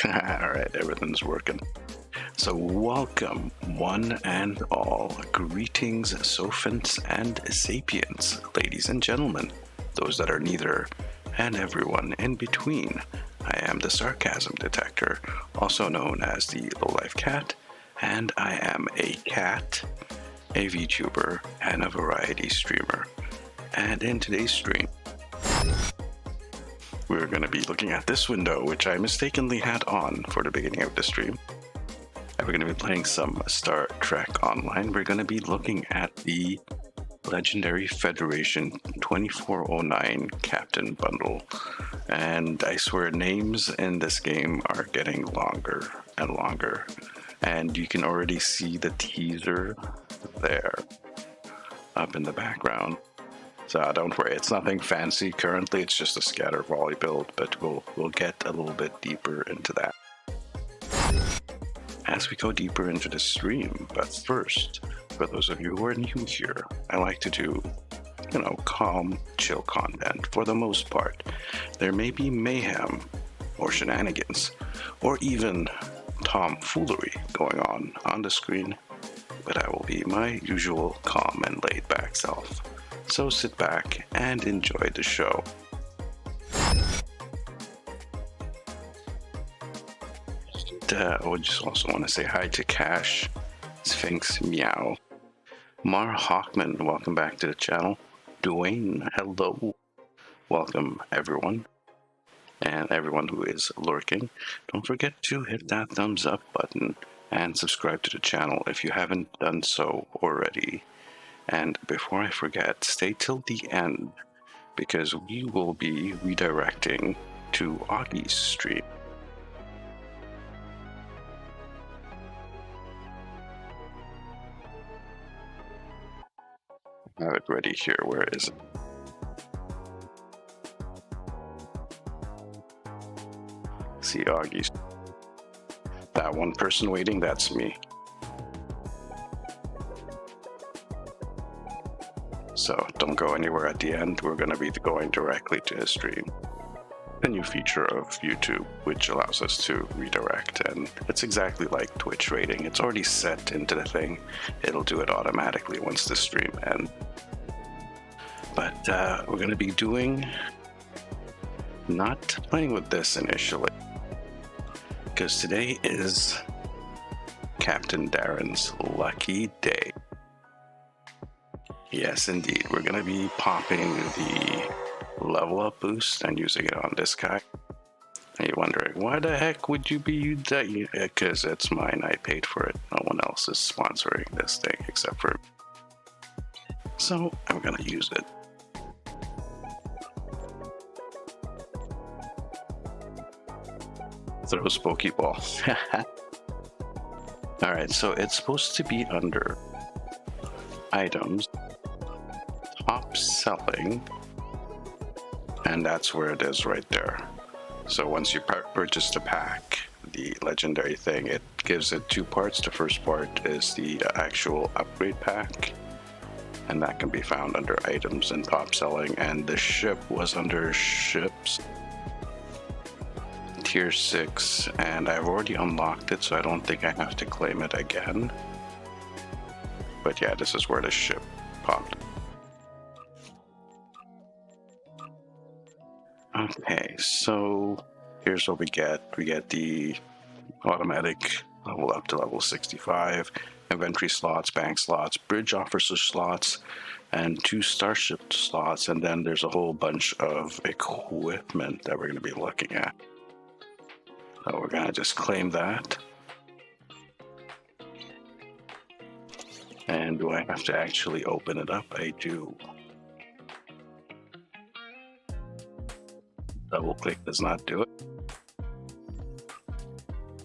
Alright, everything's working. So welcome, one and all. Greetings, Sophants and Sapiens, ladies and gentlemen, those that are neither, and everyone in between. I am the Sarcasm Detector, also known as the Lowlife Cat, and I am a cat, a VTuber, and a variety streamer. And in today's stream, we're going to be looking at this window, which I mistakenly had on for the beginning of the stream. And we're going to be playing some Star Trek Online. We're going to be looking at the Legendary Federation 2409 Captain Bundle. And I swear names in this game are getting longer and longer. And you can already see the teaser there up in the background. So don't worry, it's nothing fancy. Currently, it's just a scatter volley build, but we'll get a little bit deeper into that as we go deeper into the stream. But first, for those of you who are new here, I like to do, calm, chill content for the most part. There may be mayhem or shenanigans or even tomfoolery going on the screen, but I will be my usual calm and laid back self. So sit back and enjoy the show. I would just also want to say hi to Cash, Sphinx Meow, Mar Hawkman, welcome back to the channel. Dwayne, hello. Welcome everyone. And everyone who is lurking. Don't forget to hit that thumbs up button and subscribe to the channel if you haven't done so already. And before I forget, stay till the end, because we will be redirecting to Augie's stream. I have it ready here. Where is it? See Augie's. That one person waiting, that's me. So don't go anywhere at the end. We're going to be going directly to his stream. A new feature of YouTube, which allows us to redirect. And it's exactly like Twitch rating. It's already set into the thing. It'll do it automatically once the stream ends. But we're going to be not playing with this initially, because today is Captain Darren's lucky day. Yes, indeed. We're going to be popping the level up boost and using it on this guy. And you're wondering, why the heck would you be using that? Because it's mine. I paid for it. No one else is sponsoring this thing except for me. So I'm going to use it. Throw a Pokeball. Alright, so it's supposed to be under items, top selling, and that's where it is right there. So once you purchase the pack, the legendary thing, it gives it two parts. The first part is the actual upgrade pack, and that can be found under items and top selling, and the ship was under ships, tier 6, and I've already unlocked it, so I don't think I have to claim it again. But yeah, this is where the ship popped. Okay, so here's what we get. We get the automatic level up to level 65, inventory slots, bank slots, bridge officer slots, and 2 starship slots, and then there's a whole bunch of equipment that we're going to be looking at. So we're going to just claim that. And do I have to actually open it up? I do. Double click does not do it.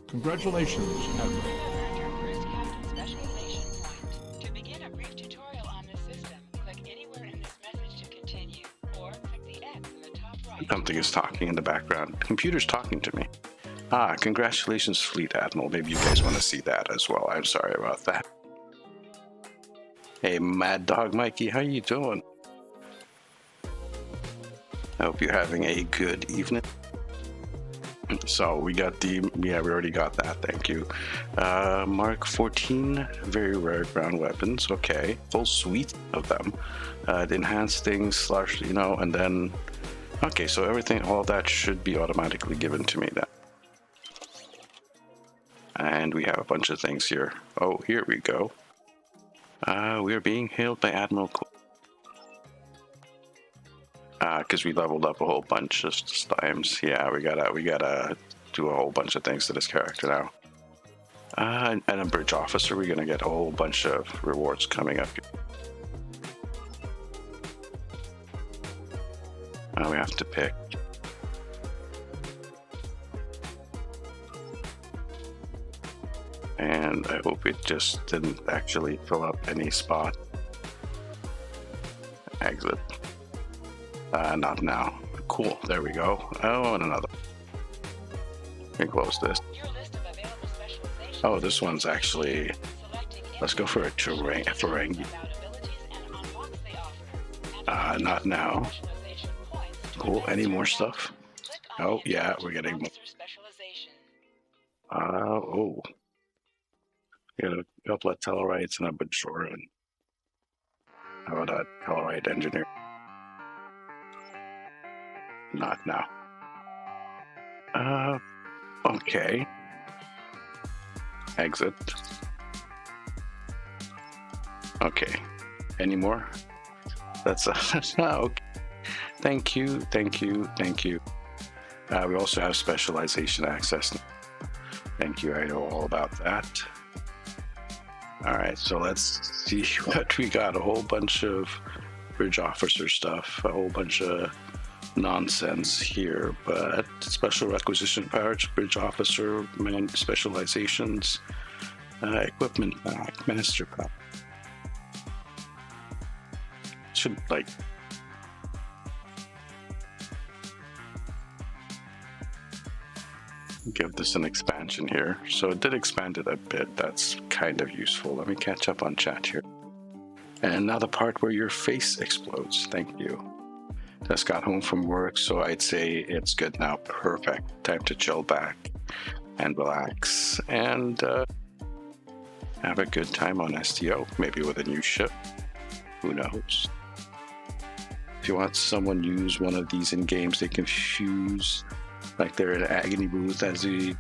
Congratulations, Admiral. To begin a brief tutorial on this system, click anywhere in this message to continue, or click the X in the top right. Something is talking in the background. The computer's talking to me. Ah, congratulations, Fleet Admiral. Maybe you guys want to see that as well. I'm sorry about that. Hey, Mad Dog Mikey, how you doing? I hope you're having a good evening. So we got we already got that, thank you. Mark 14, very rare ground weapons, okay. Full suite of them. The enhanced things / and then, okay, so everything, all that should be automatically given to me then. And we have a bunch of things here. Oh, here we go. We are being hailed by Admiral because we leveled up a whole bunch of times. Yeah, we gotta do a whole bunch of things to this character now. And a bridge officer, we're gonna get a whole bunch of rewards coming up. We have to pick. And I hope it just didn't actually fill up any spot. Exit. Not now. Cool, there we go. Oh, and another. Let me close this. Oh, this one's actually, let's go for a Ferengi. Not now. Cool, any more stuff? Oh, yeah, we're getting more. Oh. We got a couple of Tellarites and a Bajoran. How about a Tellarite engineer? Not now. Okay. Exit. Okay. Any more? That's okay. Thank you. We also have specialization access. Thank you. I know all about that. All right, so let's see what we got. A whole bunch of bridge officer stuff, a whole bunch of nonsense here, but special requisition parts, bridge officer, specializations, equipment pack, master pack. Should give this an expansion here. So it did expand it a bit. That's kind of useful. Let me catch up on chat here. And now the part where your face explodes. Thank you. Just got home from work, so I'd say it's good now. Perfect. Time to chill back and relax and have a good time on STO. Maybe with a new ship. Who knows? If you want someone to use one of these in games, they can fuse like they're in an agony booth as they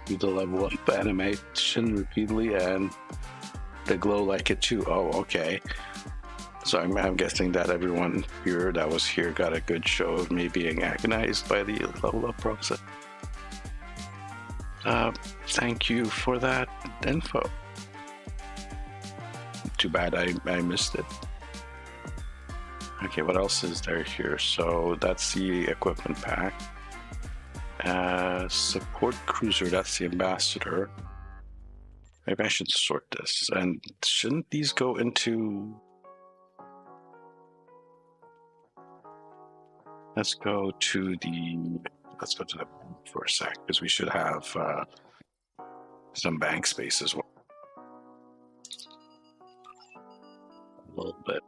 do the level up animation repeatedly, and they glow like it too. Oh, okay. So I'm guessing that everyone here that was here got a good show of me being agonized by the level up process. Thank you for that info. Too bad I missed it. Okay, what else is there here? So that's the equipment pack. Support cruiser, that's the ambassador. Maybe I should sort this. And shouldn't these go into... Let's go to the bank for a sec, because we should have some bank space as well. A little bit.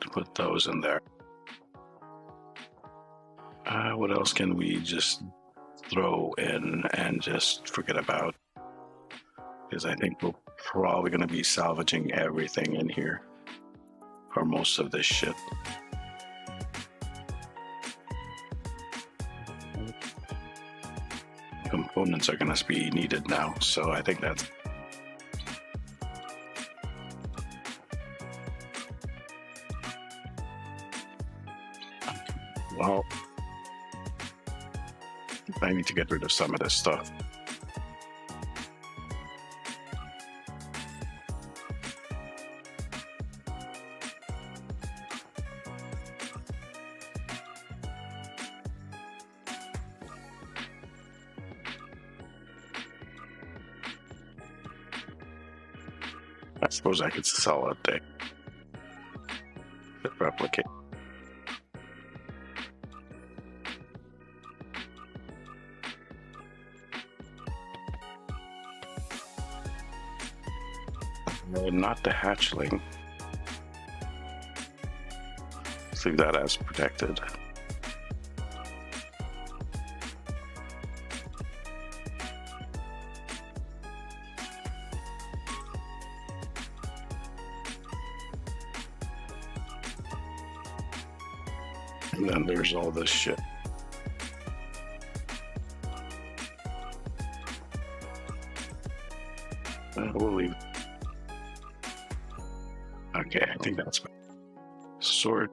To put those in there. What else can we just throw in and just forget about? Because I think we're probably going to be salvaging everything in here. Or most of this shit. Components are going to be needed now, so I think that's... Well, I need to get rid of some of this stuff. I suppose I could sell it there. Replicate. but not the hatchling. Let's leave that as protected. And then there's all this shit. We'll leave. Okay, I think that's sword.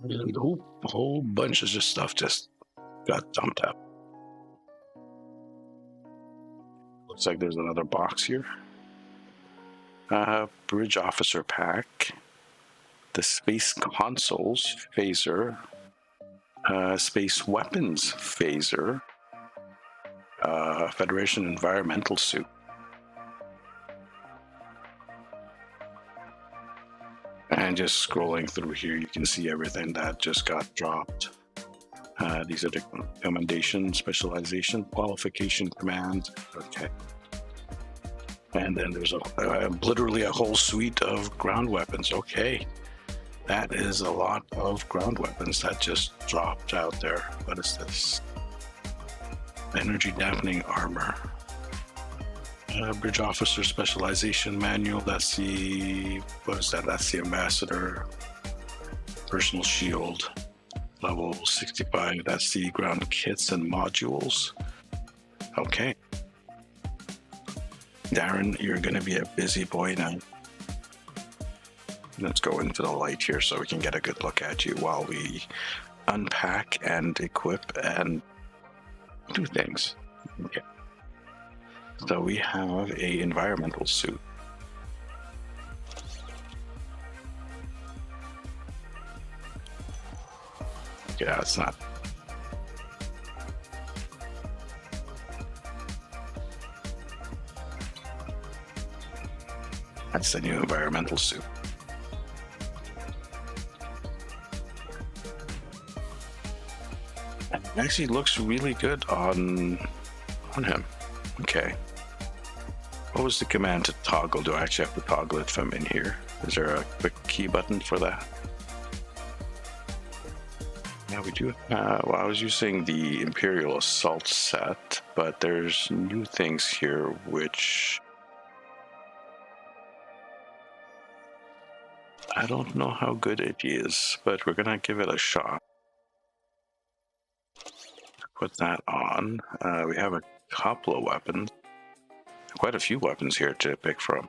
And a whole bunch of just stuff just got dumped out. Looks like there's another box here. Bridge officer pack. The space consoles phaser. Space weapons phaser. Federation environmental suit. And just scrolling through here, you can see everything that just got dropped. These are the commendation, specialization, qualification, command. Okay. And then there's literally a whole suite of ground weapons. Okay. That is a lot of ground weapons that just dropped out there. What is this? Energy dampening armor. Bridge officer specialization manual. That's the, what is that? That's the ambassador. Personal shield. Level 65. That's the ground kits and modules. Okay. Darren, you're going to be a busy boy now. Let's go into the light here so we can get a good look at you while we unpack and equip and do things. Okay. So we have a environmental suit. Yeah, it's not. That's the new environmental suit. It actually looks really good on him. Okay. What was the command to toggle? Do I actually have to toggle it from in here? Is there a quick key button for that? Yeah, we do. Well, I was using the Imperial Assault set, but there's new things here which I don't know how good it is, but we're gonna give it a shot. Put that on. We have a couple of weapons. Quite a few weapons here to pick from.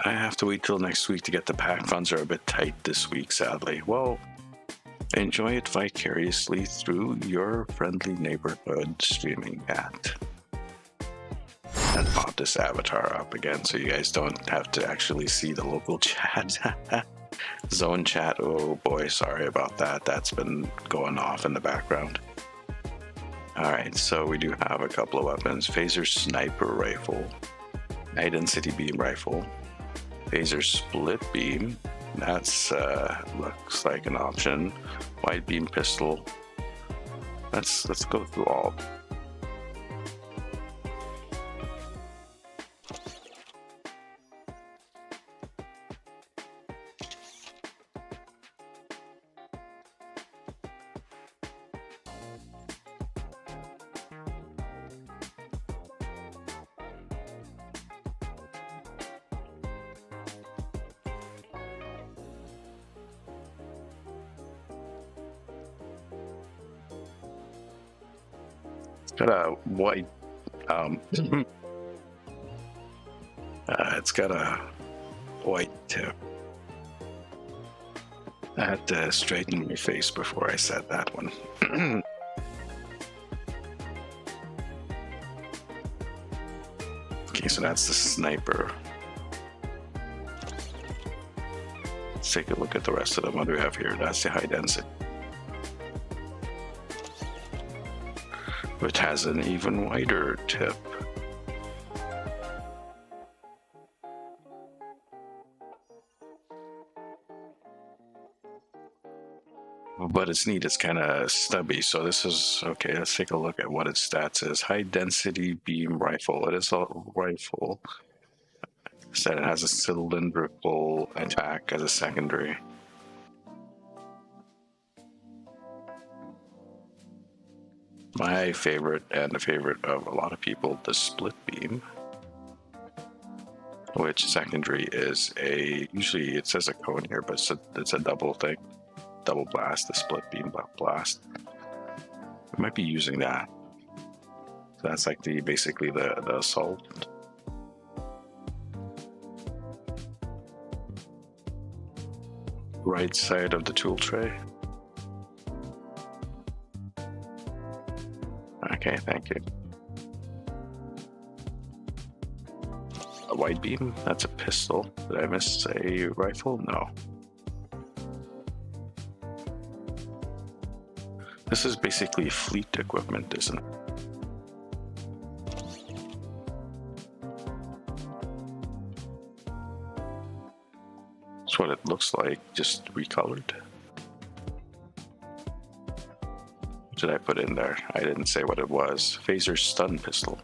I have to wait till next week to get the pack. Funds are a bit tight this week, sadly. Well, enjoy it vicariously through your friendly neighborhood streaming cat. And pop this avatar up again so you guys don't have to actually see the local chat. Zone chat, oh boy, sorry about that. That's been going off in the background. Alright, so we do have a couple of weapons. Phaser sniper rifle, high density beam rifle, phaser split beam. That's looks like an option. Wide beam pistol. Let's go through all. Got a white, it's got a white tip. I had to straighten my face before I said that one. Okay, so that's the sniper. Let's take a look at the rest of them. What do we have here? That's the high density, which has an even wider tip. but it's neat. It's kind of stubby. So this is okay. Let's take a look at what its stats is. High density beam rifle. It is a rifle. Said it has a cylindrical attack as a secondary. My favorite and the favorite of a lot of people, the split beam, which secondary is usually it says a cone here, but it's a double thing. Double blast, the split beam blast. We might be using that. So that's like basically the assault. Right side of the tool tray. Okay, thank you. A wide beam, that's a pistol. Did I miss a rifle? No. This is basically fleet equipment, isn't it? That's what it looks like, just recolored. What did I put in there? I didn't say what it was. Phaser stun pistol.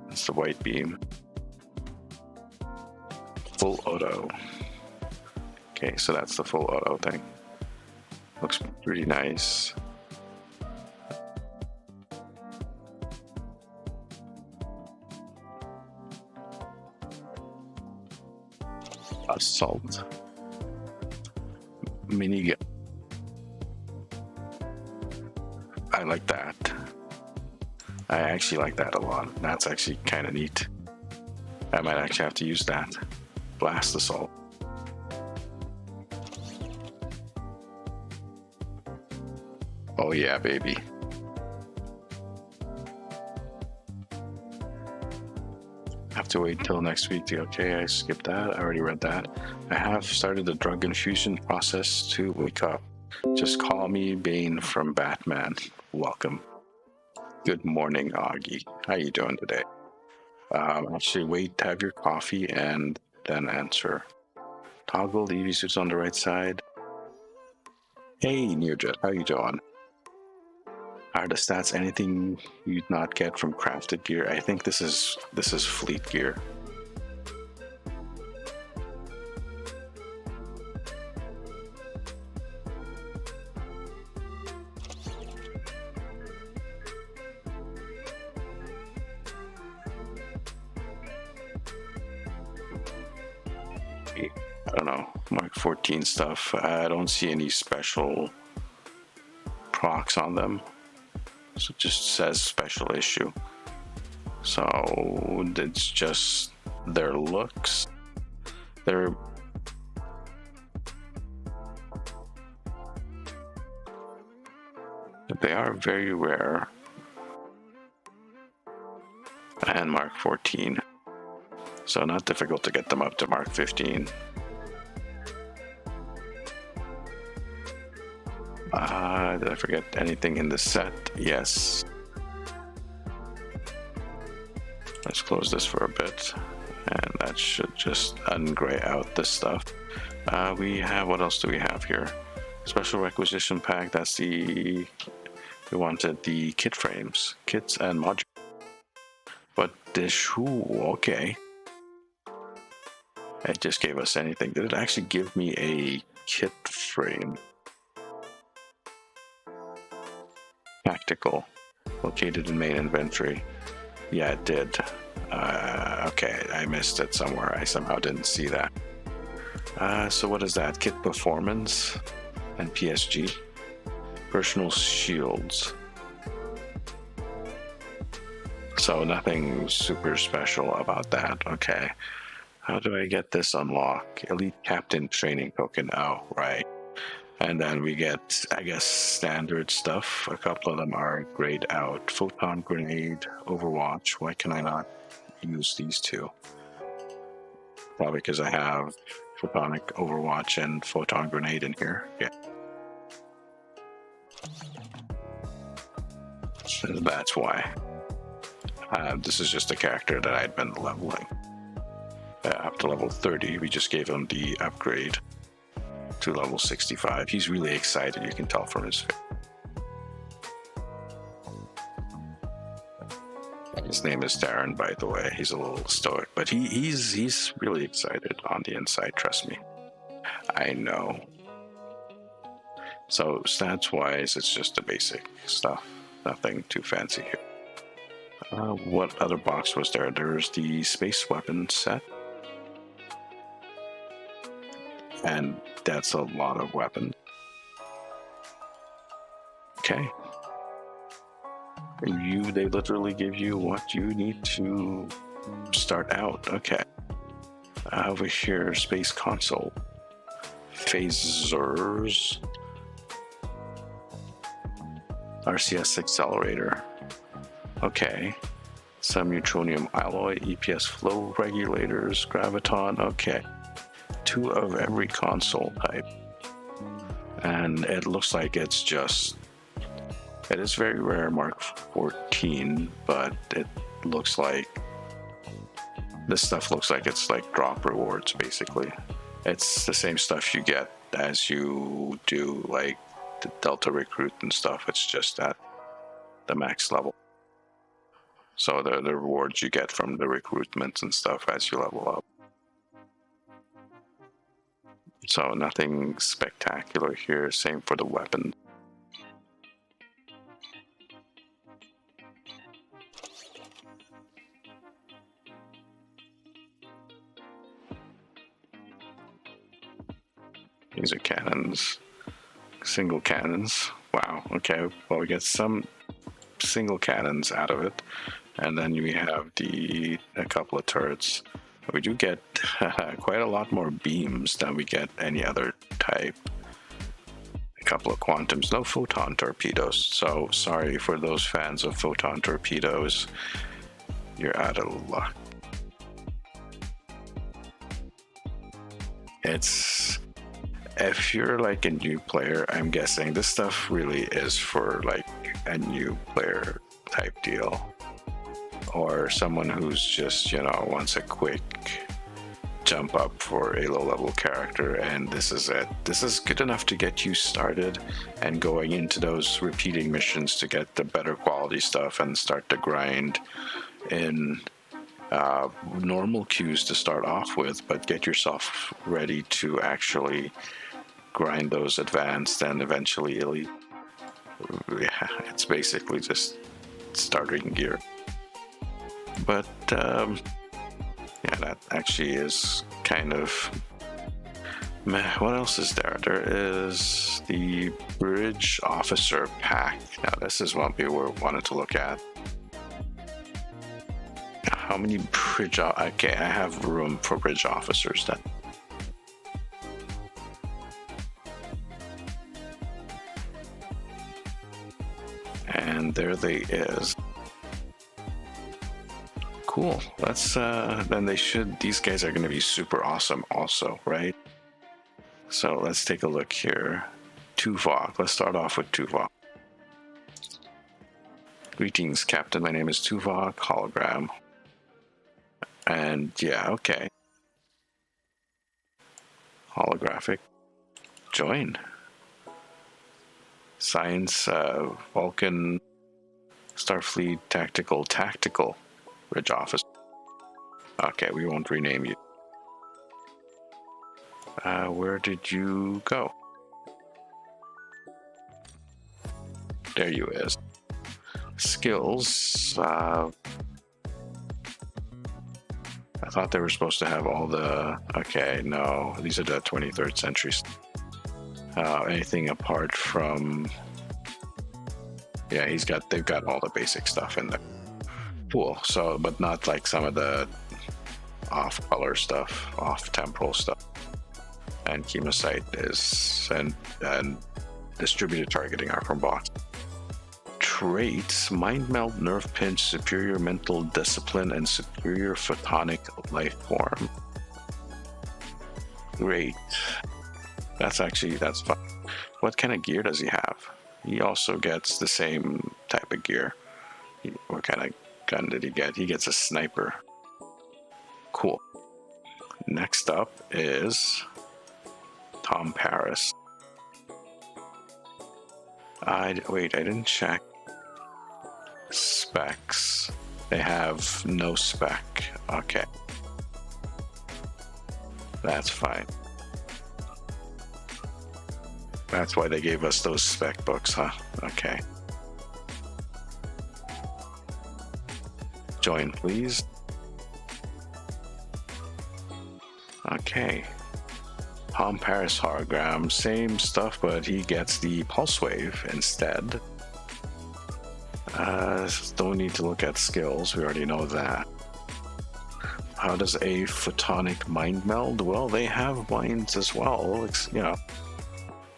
That's the white beam. Full auto. Okay, so that's the full auto thing. Looks pretty nice. Assault. Minigun. I like that. I actually like that a lot. That's actually kind of neat. I might actually have to use that. Blast assault. Oh yeah, baby. Have to wait till next week to okay, I skipped that. I already read that. I have started the drug infusion process to wake up. Just call me Bane from Batman. Welcome. Good morning, Augie. How you doing today? Actually, wait to have your coffee and then answer. Toggle the EV suits on the right side. Hey, Nearjet, how you doing? Are the stats anything you'd not get from crafted gear? I think this is fleet gear. I don't know, Mark 14 stuff. I don't see any special procs on them. So it just says special issue. So it's just their looks. They are very rare. And Mark 14. So not difficult to get them up to Mark 15. Did I forget anything in the set? Yes. Let's close this for a bit. And that should just ungray out this stuff. We have, what else do we have here? Special requisition pack, that's we wanted the kit frames, kits and modules. But the shoe, okay. It just gave us anything. Did it actually give me a kit frame? Tactical, located in main inventory. Yeah, it did. Okay, I missed it somewhere. I somehow didn't see that. So what is that? Kit performance and PSG. Personal shields. So nothing super special about that. Okay. How do I get this unlock? Elite Captain training token. Oh, right. And then we get, I guess, standard stuff. A couple of them are grayed out. Photon grenade, Overwatch. Why can I not use these two? Probably because I have Photonic Overwatch and Photon grenade in here. Yeah. That's why. This is just a character that I'd been leveling. Up to level 30, we just gave him the upgrade. to level 65. He's really excited, you can tell from his face. His name is Darren, by the way. He's a little stoic, but he's really excited on the inside, trust me. I know. So stats wise, it's just the basic stuff. Nothing too fancy here. What other box was there? There's the space weapon set. And that's a lot of weapons. Okay. They literally give you what you need to start out. Okay. Over here, space console. Phasers. RCS accelerator. Okay. Some neutronium alloy, EPS flow regulators, graviton. Okay. 2 of every console type. And it looks like it's just... It is very rare, Mark 14, but it looks like... This stuff looks like it's like drop rewards, basically. It's the same stuff you get as you do like the Delta Recruit and stuff. It's just at the max level. So the rewards you get from the recruitments and stuff as you level up. So nothing spectacular here. Same for the weapon. These are cannons. Single cannons. Wow. Okay. Well, we get some single cannons out of it. And then we have a couple of turrets. We do get quite a lot more beams than we get any other type. A couple of quantums. No photon torpedoes. So sorry for those fans of photon torpedoes. You're out of luck. If you're like a new player, I'm guessing this stuff really is for like a new player type deal, or someone who's just, wants a quick jump up for a low level character, and this is it. This is good enough to get you started and going into those repeating missions to get the better quality stuff and start to grind in normal queues to start off with, but get yourself ready to actually grind those advanced and eventually elite. Yeah, it's basically just starting gear. But yeah, that actually is kind of meh. What else is there? There is the Bridge Officer Pack. Now this is what we wanted to look at. How many bridge... Okay, I have room for bridge officers then. And there they is. Cool. Let's then these guys are going to be super awesome also, right? So let's take a look here. Tuvok. Let's start off with Tuvok. Greetings, Captain. My name is Tuvok. Hologram. And yeah, okay. Holographic. Join. Science, Vulcan, Starfleet, Tactical, Bridge Office. Okay, we won't rename you. Where did you go? There you is. Skills, I thought they were supposed to have all the... Okay, no, these are the 23rd century. Anything apart from... Yeah, they've got all the basic stuff in there. Cool. So, but not like some of the off-color stuff, off-temporal stuff. And Chemosite is... and distributed targeting are from box. Traits: Mind Meld, Nerve Pinch, Superior Mental Discipline, and Superior Photonic Life Form. Great. That's fun. What kind of gear does he have? He also gets the same type of gear. What kind of gun did he get? He gets a sniper. Cool. Next up is Tom Paris. Wait, I didn't check specs. They have no spec. Okay. That's fine. That's why they gave us those spec books, huh? Okay. Join, please. Okay. Tom Paris hologram, same stuff, but he gets the pulse wave instead. Don't need to look at skills, we already know that. How does a photonic mind meld? Well, they have minds as well. It's, you know,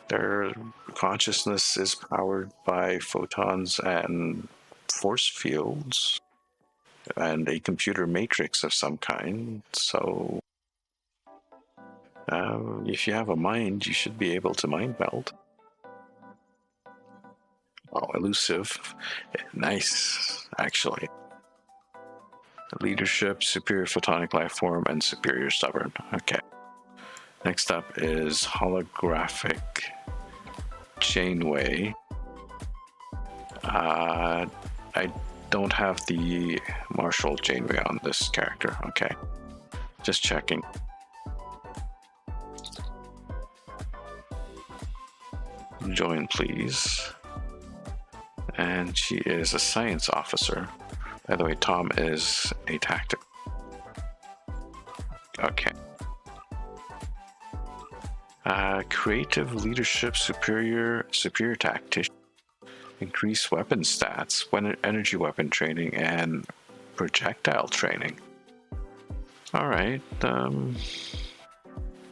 their consciousness is powered by photons and force fields and a computer matrix of some kind. So, if you have a mind, you should be able to mind meld. Oh, elusive. Nice, actually. Leadership, superior photonic life form, and superior stubborn. Okay. Next up is holographic chainway. I don't have the Marshall chainway on this character. Okay. Just checking. Join, please. And she is a science officer. By the way, Tom is a tactic. Okay. Creative leadership, superior tactician, increase weapon stats, energy weapon training, and projectile training. All right.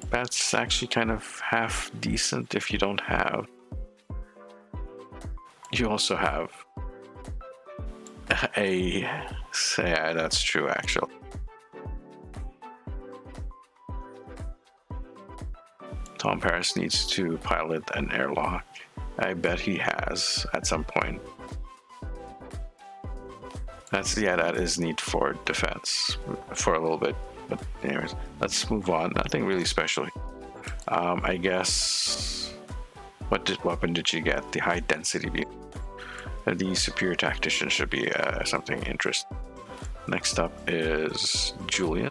That's actually kind of half decent if you don't have. You also have yeah, that's true actually. Tom Paris needs to pilot an airlock. I bet he has at some point. That is neat for defense for a little bit. But anyways, let's move on. Nothing really special. I guess what weapon did you get? The high density beam. The superior tactician should be something interesting. Next up is Julian.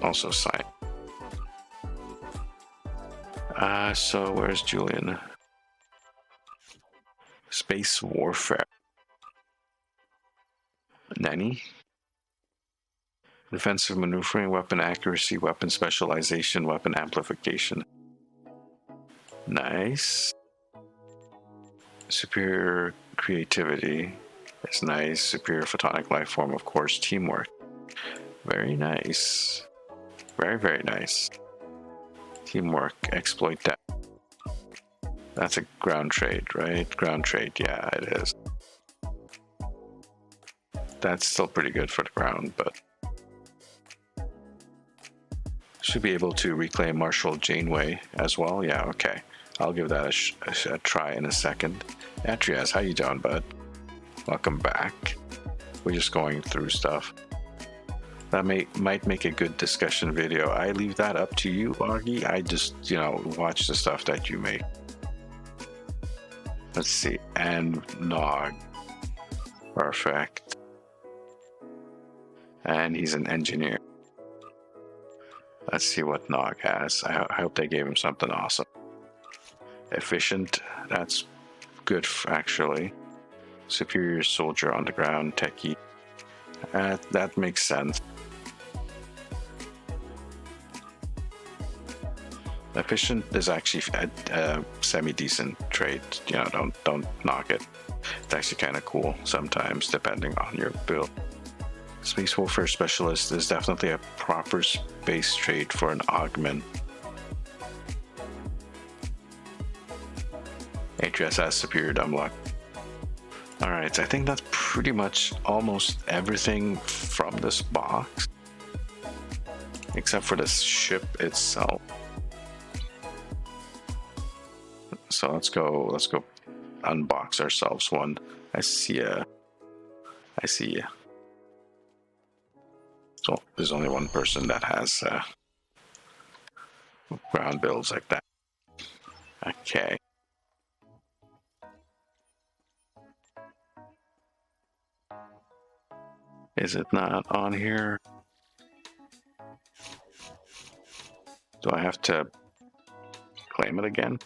Also science. So where's Julian? Space warfare. Nanny. Defensive maneuvering, weapon accuracy, weapon specialization, weapon amplification. Nice. Superior creativity is nice. Superior photonic life form, of course. Teamwork. Very nice. Very, very nice. Teamwork. Exploit that. That's a ground trade, right? Ground trade, yeah, it is. That's still pretty good for the ground, but should be able to reclaim Marshall Janeway as well. Yeah, okay. I'll give that a try in a second. Atrias, how you doing, bud? Welcome back. We're just going through stuff. That might make a good discussion video. I leave that up to you, Augie. I just, watch the stuff that you make. Let's see. And Nog. Perfect. And he's an engineer. Let's see what Nog has. I hope they gave him something awesome. Efficient. That's good, actually. Superior soldier on the ground. Techie. That makes sense. Efficient is actually a semi-decent trade. Don't knock it. It's actually kind of cool sometimes, depending on your build. Space Warfare Specialist is definitely a proper space trade for an augment. Atreus has superior dumb luck. Alright, so I think that's pretty much almost everything from this box. Except for the ship itself. So let's go unbox ourselves one. I see ya. So there's only one person that has ground builds like that. Okay. Is it not on here? Do I have to claim it again?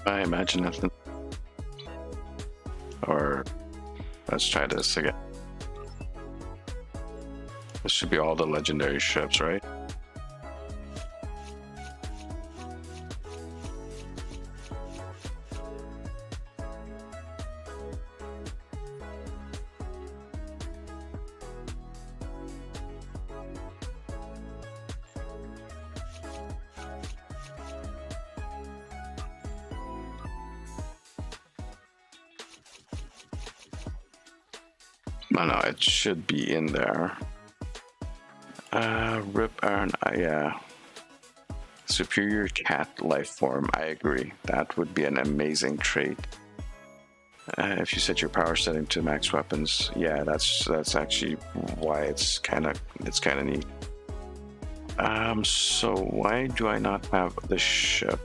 I imagine nothing. Or let's try this again. This should be all the legendary ships, right? No, it should be in there. Rip Iron, yeah. Superior cat life form, I agree. That would be an amazing trait. If you set your power setting to max weapons, yeah, that's actually why it's kind of neat. So why do I not have the ship?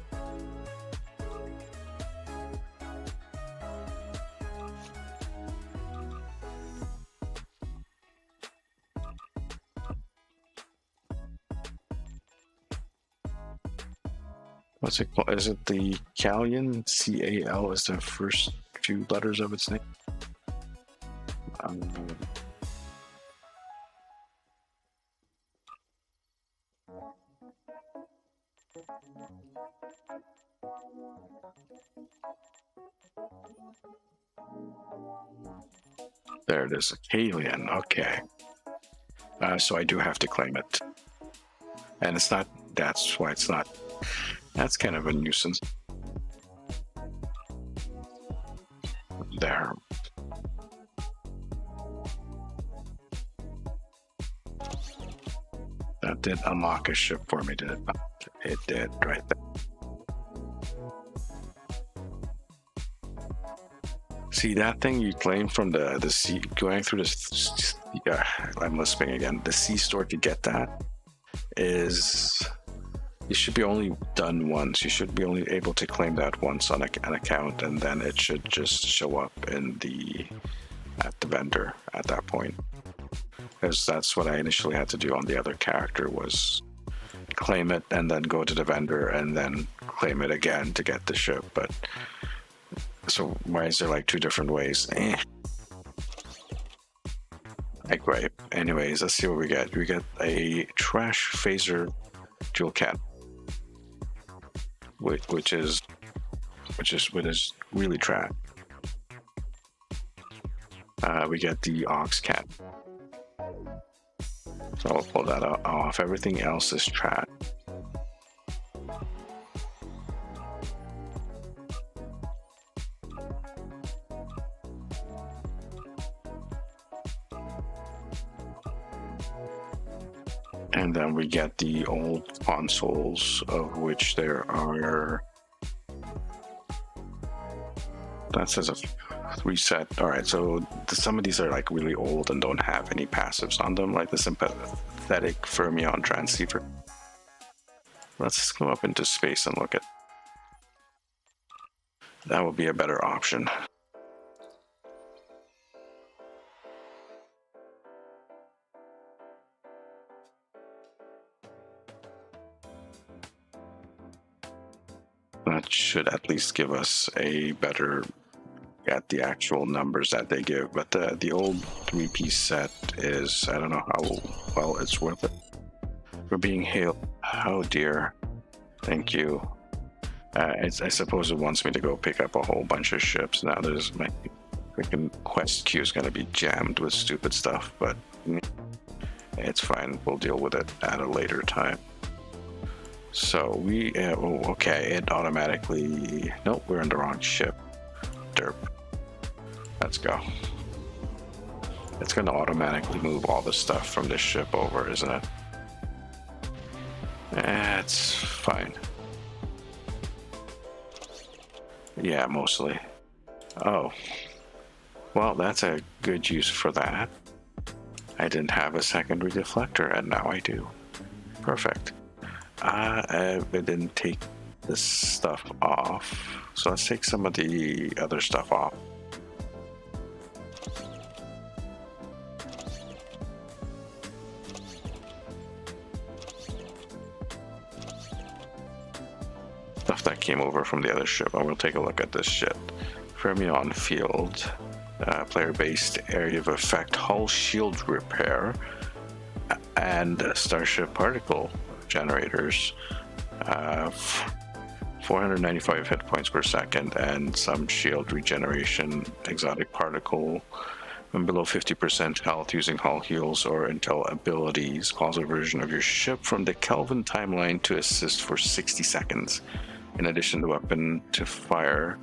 What's it called? Is it the Callion? C-A-L is the first few letters of its name. There it is, a Callion. Okay. So I do have to claim it. And it's not, that's why it's not. That's kind of a nuisance. There. That did unlock a ship for me, did it not? It did, right there. See, that thing you claim from the sea, going through this, yeah, I'm lisping again. The sea store to get that is, it should be only done once. You should be only able to claim that once on an account, and then it should just show up in at the vendor at that point. Because that's what I initially had to do on the other character, was claim it and then go to the vendor and then claim it again to get the ship. But so why is there like two different ways? Like, right. Anyways, let's see what we get. We get a trash phaser jewel cat, which is really trash. We get the ox cat. So I'll pull that off. Everything else is trash. And then we get the old consoles, of which there are, that says a 3 set. All right, so some of these are like really old and don't have any passives on them, like the sympathetic fermion transceiver. Let's go up into space and look at that. Would be a better option. That should at least give us a better at the actual numbers that they give. But the old 3-piece set is, I don't know how well it's worth it. We're being hailed. Oh dear. Thank you. I suppose it wants me to go pick up a whole bunch of ships. Now there's my freaking quest queue is going to be jammed with stupid stuff, but it's fine. We'll deal with it at a later time. So we, okay, it automatically, nope, we're in the wrong ship. ship. Let's go. It's going to automatically move all the stuff from this ship over, isn't it? It's fine. Yeah, mostly. Oh. Well, that's a good use for that. I didn't have a secondary deflector, and now I do. Perfect. I didn't take this stuff off. So let's take some of the other stuff off. Stuff that came over from the other ship. And we'll take a look at this shit. Fermion field. Player-based area of effect. Hull shield repair. And starship particle generators. 495 hit points per second. And some shield regeneration. Exotic particle. When below 50% health using hull heals or intel abilities. Calls a version of your ship from the Kelvin timeline to assist for 60 seconds. In addition to weapon to fire,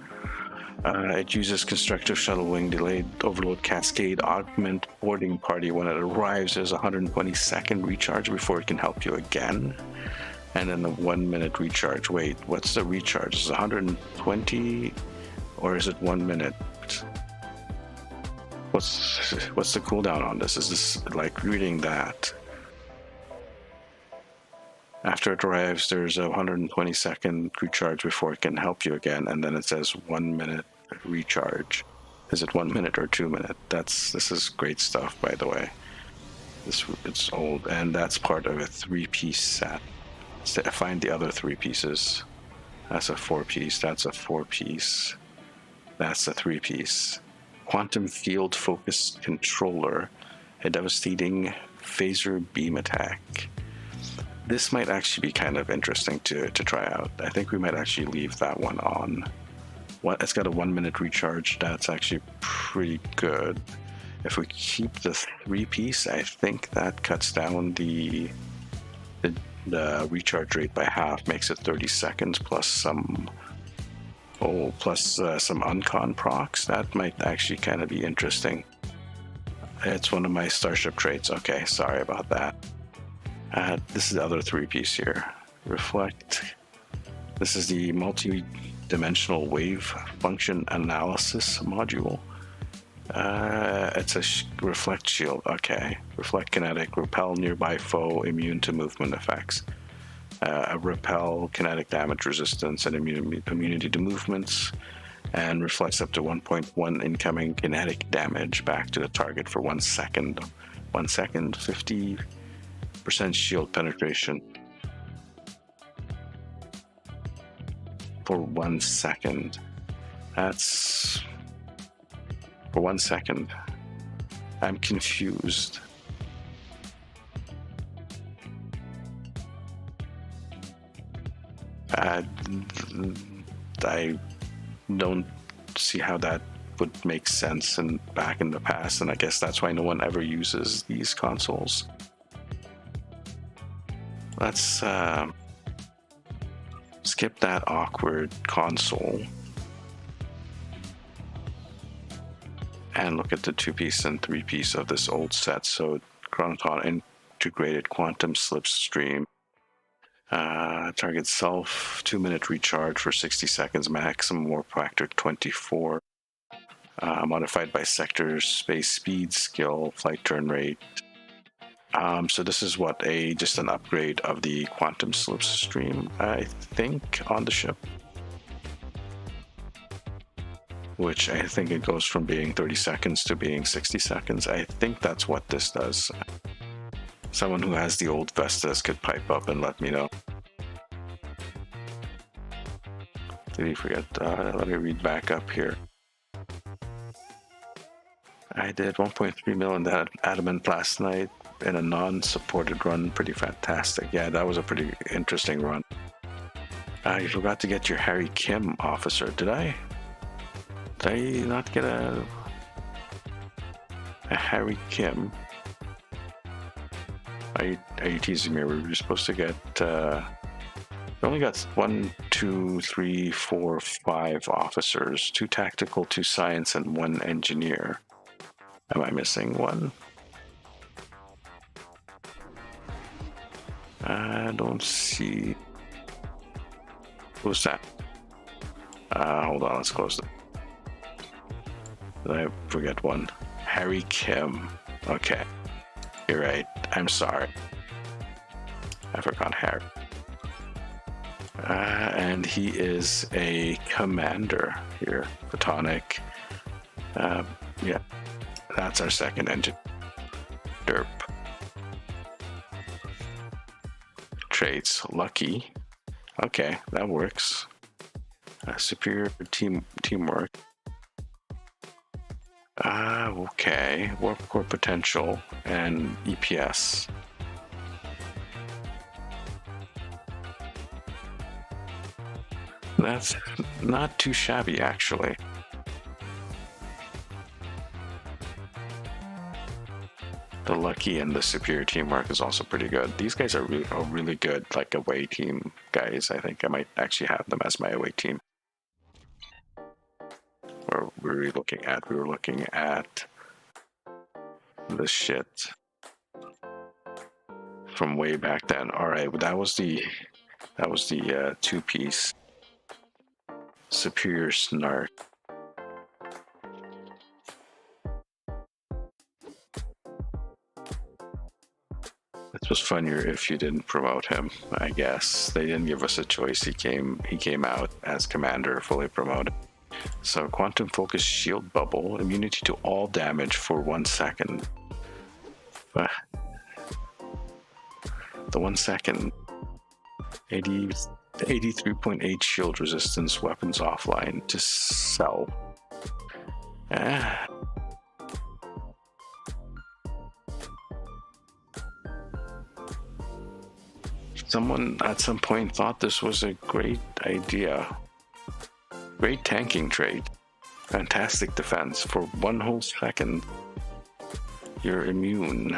it uses constructive shuttle wing, delayed overload cascade, augment boarding party when it arrives. There's a 120-second recharge before it can help you again, and then the 1 minute recharge. Wait, what's the recharge? Is it 120 or is it 1 minute? What's the cooldown on this? Is this like reading that? After it arrives, there's a 120-second recharge before it can help you again, and then it says 1 minute recharge. Is it 1 minute or 2 minute? This is great stuff, by the way. It's old, and that's part of a 3-piece set. So find the other 3 pieces. That's a 4-piece. That's a 4-piece. That's a 3-piece. Quantum field focused controller, a devastating phaser beam attack. This might actually be kind of interesting to try out. I think we might actually leave that one on. It's got a 1 minute recharge. That's actually pretty good. If we keep the 3-piece, I think that cuts down the recharge rate by half, makes it 30 seconds plus some uncon procs. That might actually kind of be interesting. It's one of my starship traits. Okay, sorry about that. This is the other 3-piece here. Reflect. This is the multi-dimensional wave function analysis module. It's a reflect shield. Okay. Reflect kinetic, repel nearby foe, immune to movement effects. Repel kinetic damage resistance and immunity to movements. And reflects up to 1.1 incoming kinetic damage back to the target for 1 second. 1 second, 50% shield penetration for 1 second. That's for 1 second. I'm confused. I don't see how that would make sense back in the past, and I guess that's why no one ever uses these consoles. Let's skip that awkward console and look at the 2-piece and 3-piece of this old set. So Chronoton integrated quantum slipstream. Target self 2 minute recharge for 60 seconds, maximum warp factor 24. Modified by sector, space speed, skill, flight turn rate. So this is just an upgrade of the quantum slipstream, I think, on the ship. Which I think it goes from being 30 seconds to being 60 seconds. I think that's what this does. Someone who has the old Vestas could pipe up and let me know. Did he forget? Let me read back up here. I did 1.3 mil in that adamant last night in a non-supported run. Pretty fantastic. Yeah, that was a pretty interesting run. You forgot to get your Harry Kim officer. Did I not get a Harry Kim? Are you teasing me? We were supposed to get We only got 1, 2, 3, 4, 5 officers, 2 tactical, 2 science, and 1 engineer. Am I missing one? I don't see. Who's that? Hold on, let's close it. Did I forget one? Harry Kim. Okay. You're right. I'm sorry. I forgot Harry. And he is a commander here. Photonic. Yeah. That's our second engine. Derp. Traits. Lucky. Okay, that works. Superior teamwork. Okay. Warp core potential and EPS. That's not too shabby, actually. The lucky and the superior teamwork is also pretty good. These guys are really good, like away team guys. I think I might actually have them as my away team. What were we looking at? We were looking at the shit from way back then. All right, that was the 2-piece superior snark. This was funnier if you didn't promote him, I guess. They didn't give us a choice. He came out as commander, fully promoted. So quantum focus shield bubble, immunity to all damage for 1 second. The 1 second 83.8 shield resistance, weapons offline to sell. Someone at some point thought this was a great idea. Great tanking trait. Fantastic defense. For 1 whole second, you're immune.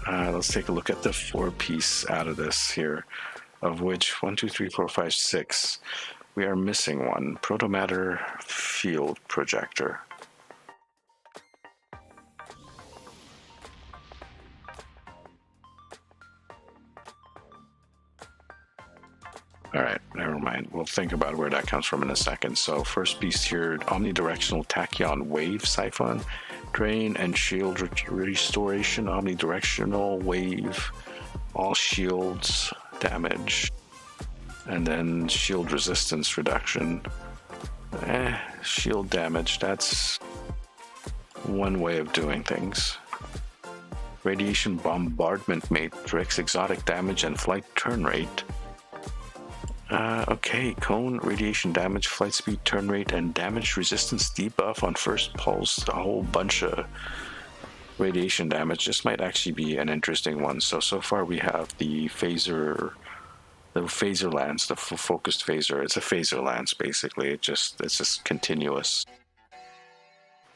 Let's take a look at the 4-piece out of this here, of which 1, 2, 3, 4, 5, 6. We are missing one. Protomatter field projector. All right, never mind. We'll think about where that comes from in a second. So first piece here, omnidirectional tachyon wave siphon, drain and shield restoration, omnidirectional wave, all shields damage, and then shield resistance reduction. Shield damage, that's one way of doing things. Radiation bombardment matrix, exotic damage and flight turn rate. Okay, cone, radiation damage, flight speed, turn rate, and damage resistance debuff on first pulse. A whole bunch of radiation damage. This might actually be an interesting one. So far we have the phaser lance, the focused phaser. It's a phaser lance, basically. It's just continuous.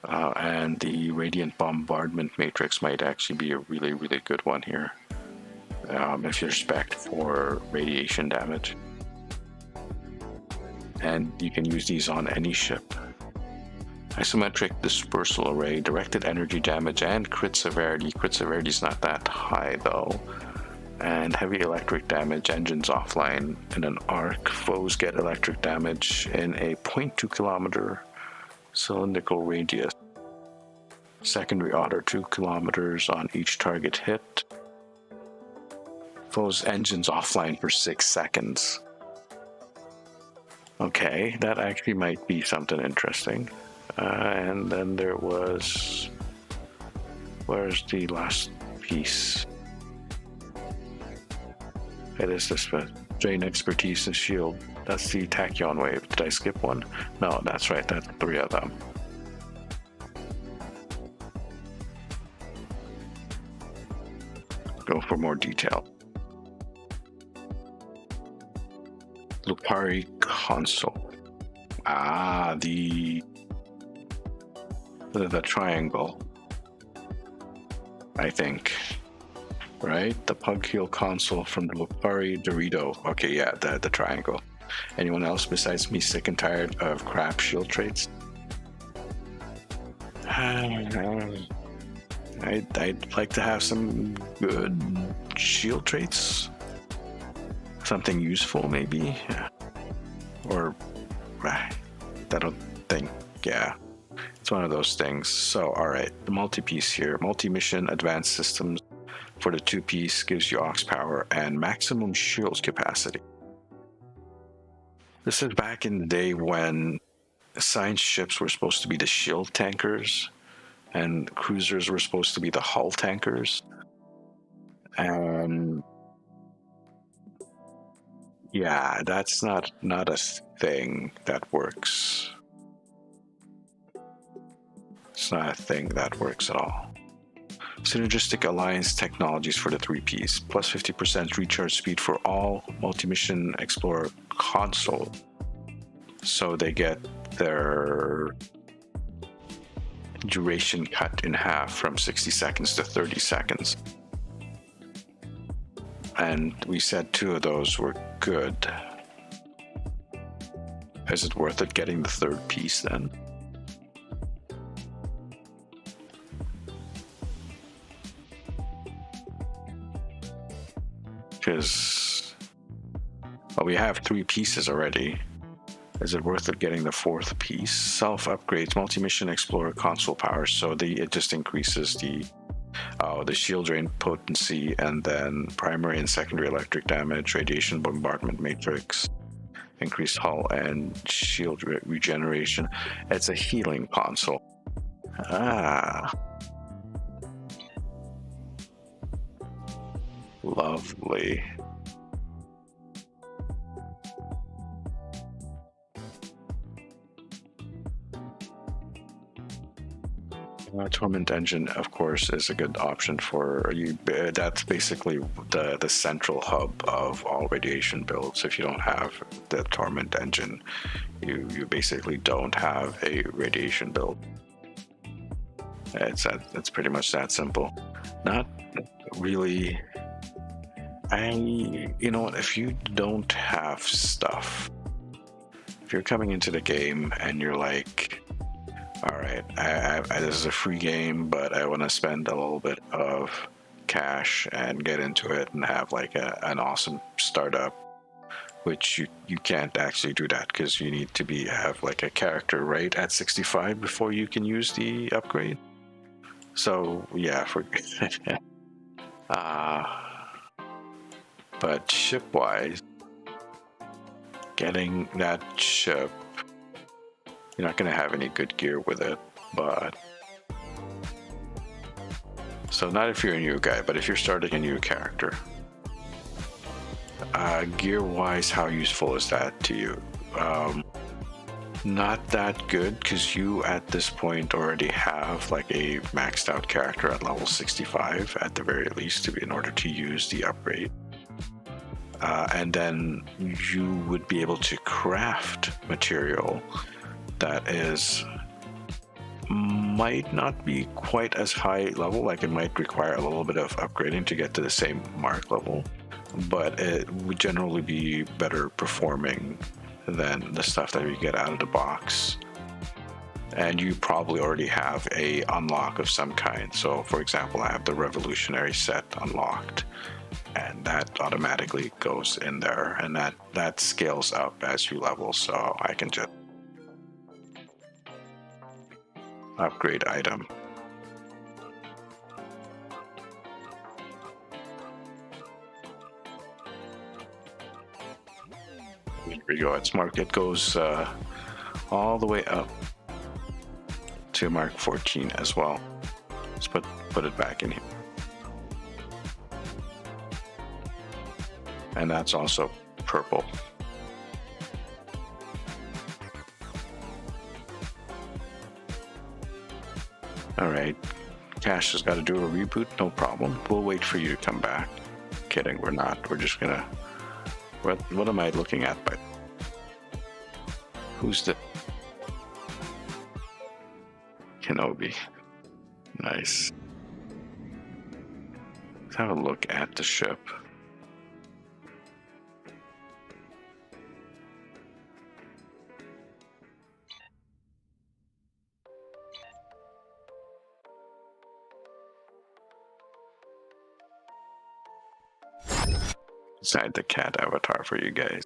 And the radiant bombardment matrix might actually be a really, really good one here. If you're spec'd for radiation damage. And you can use these on any ship. Isometric dispersal array, directed energy damage, and crit severity. Crit severity is not that high though. And heavy electric damage, engines offline in an arc. Foes get electric damage in a 0.2 kilometer cylindrical radius. Secondary order 2 kilometers on each target hit. Foes engines offline for 6 seconds. Okay, that actually might be something interesting. And then there was... Where's the last piece? It is this one. Drain expertise and shield. That's the tachyon wave. Did I skip one? No, that's right. That's 3 of them. Go for more detail. Lupari console. The triangle, I think. right? The Pug Heel console from the Lupari Dorito. Okay, yeah, the triangle. Anyone else besides me sick and tired of crap shield traits? I'd like to have some good shield traits. Something useful, maybe. Or I don't think, yeah. It's one of those things. So, alright, the multi-piece here. Multi-mission advanced systems for the 2-piece gives you aux power and maximum shields capacity. This is back in the day when science ships were supposed to be the shield tankers and cruisers were supposed to be the hull tankers. And yeah, that's not a thing that works. It's not a thing that works at all. Synergistic Alliance technologies for the 3-piece, plus 50% recharge speed for all multi-mission Explorer console. So they get their duration cut in half from 60 seconds to 30 seconds. And we said 2 of those were good. Is it worth it getting the 3rd piece then? Because, well, we have 3 pieces already. Is it worth it getting the 4th piece? Self upgrades multi-mission Explorer console power, so it just increases the shield drain potency, and then primary and secondary electric damage, radiation bombardment matrix, increased hull and shield regeneration. It's a healing console. Lovely. Torment Engine, of course, is a good option for you. That's basically the central hub of all radiation builds. If you don't have the Torment Engine, you basically don't have a radiation build. It's pretty much that simple. Not really. You know what? If you don't have stuff, if you're coming into the game and you're like, all right, this is a free game, but I want to spend a little bit of cash and get into it and have like an awesome startup, which you can't actually do that because you need to have like a character right at 65 before you can use the upgrade. So yeah, but ship-wise, getting that ship, you're not going to have any good gear with it, but so not if you're a new guy, but if you're starting a new character, gear-wise, how useful is that to you? Not that good, because you at this point already have like a maxed out character at level 65 at the very least in order to use the upgrade. And then you would be able to craft material that might not be quite as high level, like it might require a little bit of upgrading to get to the same mark level, but it would generally be better performing than the stuff that you get out of the box. And you probably already have a unlock of some kind. So for example, I have the revolutionary set unlocked, and that automatically goes in there, and that scales up as you level, so I can just upgrade item. Here we go. It goes all the way up to Mark 14 as well. Let's put it back in here. And that's also purple. All right, Cash has got to do a reboot, no problem. We'll wait for you to come back. Kidding, we're not. We're just gonna. What am I looking at? But who's the Kenobi? Nice. Let's have a look at the ship. Inside the cat avatar for you guys.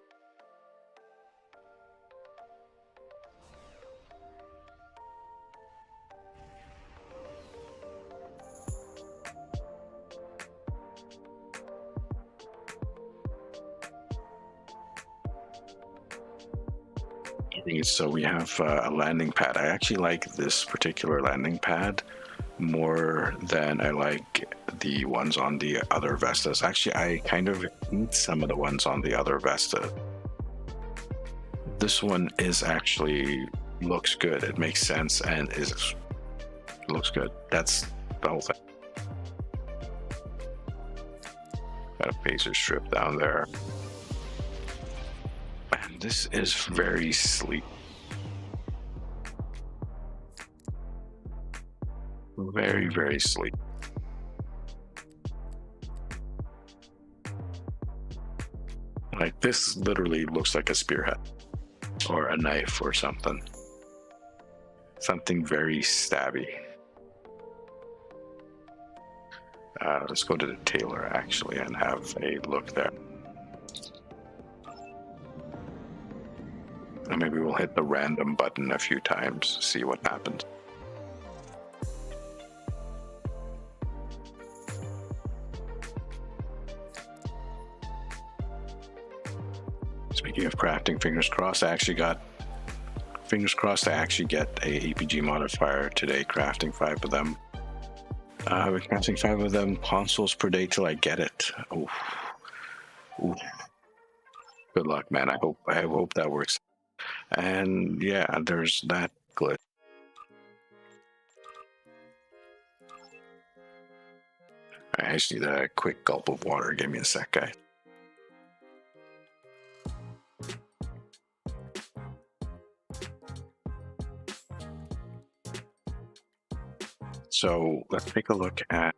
So we have a landing pad. I actually like this particular landing pad more than I like the ones on the other Vestas. Actually, I kind of hate some of the ones on the other Vesta. This one is actually looks good. It makes sense and looks good. That's the whole thing. Got a phaser strip down there. And this is very sleek. Very, very sleek. Like this literally looks like a spearhead or a knife or something. Something very stabby. Let's go to the tailor actually and have a look there. And maybe we'll hit the random button a few times, see what happens. Speaking of crafting, fingers crossed, I actually get a APG modifier today, crafting 5 of them. We're crafting 5 of them consoles per day till I get it. Oof. Oof. Good luck, man. I hope that works. And yeah, there's that glitch. I just need a quick gulp of water. Give me a sec, guys. So let's take a look at.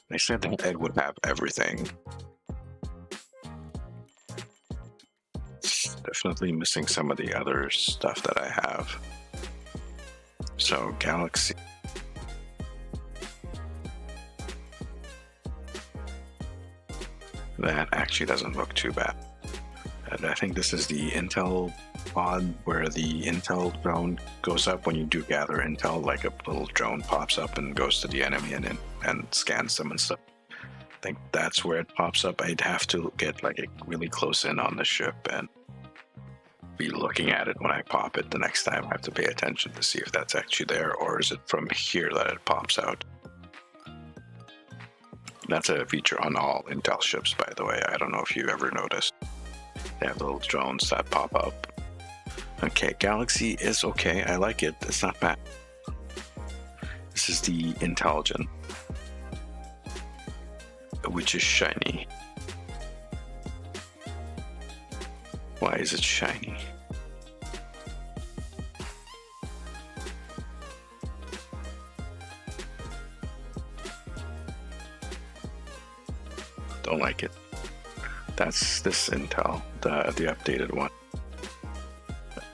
They said that Ed would have everything. It's definitely missing some of the other stuff that I have. So Galaxy. That actually doesn't look too bad. And I think this is the Intel pod where the Intel drone goes up when you do gather Intel, like a little drone pops up and goes to the enemy and scans them and stuff. I think that's where it pops up. I'd have to get like a really close in on the ship and be looking at it when I pop it the next time. I have to pay attention to see if that's actually there, or is it from here that it pops out. That's a feature on all Intel ships, by the way. I don't know if you ever noticed. They have little drones that pop up. Okay, Galaxy is okay. I like it. It's not bad. This is the Intelligent, which is shiny. Why is it shiny? Don't like it. That's this Intel, the updated one,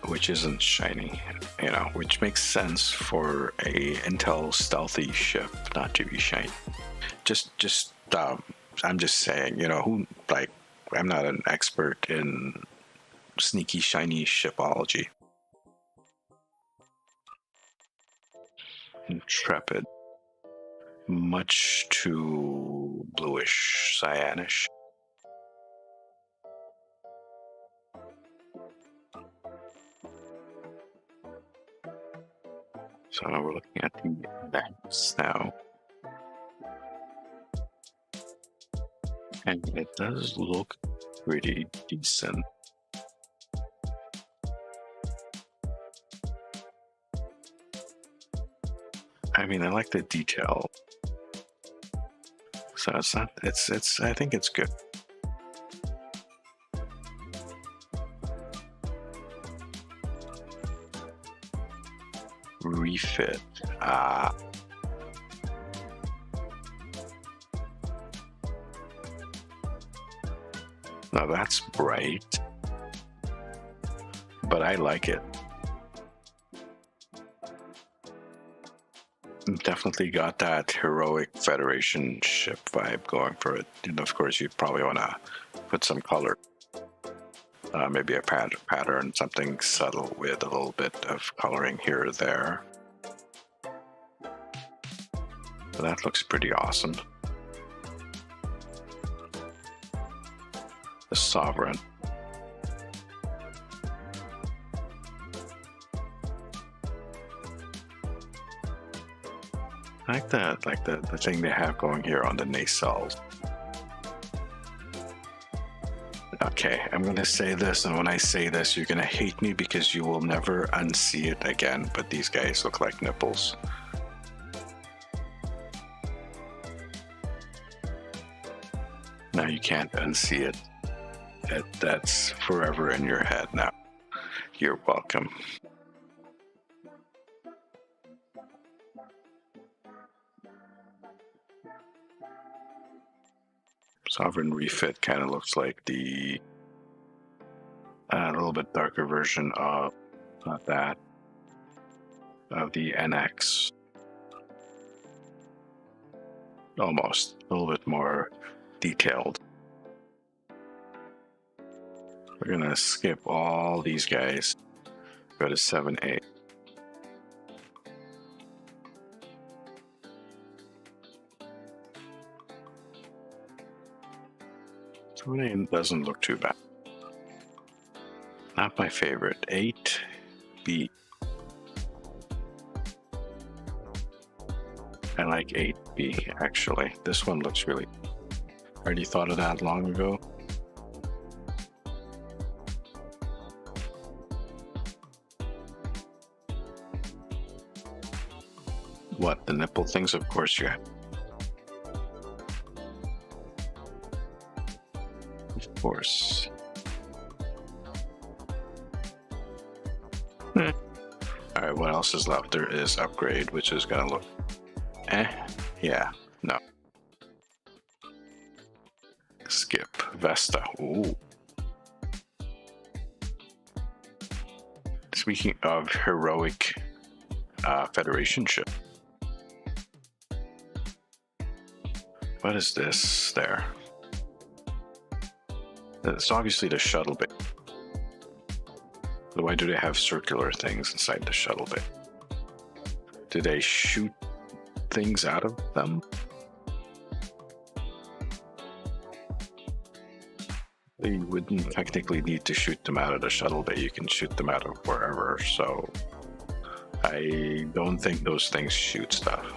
which isn't shiny, you know, which makes sense for a Intel stealthy ship not to be shiny. I'm just saying, you know, I'm not an expert in sneaky shiny shipology. Intrepid, much too bluish, cyanish. So we're looking at the backs now. And it does look pretty decent. I mean, I like the detail. So I think it's good. Refit. Now that's bright, but I like it. Definitely got that heroic Federation ship vibe going for it. And of course, you'd probably want to put some color. Maybe a pattern, something subtle with a little bit of coloring here or there. But that looks pretty awesome. The Sovereign. I like that, like the thing they have going here on the nacelles. Okay, I'm gonna say this, and when I say this, you're gonna hate me because you will never unsee it again, but these guys look like nipples. Now you can't unsee it. That's forever in your head now. You're welcome. Sovereign refit kind of looks like the a little bit darker version of the NX. Almost a little bit more detailed. We're gonna skip all these guys. Go to 7A. 7A doesn't look too bad. Not my favorite. 8B. I like 8B actually. This one looks really. Already thought of that long ago. What, the nipple things? Of course you have. Of course. Alright, what else is left? There is upgrade, which is gonna look yeah, no. Skip Vesta. Ooh. Speaking of heroic Federation ship. What is this there? It's obviously the shuttle bay. Why do they have circular things inside the shuttle bay? Do they shoot things out of them? They wouldn't technically need to shoot them out of the shuttle bay. You can shoot them out of wherever. So I don't think those things shoot stuff.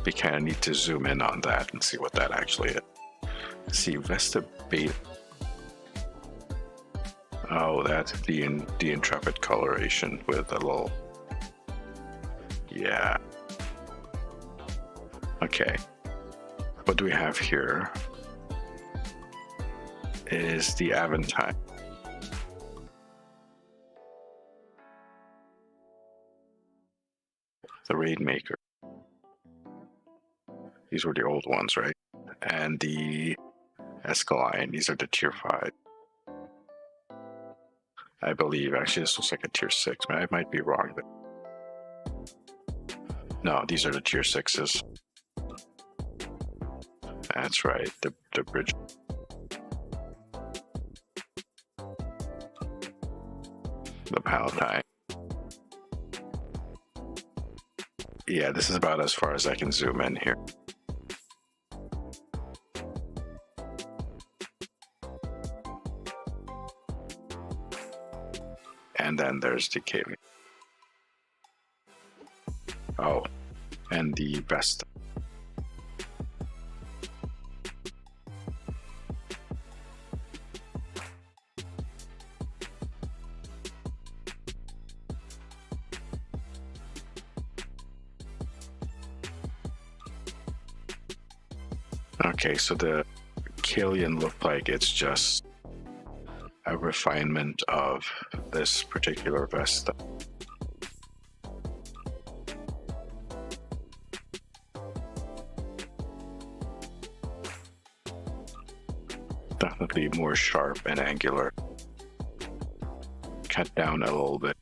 We kind of need to zoom in on that and see what that actually is. See, Vesta Beta. Oh, that's the Intrepid coloration with a little. Yeah. Okay. What do we have here? Is the Aventine. The Raidmaker. These were the old ones, right? And the Escalade. These are the tier 5. I believe. Actually, this looks like a tier 6. I might be wrong. But no, these are the tier 6s. That's right. The bridge. The Palatine. Yeah, this is about as far as I can zoom in here. And then there's the cave. Oh, and the Vesta. Okay, so the Killian looked like it's just a refinement of this particular Vesta. Definitely more sharp and angular. Cut down a little bit.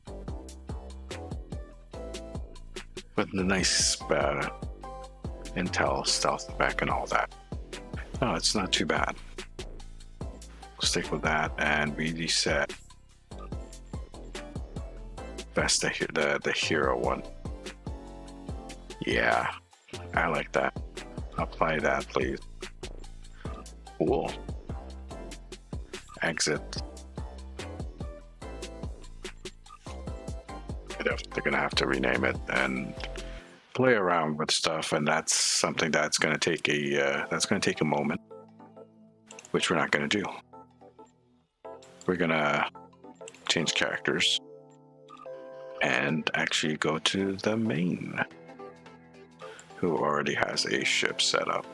With the nice Intel stealth spec and all that. No, it's not too bad. Stick with that, and we reset. That's the hero one. Yeah, I like that. Apply that, please. Cool. Exit. They're gonna have to rename it and play around with stuff, and that's something that's gonna take a moment, which we're not gonna do. We're gonna change characters and actually go to the main, who already has a ship set up.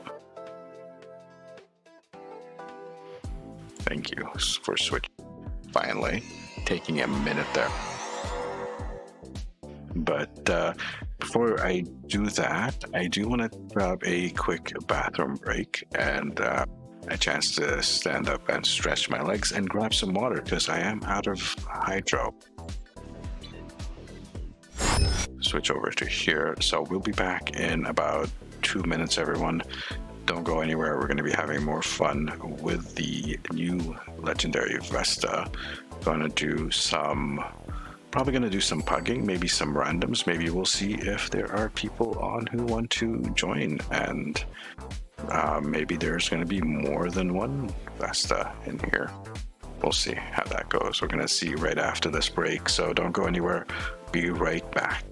Thank you for switch. Finally, taking a minute there. But before I do that, I do want to grab a quick bathroom break and a chance to stand up and stretch my legs and grab some water because I am out of hydro. Switch over to here. So we'll be back in about 2 minutes, everyone. Don't go anywhere. We're going to be having more fun with the new legendary Vesta. Probably going to do some pugging, maybe some randoms. Maybe we'll see if there are people on who want to join, and maybe there's going to be more than one Vesta in here. We'll see how that goes. We're going to see right after this break, so don't go anywhere. Be right back.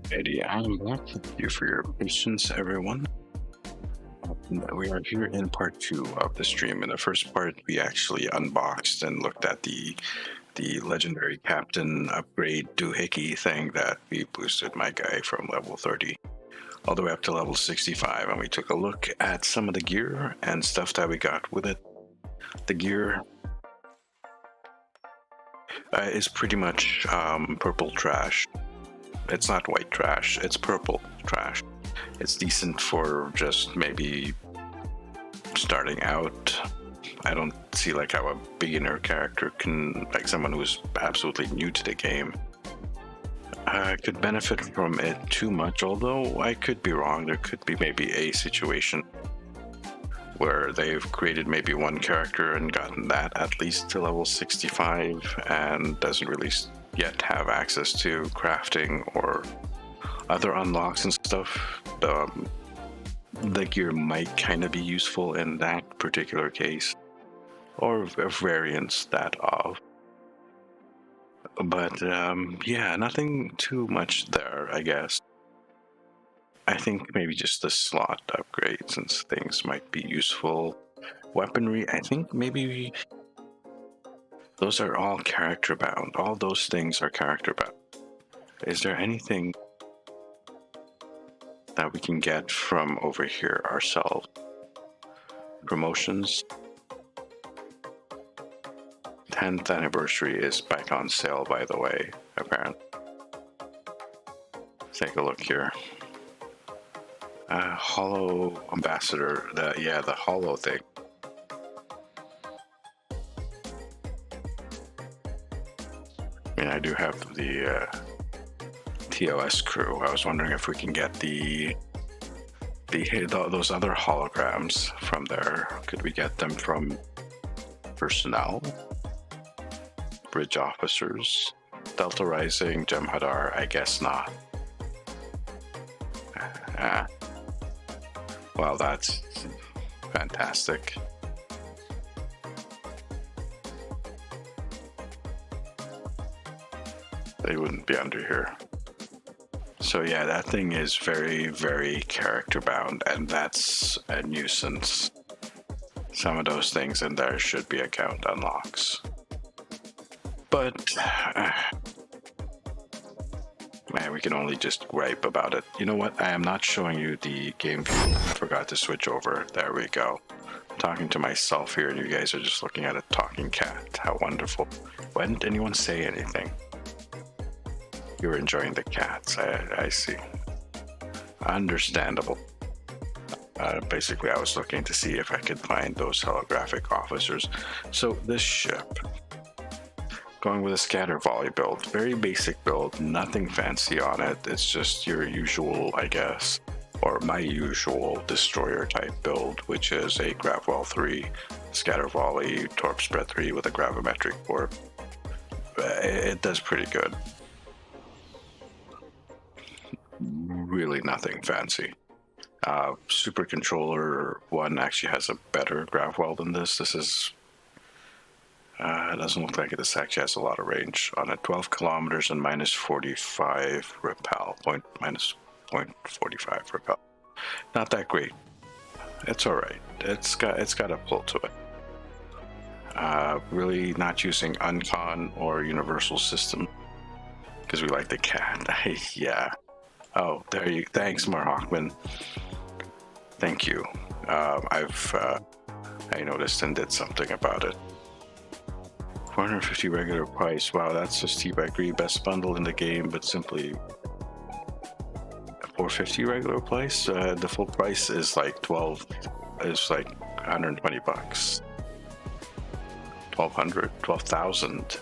Alrighty, I'm back. Thank you for your patience, everyone. We are here in part 2 of the stream. In the first part, we actually unboxed and looked at the the legendary captain upgrade doohickey thing that we boosted my guy from level 30 all the way up to level 65, and we took a look at some of the gear and stuff that we got with it. The gear is pretty much purple trash. It's not white trash, it's purple trash. It's decent for just maybe starting out. I don't see like how a beginner character can, like someone who's absolutely new to the game, could benefit from it too much, although I could be wrong. There could be maybe a situation where they've created maybe one character and gotten that at least to level 65 and doesn't really yet have access to crafting or other unlocks and stuff. The gear might kind of be useful in that particular case, or variants that of. But yeah, nothing too much there, I guess. I think maybe just the slot upgrades and things might be useful. Weaponry, I think maybe those are all character bound. All those things are character bound. Is there anything that we can get from over here ourselves? Promotions. 10th anniversary is back on sale, by the way, apparently. Take a look here. Hollow ambassador, the hollow thing. I mean, I do have the TOS crew. I was wondering if we can get those other holograms from there. Could we get them from personnel? Bridge officers? Delta Rising, Jem'Hadar? I guess not. Well, that's fantastic. They wouldn't be under here. So yeah, that thing is very, very character bound, and that's a nuisance. Some of those things in there should be account unlocks. But man, we can only just gripe about it. You know what? I am not showing you the game view. I forgot to switch over. There we go. I'm talking to myself here, and you guys are just looking at a talking cat. How wonderful. Why didn't anyone say anything? You're enjoying the cats. I see. Understandable. Basically, I was looking to see if I could find those holographic officers. So this ship, going with a scatter volley build, very basic build, nothing fancy on it. It's just your usual, I guess, or my usual destroyer type build, which is a Gravwell 3, scatter volley, torp spread 3 with a gravimetric torp. It does pretty good. Really nothing fancy. Super Controller 1 actually has a better Gravwell than this. This is it doesn't look like it. This actually has a lot of range on it. 12 kilometers and minus 45 repel. Minus 0.45 repel. Not that great. It's alright. It's got a pull to it. Really not using Uncon or Universal System because we like the cat. Yeah. Oh, there you. Thanks, Marhawkman. Thank you. I noticed and did something about it. 450 regular price. Wow, that's so steep. I agree. Best bundle in the game, but simply 450 regular price. The full price is like 120 bucks. 12,000.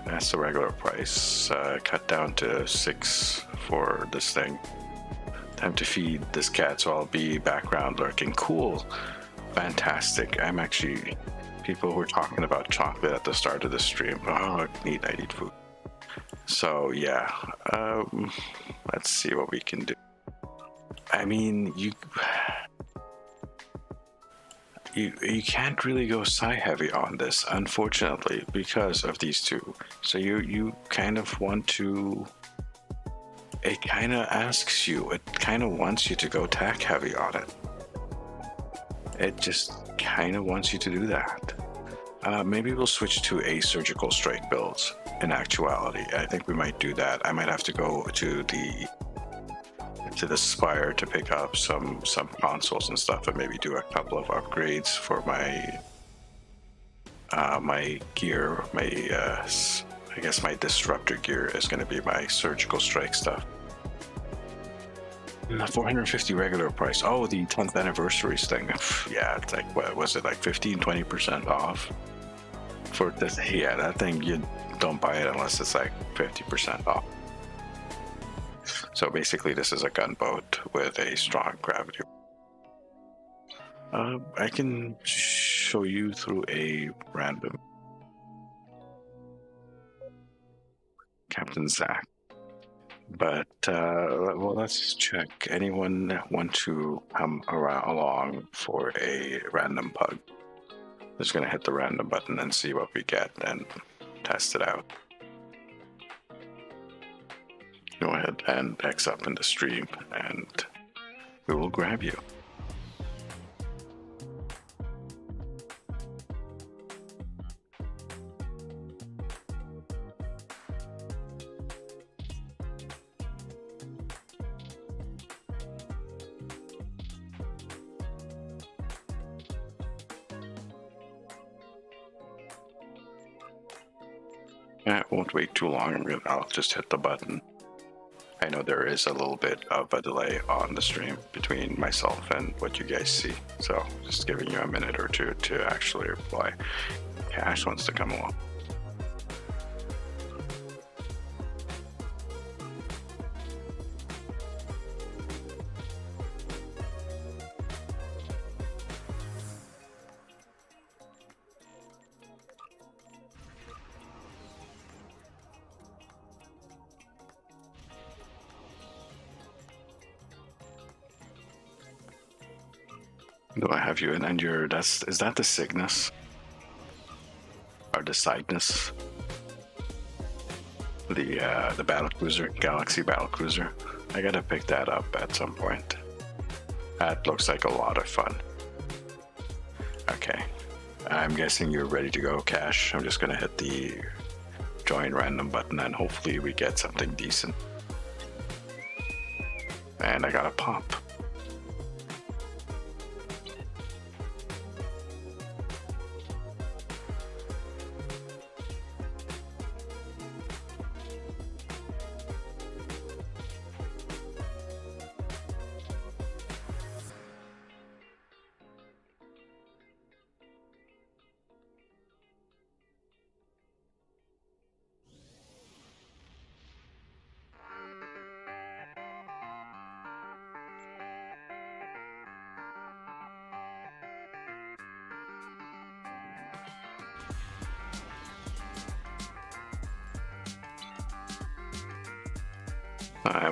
That's the regular price. Cut down to 6 for this thing. Time to feed this cat, so I'll be background lurking. Cool. Fantastic. I'm actually... People were talking about chocolate at the start of the stream. Oh, I need food. So, yeah. Let's see what we can do. I mean, you can't really go psi heavy on this, unfortunately, because of these two. So you kind of want to... It kind of asks you, it kind of wants you to go tack heavy on it. It just kind of wants you to do that. Maybe we'll switch to a surgical strike builds. In actuality, I think we might do that. I might have to go to the Spire to pick up some consoles and stuff, and maybe do a couple of upgrades for my my gear. I guess my disruptor gear is going to be my surgical strike stuff. 450 regular price. Oh, the 10th anniversaries thing. Yeah, it's like, what was it, like 15-20% off for this? Yeah, that thing, you don't buy it unless it's like 50% off. So basically this is a gunboat with a strong gravity. I can show you through a random. Captain Zach. But well, let's check. Anyone want to come along for a random pug? Just gonna hit the random button and see what we get and test it out. Go ahead and X up in the stream and we will grab you. It won't wait too long. I'll just hit the button. I know there is a little bit of a delay on the stream between myself and what you guys see, so just giving you a minute or two to actually reply. Cash wants to come along. Do I have you in? And is that the Cygnus? Or the Cygnus? The battlecruiser, Galaxy battlecruiser. I gotta pick that up at some point. That looks like a lot of fun. Okay, I'm guessing you're ready to go, Cash. I'm just gonna hit the join random button and hopefully we get something decent. And I got a pop.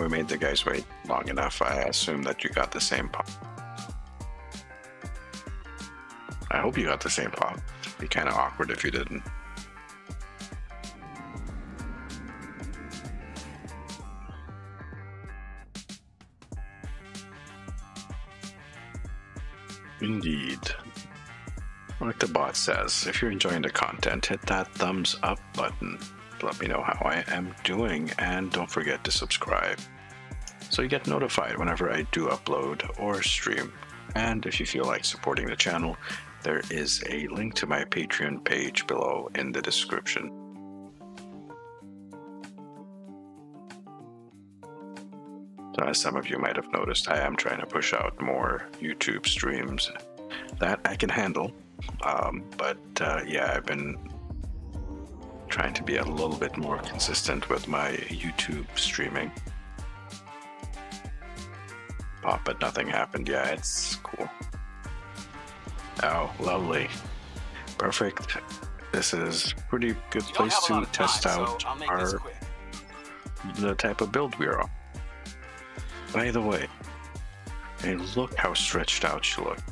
We made the guys wait long enough. I assume that you got the same pop. I hope you got the same pop. It'd be kind of awkward if you didn't. Indeed. Like the bot says, if you're enjoying the content, hit that thumbs up button. Let me know how I am doing, and don't forget to subscribe so you get notified whenever I do upload or stream. And if you feel like supporting the channel, there is a link to my Patreon page below in the description. So as some of you might have noticed, I am trying to push out more YouTube streams that I can handle, but yeah, I've been trying to be a little bit more consistent with my YouTube streaming. Pop, but nothing happened. Yeah, it's cool. Oh, lovely. Perfect. This is a pretty good place to test out the type of build we're on. By the way, hey, look how stretched out she looks.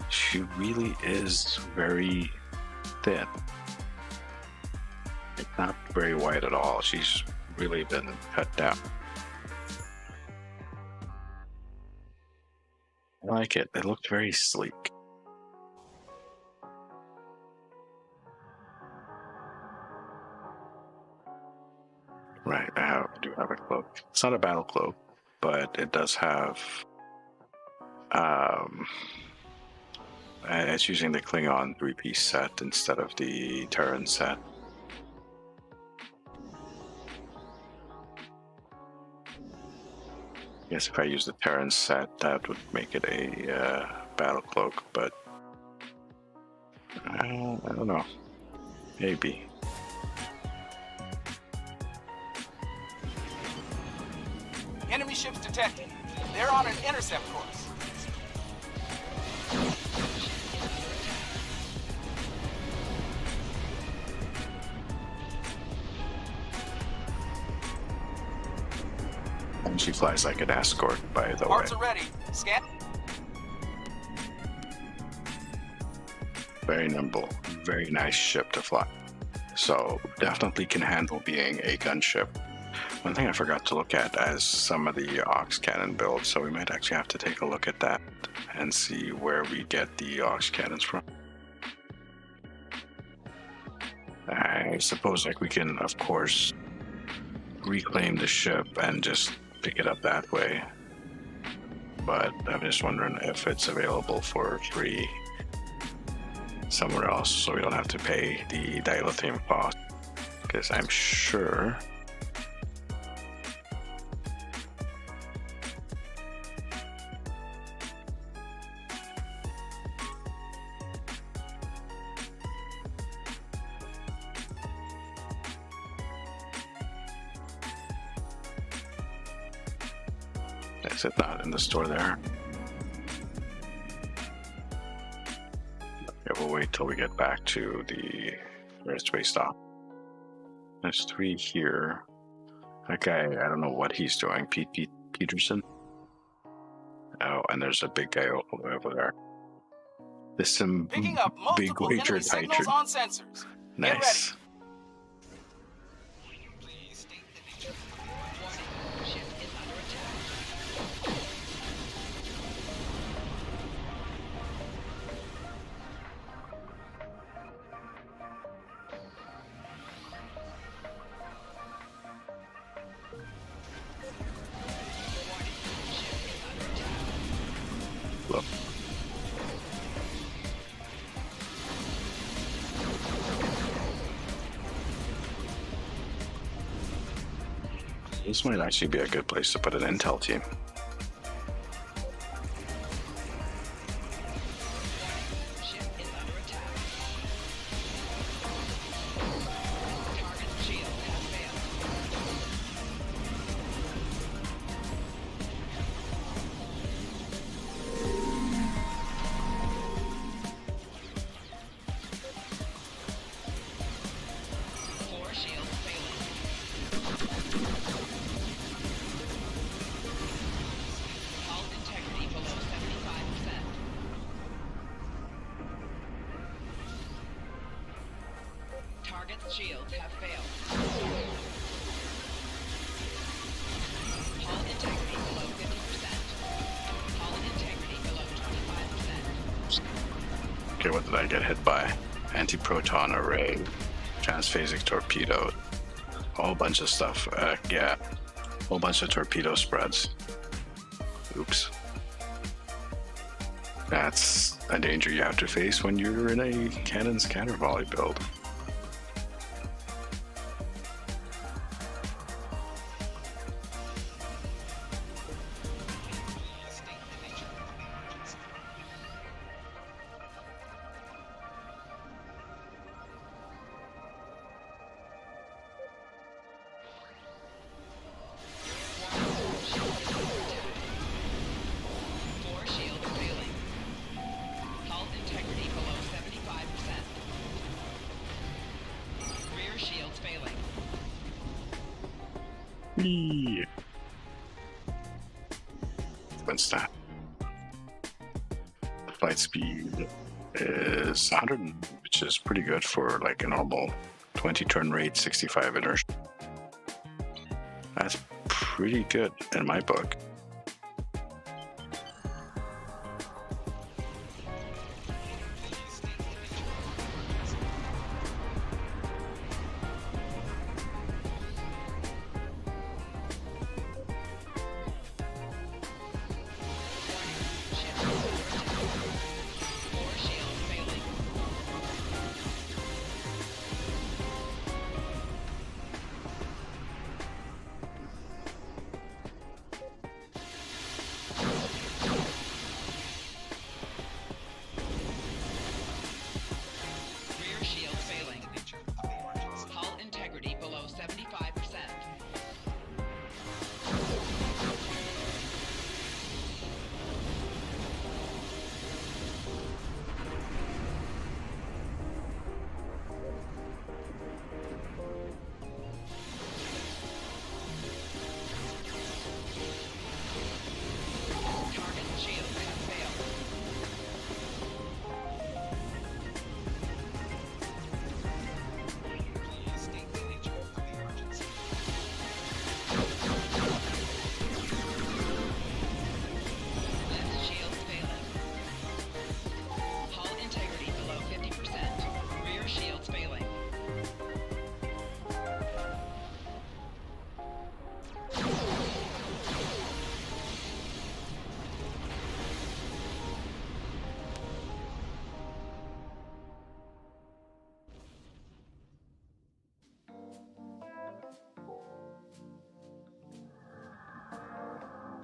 She really is very thin. It's not very wide at all. She's really been cut down. I like it. It looked very sleek. Right, I do have a cloak. It's not a battle cloak, but it does have it's using the Klingon 3-piece set instead of the Terran set. I guess if I use the Terran set, that would make it a battle cloak, but I don't know. Maybe. Enemy ships detected. They're on an intercept course. And she flies like an escort, by the way. Parts are ready. Scan. Very nimble, very nice ship to fly. So definitely can handle being a gunship. One thing I forgot to look at as some of the aux cannon builds, so we might actually have to take a look at that and see where we get the aux cannons from. I suppose like we can, of course, reclaim the ship and just pick it up that way. But I'm just wondering if it's available for free somewhere else so we don't have to pay the dilithium cost. Because I'm sure is it not in the store there? Okay, we'll wait till we get back to the restway stop. There's 3 here. Okay, I don't know what he's doing. Pete Peterson. Oh, and there's a big guy over there. There's some Picking up big multiple wager enemy signals titan. on sensors. Nice. Please state the nature. Warning, ship is under attack. Warning, ship is under attack. Look. This might actually be a good place to put an intel team. Ship is under attack. Target shield has failed. Four shields failing. Hull integrity below 75%. Target's shields have failed. Hull integrity below 50%. Hull integrity below 25%. Okay, what did I get hit by? Anti-proton array, transphasic torpedo, a whole bunch of stuff. Yeah, a whole bunch of torpedo spreads. Oops. That's a danger you have to face when you're in a cannon scatter volley build. Four shields failing. Hull integrity below 75%. Rear shields failing. Whee! What's that? Flight speed is 100, which is pretty good for like a normal 20 turn rate, 65 inertia. That's pretty good in my book.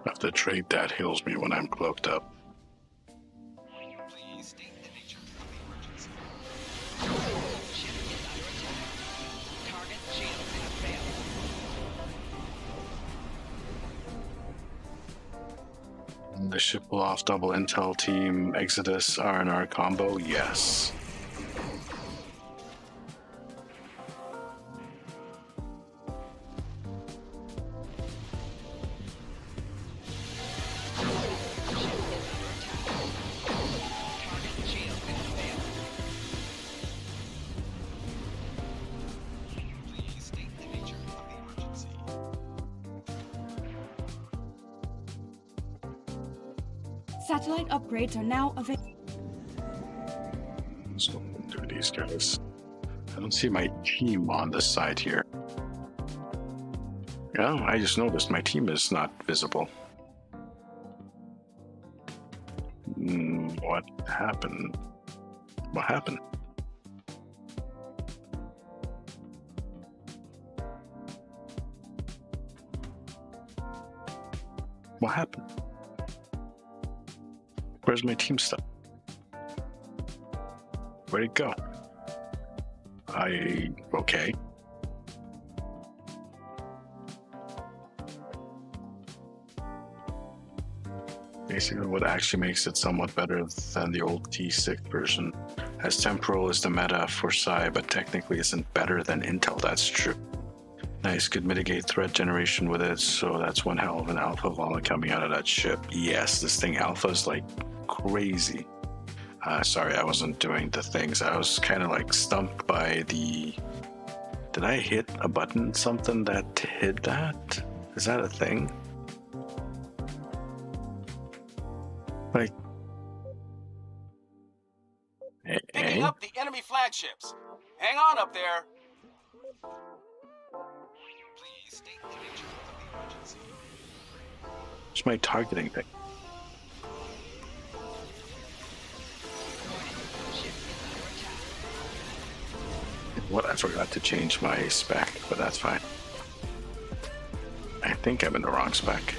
Have the trait that heals me when I'm cloaked up. Please state the nature of the emergency. Ship is under attack. Target's shields have failed. The ship will off double intel team Exodus R&R combo. Yes. Please state the nature of the emergency. Satellite upgrades are now available. So do these guys. I don't see my team on this side here. Yeah, I just noticed my team is not visible. What happened? What happened? What happened? Where's my team stuff? Where'd it go? Okay. Basically, what actually makes it somewhat better than the old T6 version, as temporal is the meta for Psi, but technically isn't better than Intel. That's true. Nice, could mitigate threat generation with it, so that's one hell of an alpha volley coming out of that ship. Yes, this thing alpha is like crazy. Sorry, I wasn't doing the things. I was kind of like stumped by the... Did I hit a button, something that hid that? Is that a thing? Like... Picking up the enemy flagships. Hang on up there. Please state the nature of the emergency. It's my targeting thing. What? I forgot to change my spec, but that's fine. I think I'm in the wrong spec.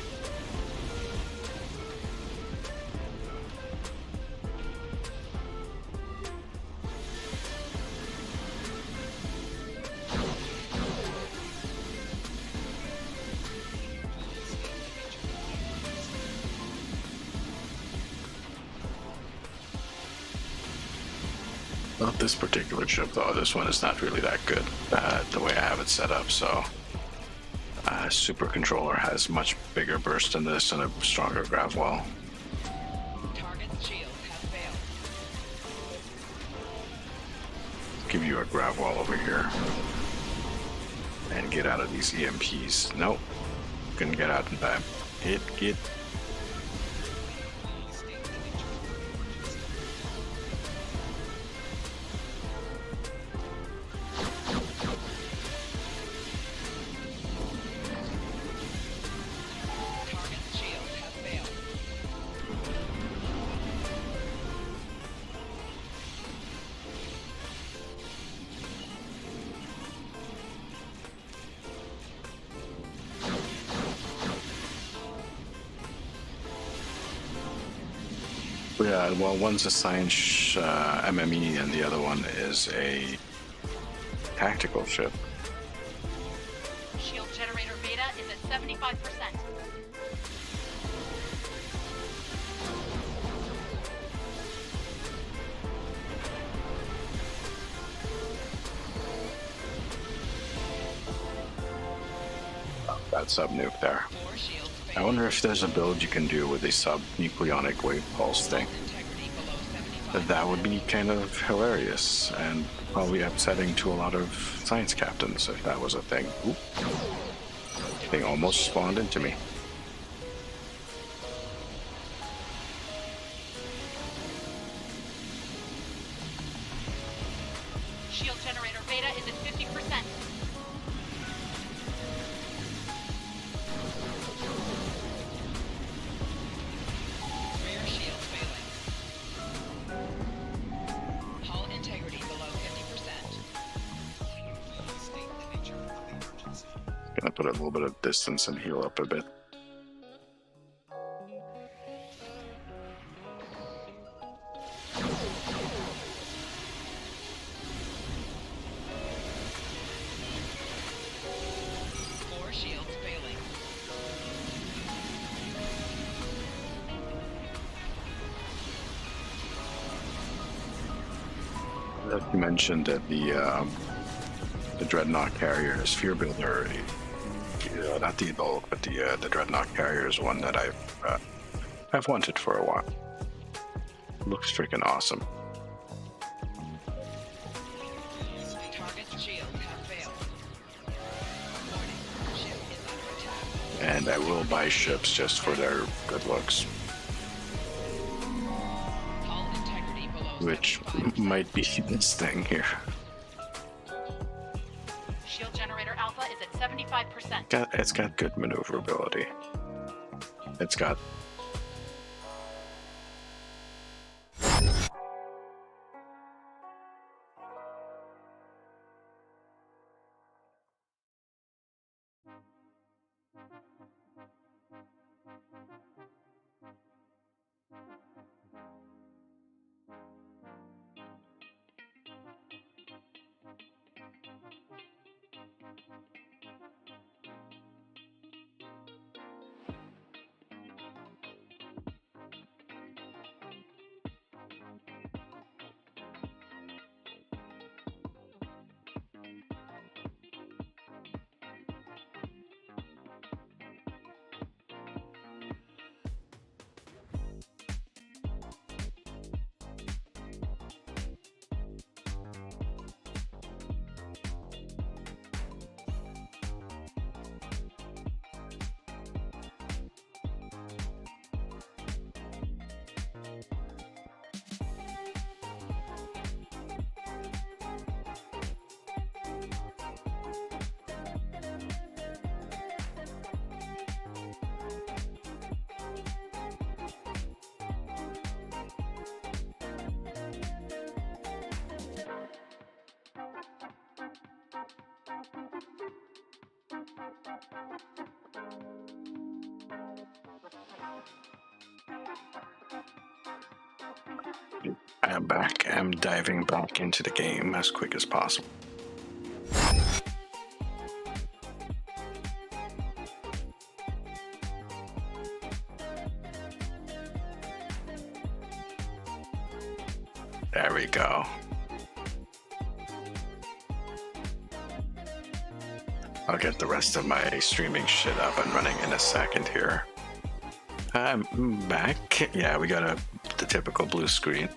Not this particular ship though. This one is not really that good the way I have it set up. So Super Controller has much bigger burst than this and a stronger grav wall. Target's shields have failed. Give you a grav wall over here and get out of these EMPs. Nope, couldn't get out in time. Get. Target's shields have failed. Yeah, well, one's a science MME and the other one is a tactical ship. Shield generator beta is at 75%. That sub nuke there. 4 shields I failed. wonder if there's a build you can do with a sub-nucleonic wave pulse thing. Integrity below 75%. That would be kind of hilarious and probably upsetting to a lot of science captains if that was a thing. Oop. Thing almost spawned into me. Shield generator beta is at 50%. Rear shield failing. Hull integrity below 50%. Please state the nature of the emergency. Gonna put a little bit of distance and heal up a bit. that you mentioned that the Dreadnought carrier is Fear Builder. Not the Evoke, but the Dreadnought carrier is one that I've wanted for a while. Looks freaking awesome. Target's shields have failed. Warning, ship is under attack. And I will buy ships just for their good looks, Hull integrity below which 75%. might be this thing here. Shield generator alpha is at 75%. It's got good maneuverability. It's got I'm back. I'm diving back into the game as quick as possible. There we go. I'll get the rest of my streaming shit up and running in a second here. I'm back. Yeah, we got the typical blue screen.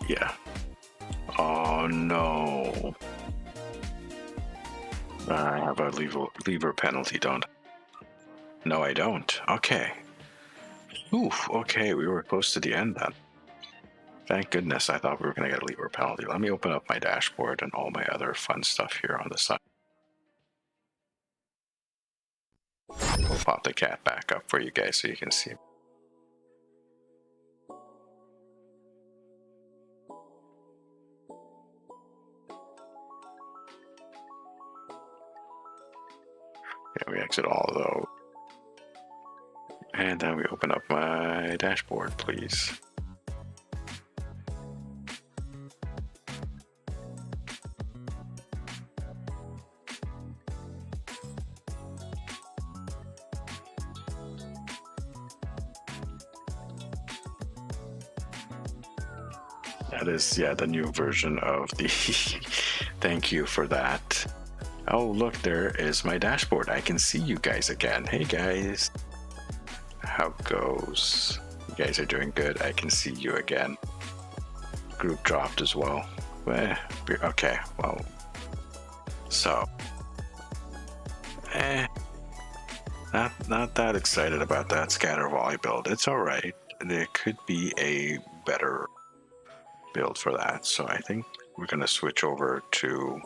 Yeah. Oh no. I have a lever penalty, don't I? No, I don't. Okay. Oof, okay, we were close to the end then. Thank goodness, I thought we were going to get a lever penalty. Let me open up my dashboard and all my other fun stuff here on the side. We'll pop the cat back up for you guys so you can see. Yeah, we exit all of those. And then we open up my dashboard, please. That is, yeah, the new version of the thank you for that. Oh, look, there is my dashboard. I can see you guys again. Hey, guys. How goes? You guys are doing good. I can see you again. Group dropped as well. Okay, well. So. Not that excited about that scatter volley build. It's alright. There could be a better build for that. So I think we're going to switch over to...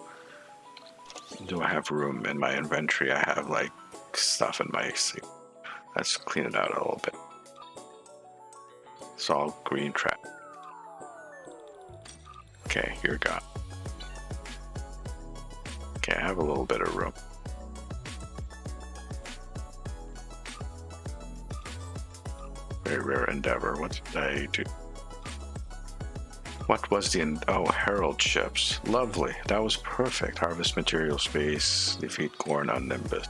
Do I have room in my inventory? I have like stuff in my... Let's clean it out a little bit. It's all green trap. Okay, you're gone. Okay, I have a little bit of room. Very rare endeavor. What did I do? What was the... Oh, Herald ships. Lovely. That was perfect. Harvest material space. Defeat Gorn on Nimbus.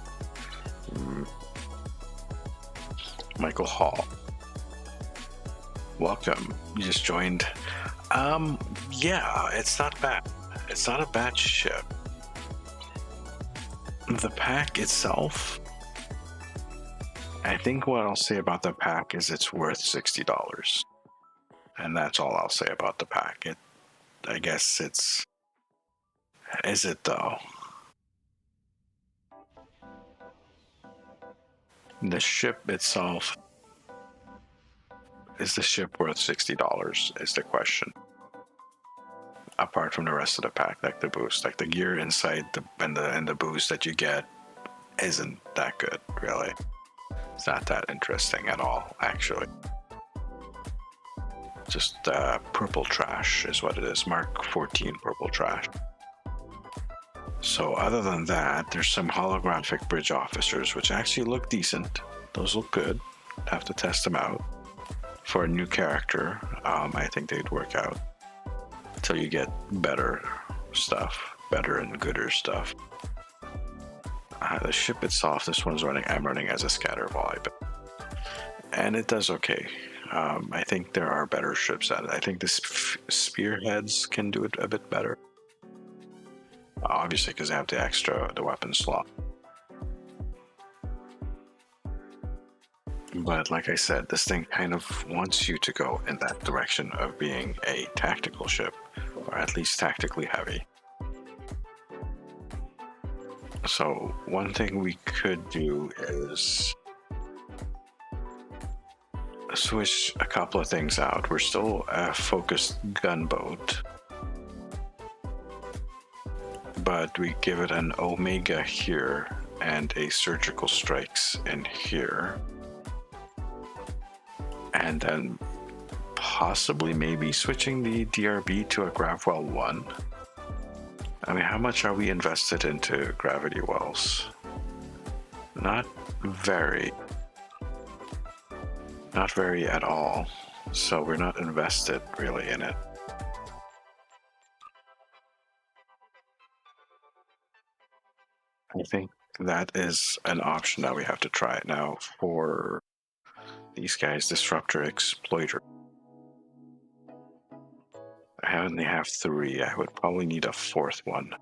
Michael Hall. welcome. You just joined. Yeah, it's not bad. It's not a bad ship. The pack itself, I think what I'll say about the pack is it's worth $60. And that's all I'll say about the pack. I guess it's... Is it though? The ship itself, is the ship worth $60 is the question. Apart from the rest of the pack, like the boost, like the gear inside and the boost that you get isn't that good, really. It's not that interesting at all, actually. Just purple trash is what it is. Mark 14 purple trash. So other than that, there's some holographic bridge officers, which actually look decent. Those look good. Have to test them out. For a new character, I think they'd work out. Until you get better stuff. Better and gooder stuff. The ship itself, this one's running, I'm running as a scatter volley. And it does okay. I think there are better ships at it. I think the spearheads can do it a bit better. Obviously, because they have the weapon slot. But like I said, this thing kind of wants you to go in that direction of being a tactical ship, or at least tactically heavy. So one thing we could do is switch a couple of things out. We're still a focused gunboat, but we give it an Omega here and a surgical strikes in here, and then possibly maybe switching the DRB to a Gravwell 1. I mean, how much are we invested into gravity wells? Not very. Not very at all. So we're not invested really in it. I think that is an option that we have to try it now for these guys, Disruptor, Exploiter. I only have 3. I would probably need a 4th one.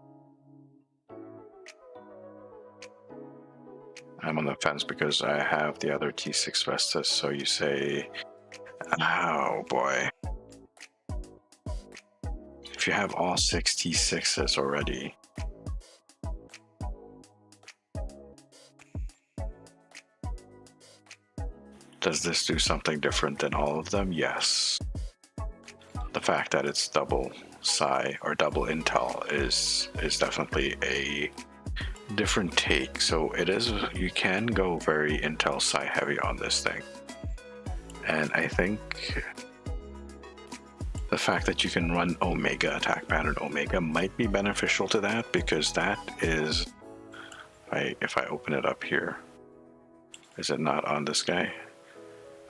I'm on the fence because I have the other T6 Vestas, so you say, oh boy. If you have all 6 T6s already, does this do something different than all of them? Yes. The fact that it's double psi or double intel is definitely a different take. So it is, you can go very intel psi heavy on this thing. And I think the fact that you can run Omega, attack pattern Omega, might be beneficial to that, because that is, if I open it up here, is it not on this guy?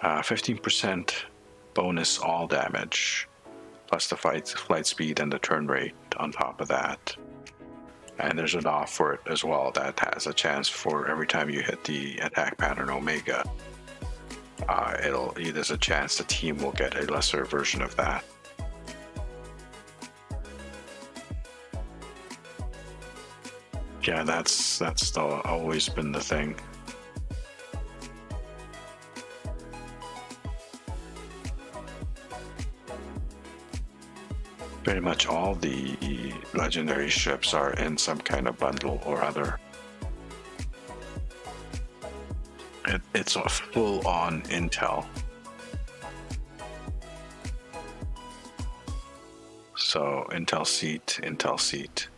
15% bonus all damage, plus the flight speed and the turn rate on top of that. And there's an off for it as well that has a chance for every time you hit the attack pattern Omega, there's a chance the team will get a lesser version of that. Yeah, that's always been the thing. Pretty much all the legendary ships are in some kind of bundle or other. It's a full-on intel. So intel seat,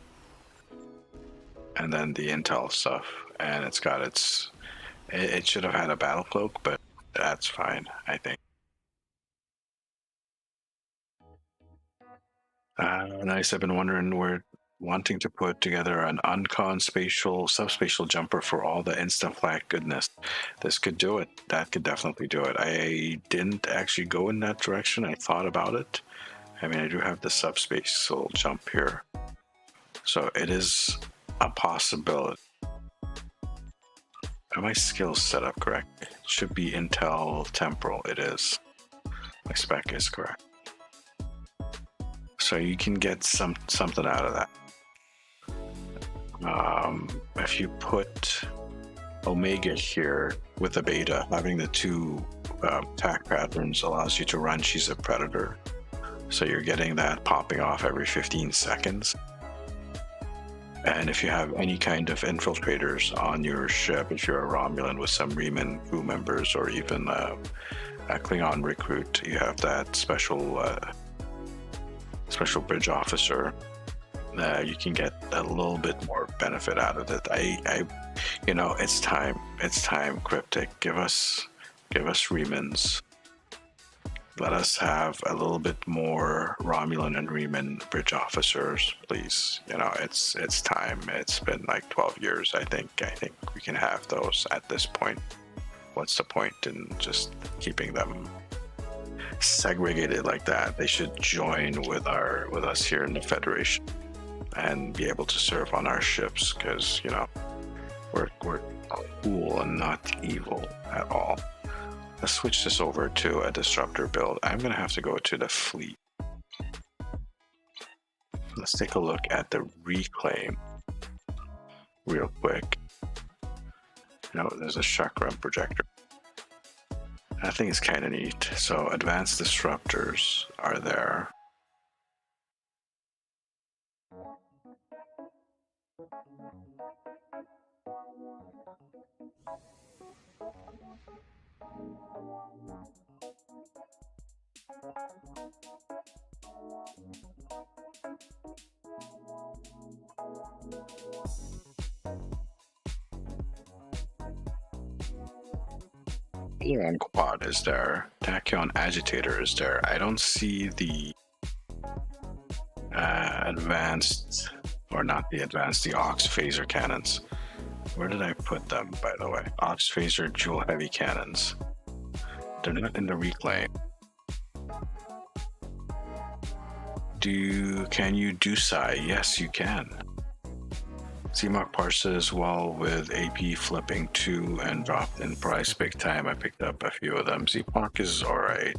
and then the intel stuff. And it's got it should have had a battle cloak, but that's fine, I think. Nice. I've been wondering, we're wanting to put together an uncon subspatial jumper for all the instant flag goodness. This could do it. That could definitely do it. I didn't actually go in that direction. I thought about it. I mean, I do have the subspatial jump here, so it is a possibility. Are my skills set up correct? It should be Intel Temporal. It is. My spec is correct. So you can get something out of that. If you put Omega here with the beta, having the two attack patterns allows you to run She's a Predator. So you're getting that popping off every 15 seconds. And if you have any kind of infiltrators on your ship, if you're a Romulan with some Reman crew members or even a Klingon recruit, you have that special bridge officer. You can get a little bit more benefit out of it. It's time. It's time, Cryptic. Give us Remans. Let us have a little bit more Romulan and Reman bridge officers, please. It's time. It's been like 12 years, I think. I think we can have those at this point. What's the point in just keeping them segregated like that? They should join with us here in the Federation and be able to serve on our ships, because we're cool and not evil at all. Let's switch this over to a disruptor build. I'm gonna have to go to the fleet. Let's take a look at the reclaim real quick. There's a chakram projector. I think it's kind of neat. So advanced disruptors are there. Ion Quad is there. Tachyon Agitator is there. I don't see the advanced, or not the advanced, the Ox Phaser cannons. Where did I put them, by the way? Ox Phaser dual heavy cannons. They're not in the reclaim. Can you do Psi? Yes, you can. CMOC parses as well with AP flipping 2 and dropped in price big time. I picked up a few of them. CMOC is alright.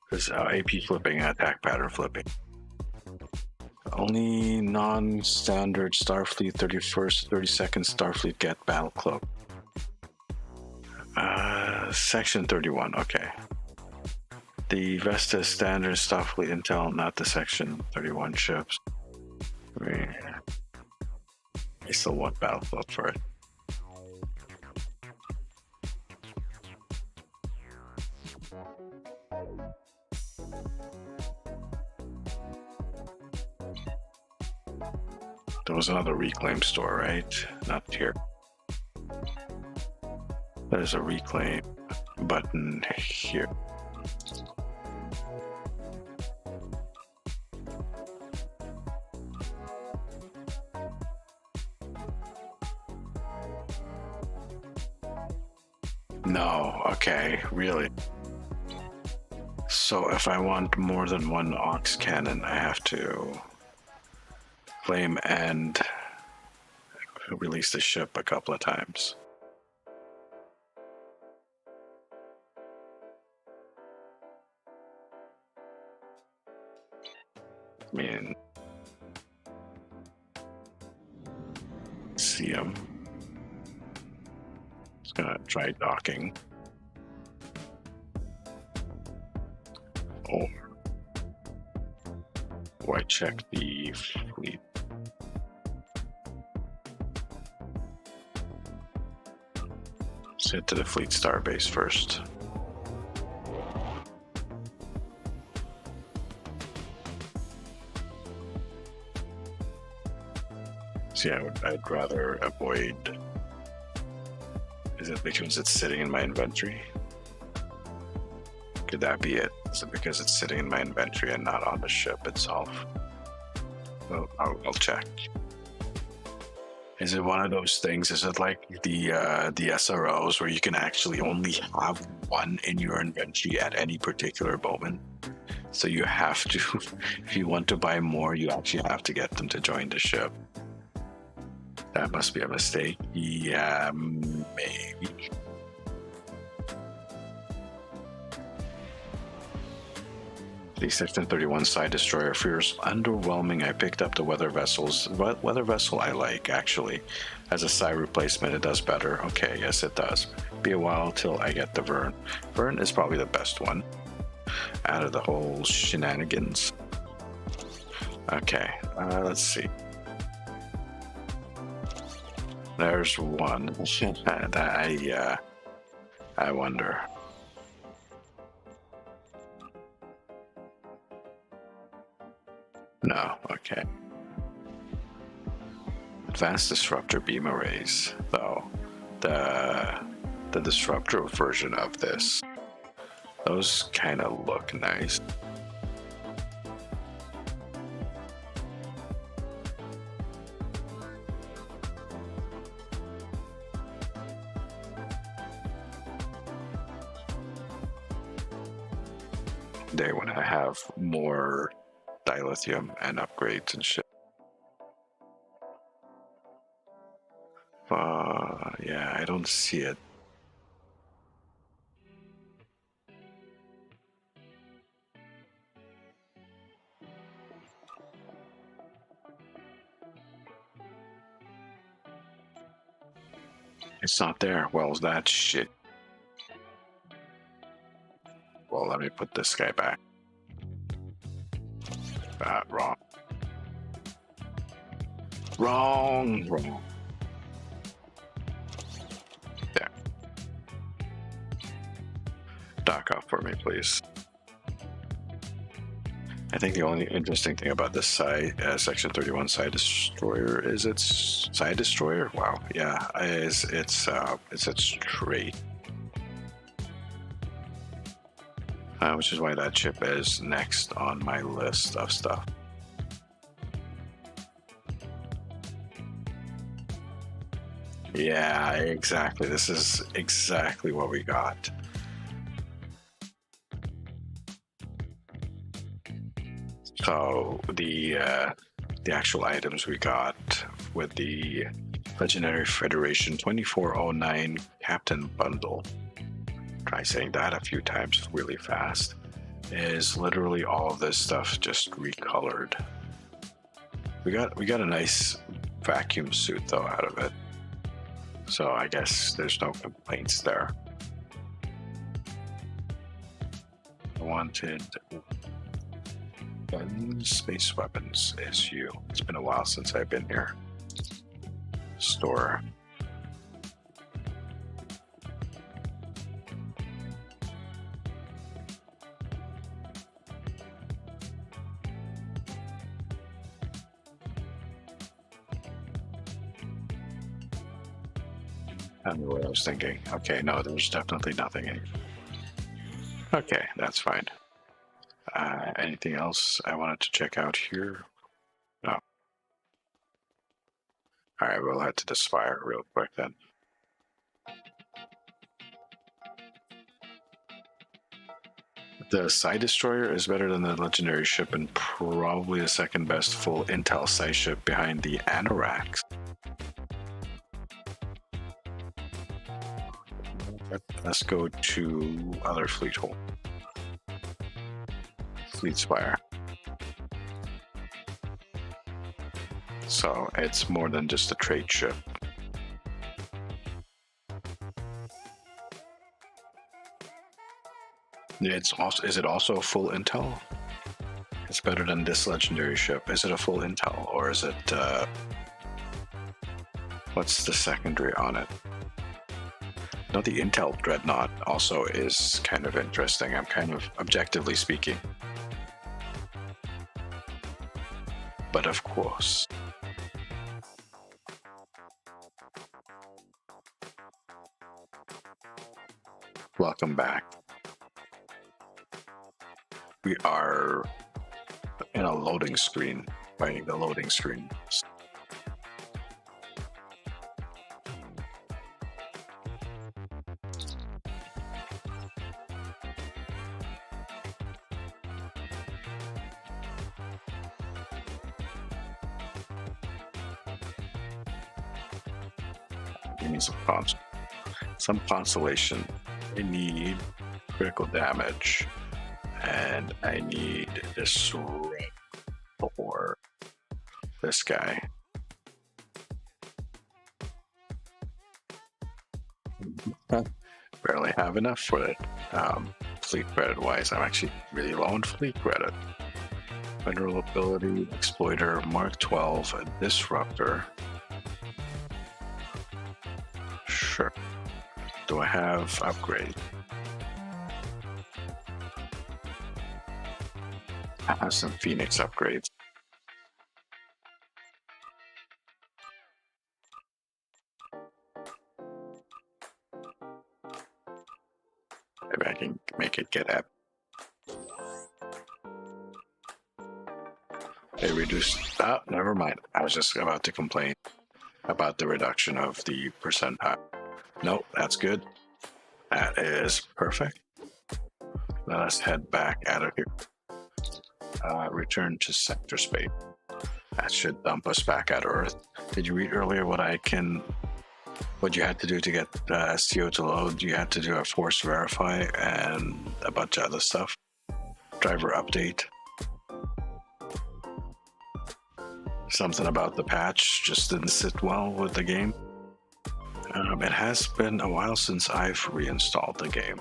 There's AP flipping and attack pattern flipping. Only non-standard Starfleet 31st, 32nd Starfleet get Battle Cloak. Section 31, okay. The Vesta standard Starfleet Intel, not the Section 31 ships. I still want Battle Cloak for it. There was another reclaim store, right? Not here. There's a reclaim button here. No, okay, really. So if I want more than one Ox cannon, I have to claim and release the ship a couple of times. I mean, see him. Just gonna try docking. Or I check the fleet? Let's head to the fleet starbase first. See, I'd rather avoid. Is it because it's sitting in my inventory? Could that be it? Is it because it's sitting in my inventory and not on the ship itself? Well, I'll check. Is it one of those things? Is it like the SROs where you can actually only have one in your inventory at any particular moment? So you have to, if you want to buy more, you actually have to get them to join the ship. That must be a mistake. Yeah, maybe. The Section 31 side destroyer feels underwhelming. I picked up the weather vessels. Weather vessel I like, actually. As a side replacement, it does better. Okay, yes, it does. Be a while till I get the Vern. Vern is probably the best one out of the whole Shenanigans. Okay, let's see. There's one that I wonder. No, okay. Advanced disruptor beam arrays, though. The disruptor version of this. Those kind of look nice. Day when I have more dilithium and upgrades and shit. Yeah, I don't see it. It's not there. Well, that shit. Well, let me put this guy back. Wrong. Wrong. There. Dock off for me, please. I think the only interesting thing about this Section 31 side destroyer is its side destroyer. Wow, yeah, it's its trait. Which is why that chip is next on my list of stuff. Yeah, exactly. This is exactly what we got. So the actual items we got with the Legendary Federation 2409 Captain Bundle. Try saying that a few times really fast. Is literally all of this stuff just recolored. We got a nice vacuum suit though out of it. So I guess there's no complaints there. I wanted gun space weapons SU. It's been a while since I've been here. Store. I don't know what I was thinking. Okay, no, there's definitely nothing in here. Okay, that's fine. Anything else I wanted to check out here? No. Alright, we'll head to the Spire real quick then. The Side Destroyer is better than the Legendary ship and probably the second best full intel Side ship behind the Anoraks. Let's go to other fleet hole. Fleet Spire. So it's more than just a trade ship. Is it also a full intel? It's better than this legendary ship. Is it a full intel or is it what's the secondary on it? No, the Intel Dreadnought also is kind of interesting. I'm kind of objectively speaking. But of course. Welcome back. We are in a loading screen, fighting the loading screen. Give me some consolation. I need critical damage. And I need this for this guy. Barely have enough for it. Fleet credit wise, I'm actually really low on fleet credit. Federal ability, exploiter, Mark 12, a disruptor. Sure. Do I have upgrade? I have some Phoenix upgrades. Maybe I can make it get up. They reduced. Oh, never mind. I was just about to complain about the reduction of the percentile. Nope, that's good. That is perfect. Let us head back out of here. Return to sector space. That should dump us back out of Earth. Did you read earlier what you had to do to get STO to load? You had to do a force verify and a bunch of other stuff. Driver update. Something about the patch just didn't sit well with the game. It has been a while since I've reinstalled the game.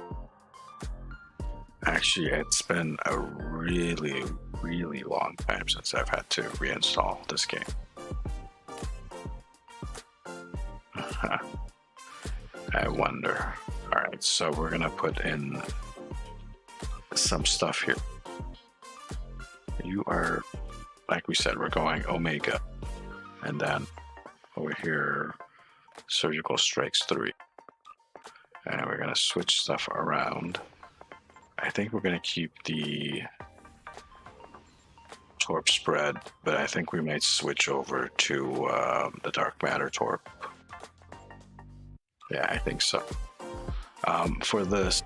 Actually, it's been a really, really long time since I've had to reinstall this game. I wonder. All right, so we're gonna put in some stuff here. You are, like we said, we're going Omega, and then over here, Surgical Strikes 3, and we're gonna switch stuff around. I think we're gonna keep the torp spread, but I think we might switch over to the dark matter torp. Yeah, I think so. For this,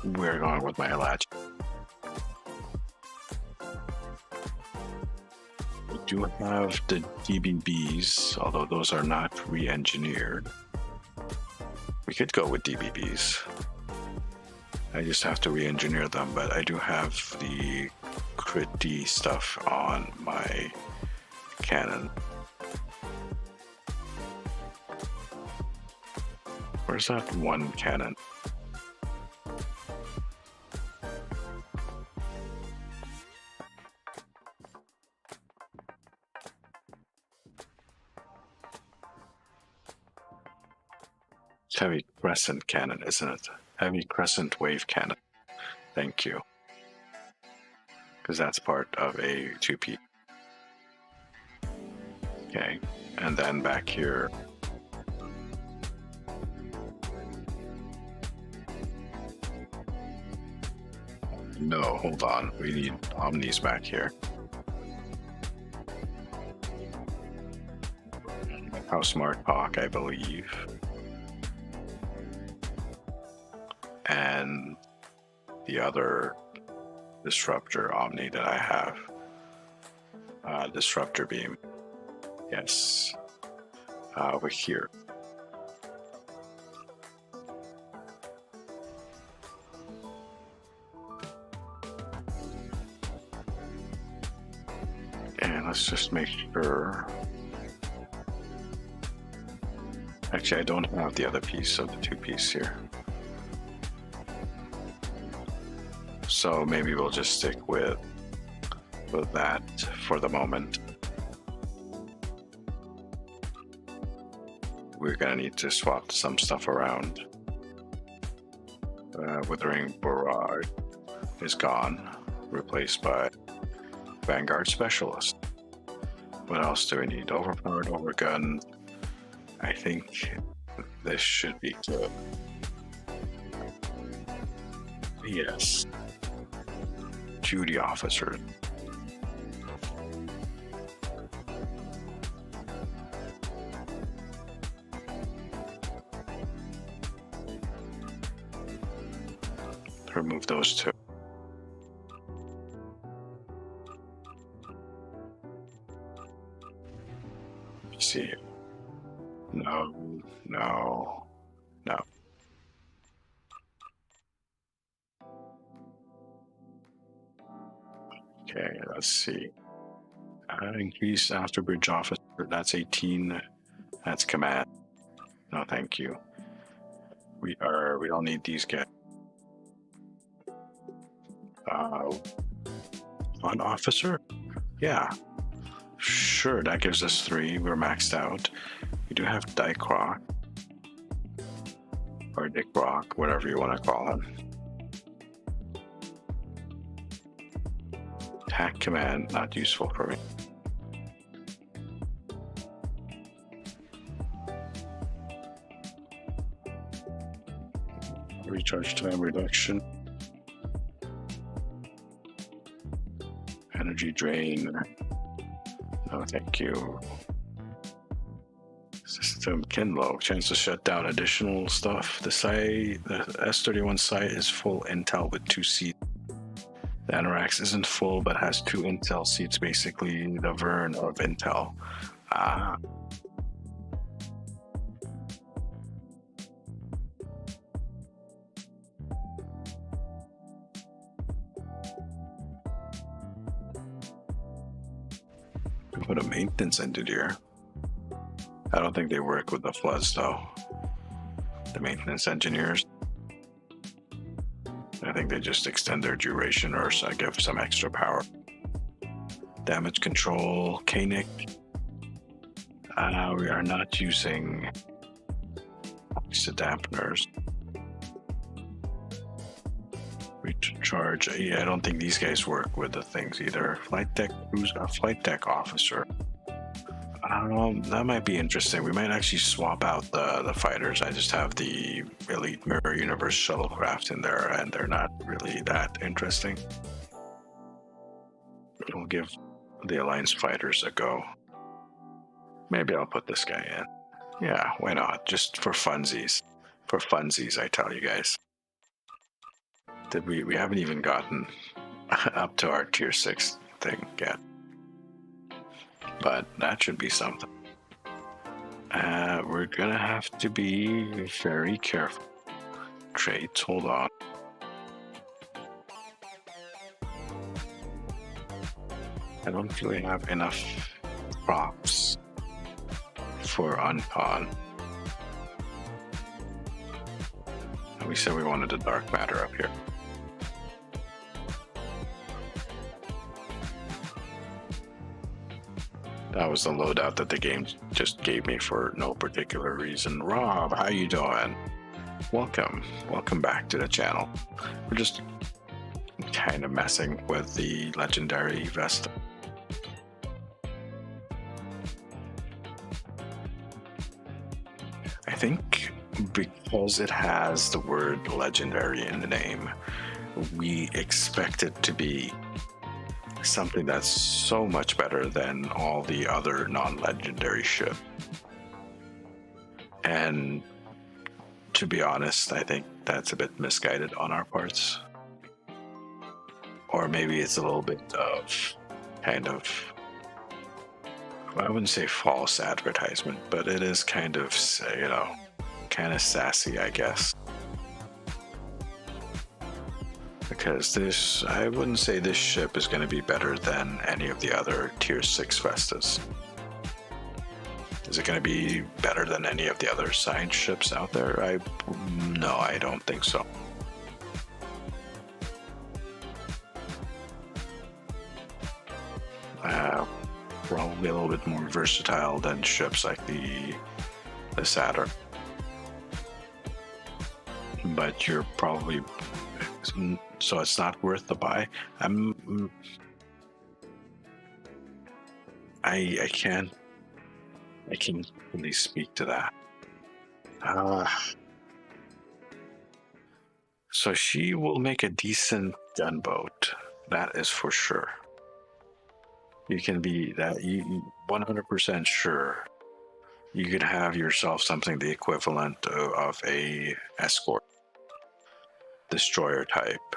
we're going with my latch. We do have the DBBs, although those are not re-engineered. We could go with DBBs. I just have to re-engineer them, but I do have the crit D stuff on my cannon. Where's that one cannon? It's heavy crescent cannon, isn't it? Heavy crescent wave cannon. Thank you. Because that's part of a 2P. Okay, and then back here. No, hold on. We need Omnis back here. House Smart Hawk, I believe. And the other disruptor Omni that I have. Disruptor beam. Yes. Over here. And let's just make sure. Actually, I don't have the other piece of the 2-piece here. So maybe we'll just stick with that for the moment. We're gonna need to swap some stuff around. Withering Barrage is gone, replaced by Vanguard Specialist. What else do we need? Overpowered Overgun. I think this should be good. Yes. Duty Officer. Remove those two. Let's see. No, no, no. Okay, let's see. Increase after bridge officer. That's 18. That's command. No, thank you. We don't need these guys. On officer? Yeah. Sure, that gives us 3. We're maxed out. We do have Dyke Rock. Or Dick Rock, whatever you want to call him. Attack command, not useful for me. Recharge time reduction. Energy drain. No, thank you. System Kinlow. Chance to shut down additional stuff. The S31 site is full intel with 2 seats. The Anorax isn't full but has 2 intel seats, basically the Vern of intel. Put a maintenance engineer. I don't think they work with the floods though. The maintenance engineers. I think they just extend their duration or give some extra power. Damage control, Koenig. We are not using oxid dampeners. Recharge. Yeah, I don't think these guys work with the things either. Flight deck officer. That might be interesting. We might actually swap out the fighters. I just have the Elite Mirror Universe shuttlecraft in there, and they're not really that interesting. We'll give the Alliance fighters a go. Maybe I'll put this guy in. Yeah, why not? Just for funsies. For funsies, I tell you guys. We haven't even gotten up to our tier 6 thing yet. But that should be something. We're gonna have to be very careful. Traits, hold on. I don't really have enough props for Uncon. We said we wanted a dark matter up here. That was the loadout that the game just gave me for no particular reason. Rob, how you doing? Welcome back to the channel. We're just kind of messing with the legendary Vesta. I think because it has the word legendary in the name, we expect it to be something that's so much better than all the other non-legendary shit. And to be honest, I think that's a bit misguided on our parts. Or maybe it's a little bit of kind of, I wouldn't say false advertisement, but it is kind of, kind of sassy, I guess. Because this, I wouldn't say this ship is going to be better than any of the other tier 6 Vestas. Is it going to be better than any of the other science ships out there? No, I don't think so. Probably a little bit more versatile than ships like the Saturn. But you're probably, so it's not worth the buy. I can't really speak to that. So she will make a decent gunboat. That is for sure. You can be that you 100% sure. You could have yourself something the equivalent of a escort destroyer type,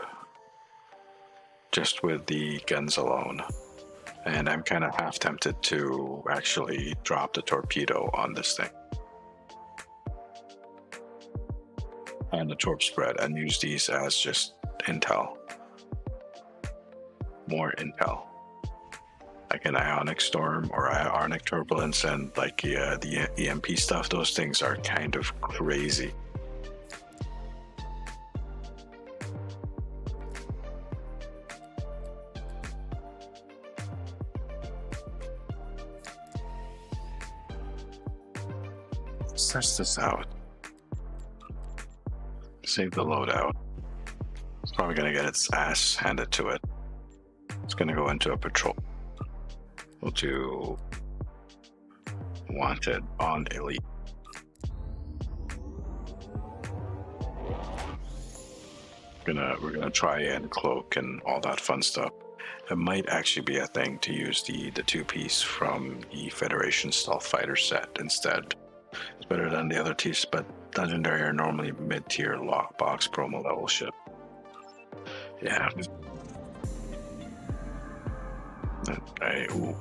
just with the guns alone. And I'm kind of half tempted to actually drop the torpedo on this thing and the torp spread and use these as just intel. more intel, like an ionic storm or ionic turbulence, and like the EMP stuff. Those things are kind of crazy. Let's test this out. Save the loadout. It's probably gonna get its ass handed to it. It's gonna go into a patrol. We'll do wanted on elite. We're gonna try and cloak and all that fun stuff. It might actually be a thing to use the two-piece from the Federation Stealth Fighter set instead. It's better than the other piece, but Legendary are normally mid-tier lockbox promo level ship. Yeah. Ooh.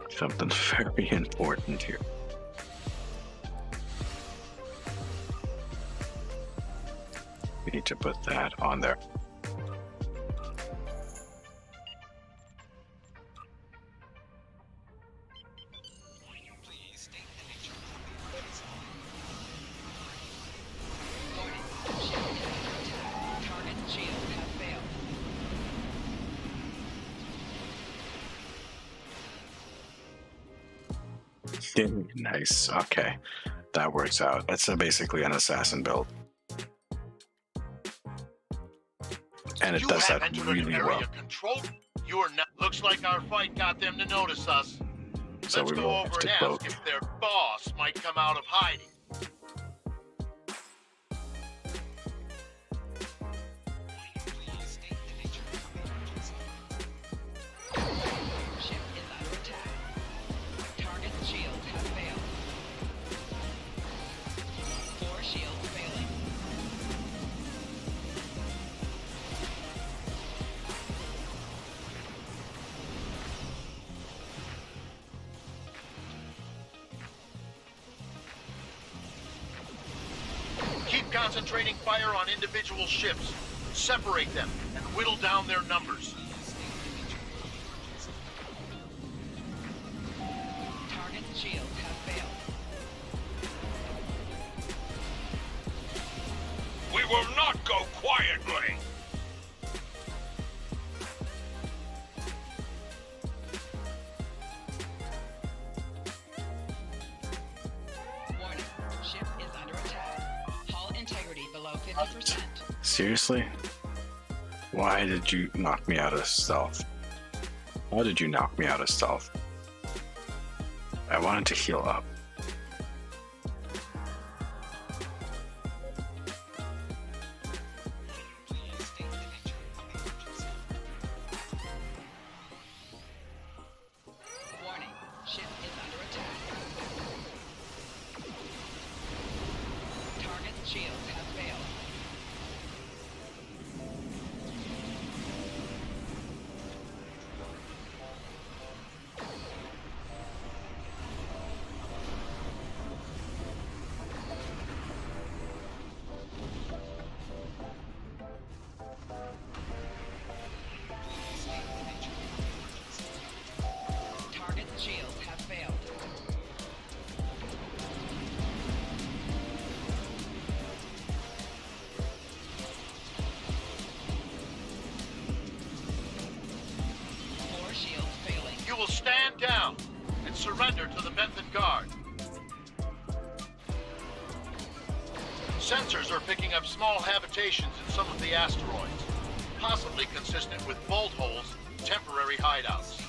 Something very important here. We need to put that on there. Nice. Okay, that works out. That's basically an assassin build, and it does that really well. You are not. Looks like our fight got them to notice us. So Let's we go will over have to and cloak. ask if their boss might come out of hiding. Ship is under attack. Target's shields have failed. 4 shields failing. Keep concentrating fire on individual ships. Separate them and whittle down their numbers. Target's shields have failed. We will not go quietly. Warning. Ship is under attack. Hull integrity below 50%. Seriously? Why did you knock me out of stealth? Why did you knock me out of stealth? I wanted to heal up. Warning. Ship is under attack. Target's shields have failed. Target's shields have failed. Four shields failing. You will stand down and surrender to the Benthan Guard. Sensors are picking up small habitations in some of the asteroids, possibly consistent with bolt holes, temporary hideouts.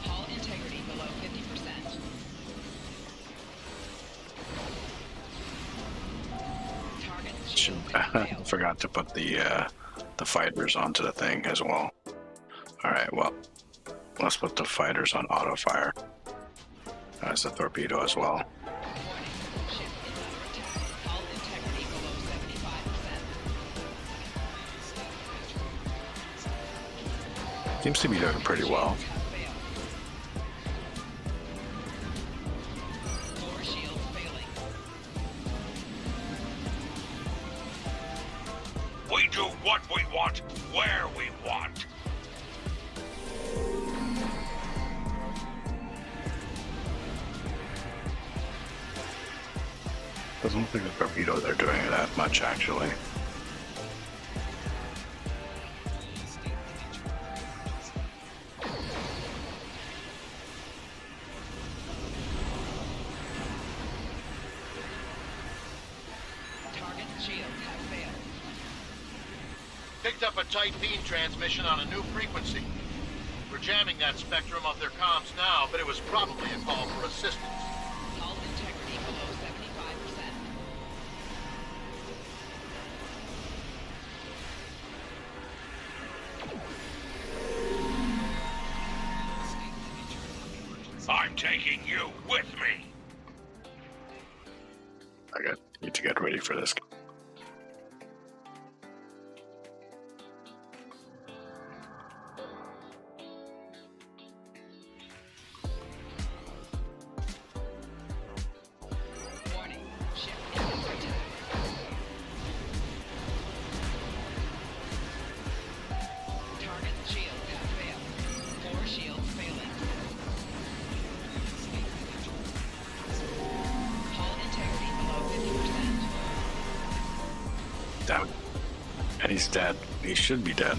Hull integrity below 50%. Target's shields have failed. Forgot to put the fighters onto the thing as well. Alright, well, let's put the fighters on auto fire. As the torpedo as well. Warning. Ship is under attack. Hull integrity below 75%. Seems to be doing pretty well. Shields have failed. we want, where we want. Doesn't look like the torpedo they're doing it that much, actually. Target's shields have failed. Picked up a tight beam transmission on a new frequency. We're jamming that spectrum of their comms now, but it was probably a call for assistance. Hull integrity below 75%. I'm taking you with me. Need to get ready for this. Warning. Ship is under attack. Target's shields have failed. 4 shields failing. Hull integrity below 50%. Damn it. And he's dead. He should be dead.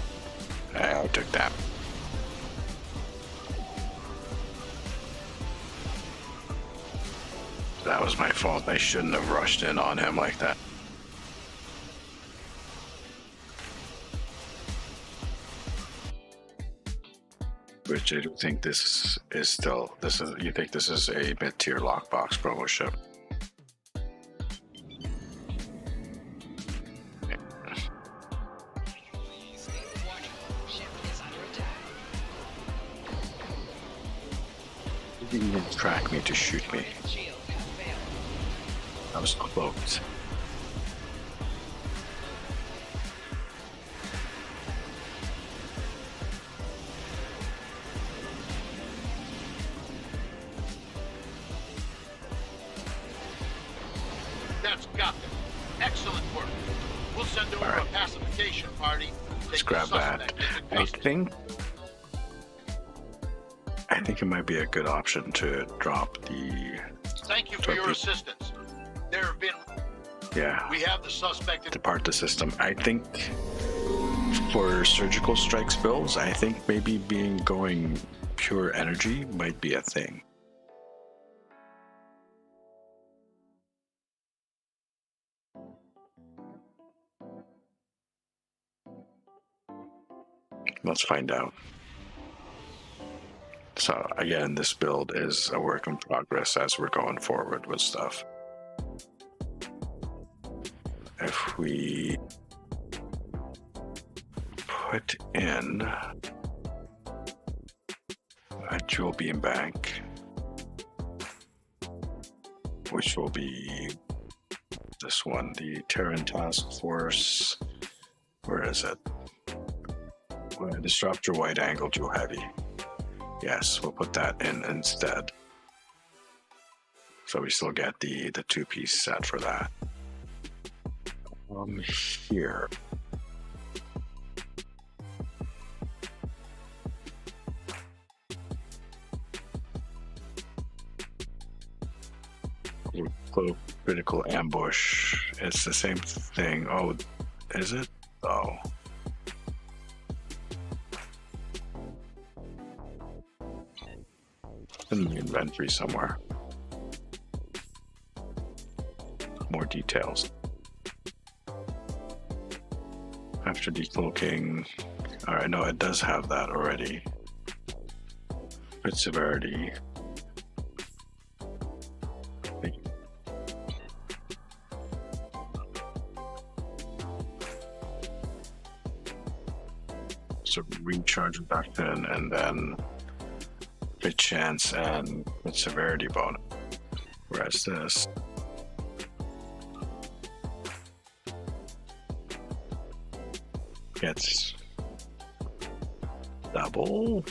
I took that. That was my fault. I shouldn't have rushed in on him like that. Which I do think this is still, you think this is a mid-tier lockbox promo ship. Warning. Ship is under attack. He didn't even track me to shoot me. Target's shields have failed. I was cloaked. That's got them. Excellent work. We'll send over All right. a pacification party. Let's Take grab the that. suspect into I custody. think it might be a good option to drop the, Thank you for your assistance. There have been. yeah, We have the suspect. depart the system. I think for surgical strikes builds, I think maybe going pure energy might be a thing. Let's find out. So again, this build is a work in progress as we're going forward with stuff. If we put in a dual beam bank, which will be this one, the Terran Task Force. Where is it? Disruptor wide angle dual heavy. Yes, we'll put that in instead. So we still get the two-piece set for that. Here. Critical ambush. It's the same thing. Oh, is it? Oh. In the inventory somewhere. More details. After decloaking. Alright, no, it does have that already. Crit severity. So recharge reduction and then crit chance and crit severity bonus. Whereas this gets double.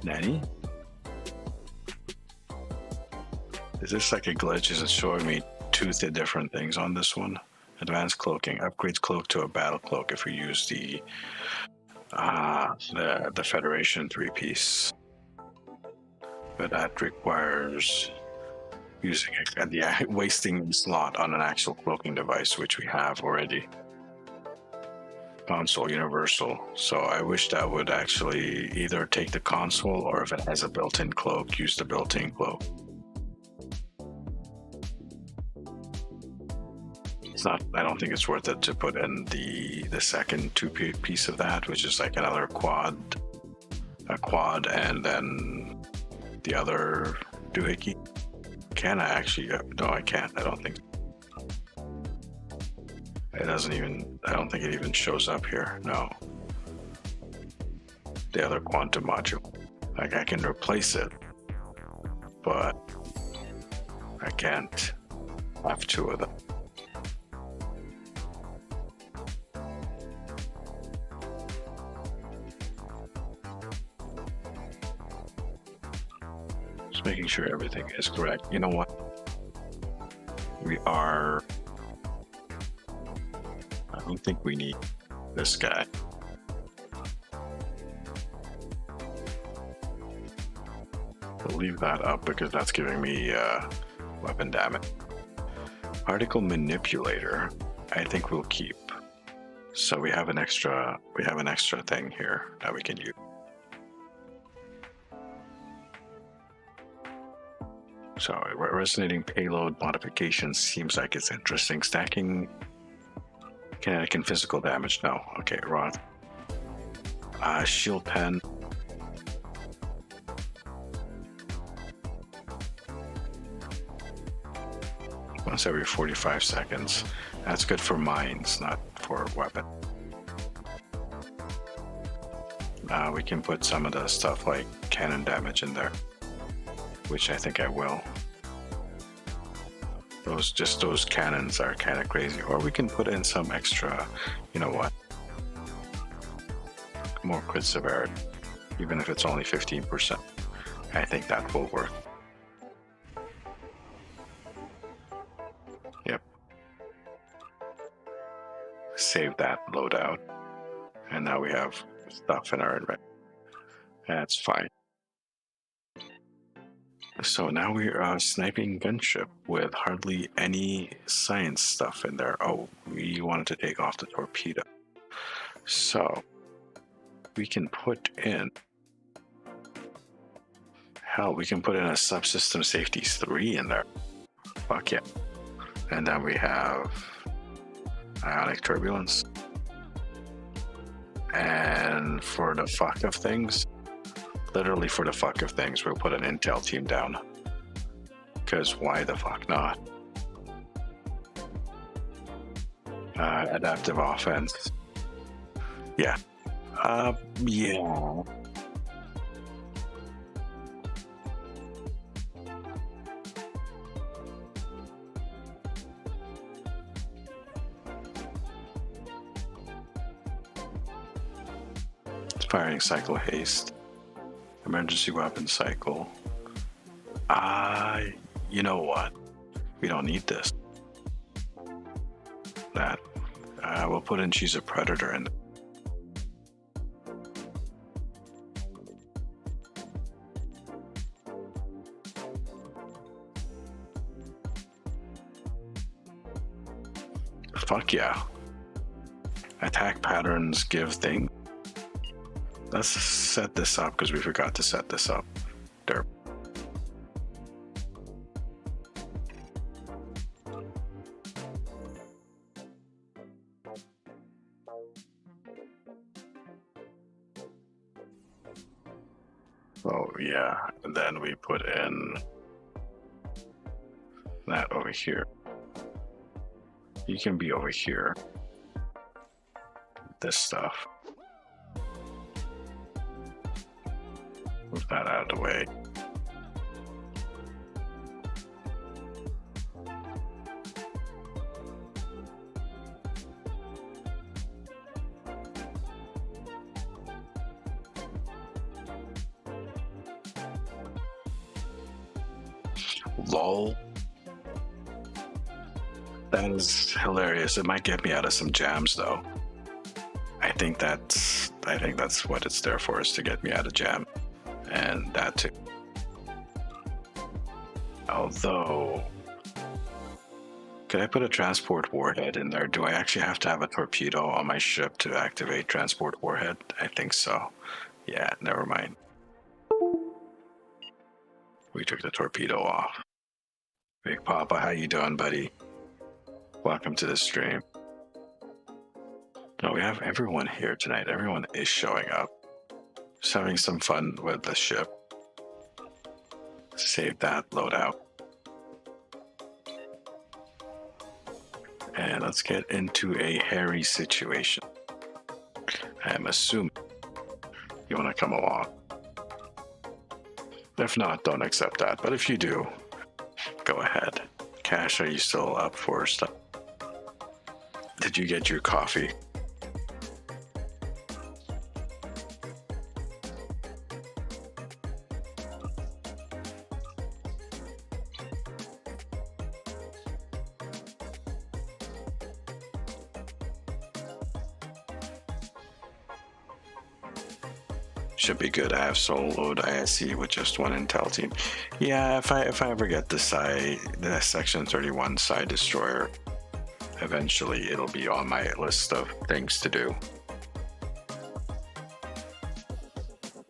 Nanny? Is this like a glitch? Is it showing me two different things on this one? Advanced cloaking upgrades cloak to a battle cloak if we use the Federation 3-piece. But that requires wasting the slot on an actual cloaking device, which we have already. Console universal. So I wish that would actually either take the console, or if it has a built-in cloak, use the built-in cloak. It's not. I don't think it's worth it to put in the second piece of that, which is like another quad, and then the other doohickey. Can I actually? No, I can't. I don't think. It doesn't even. I don't think it even shows up here. No. The other quantum module. Like I can replace it, but I can't have two of them. Just making sure everything is correct. You know what? We are. I don't think we need this guy. We'll leave that up because that's giving me weapon damage. Particle manipulator, I think we'll keep. So we have an extra thing here that we can use. So resonating payload modification seems like it's interesting. Stacking kinetic and physical damage. No. Okay, Roth. Shield pen. Once every 45 seconds. That's good for mines, not for weapon. We can put some of the stuff like cannon damage in there, which I think I will. Those cannons are kind of crazy. Or we can put in some extra, you know what? More crit severity, even if it's only 15%. I think that will work. Yep. Save that loadout. And now we have stuff in our inventory. That's fine. So now we are sniping gunship with hardly any science stuff in there. Oh, we wanted to take off the torpedo. So we can put in, hell, we can put in a subsystem safeties 3 in there. Fuck yeah. And then we have ionic turbulence. And for the fuck of things, literally for the fuck of things, we'll put an intel team down. Because why the fuck not? Adaptive offense. Yeah. Yeah. Firing cycle haste. Emergency weapon cycle. You know what? We don't need this. That. We'll put in she's a predator in. Fuck yeah. Attack patterns give thing. Let's set this up because we forgot to set this up. Derp. Oh yeah, and then we put in that over here. You can be over here. This stuff. Move that out of the way. Lol. That is hilarious. It might get me out of some jams, though. I think that's what it's there for, is to get me out of jam, and that too. Although, could I put a transport warhead in there? Do I actually have to have a torpedo on my ship to activate transport warhead? I think so. Yeah, never mind. We took the torpedo off. Big Papa, how you doing, buddy? Welcome to the stream. No, we have everyone here tonight. Everyone is showing up. Just having some fun with the ship. Save that loadout. And let's get into a hairy situation. I'm assuming you want to come along. If not, don't accept that. But if you do, go ahead. Cash, are you still up for stuff? Did you get your coffee? Should be good. I have solo load ISC with just one intel team. Yeah, if I ever get the Section 31 Psi Destroyer, eventually it'll be on my list of things to do.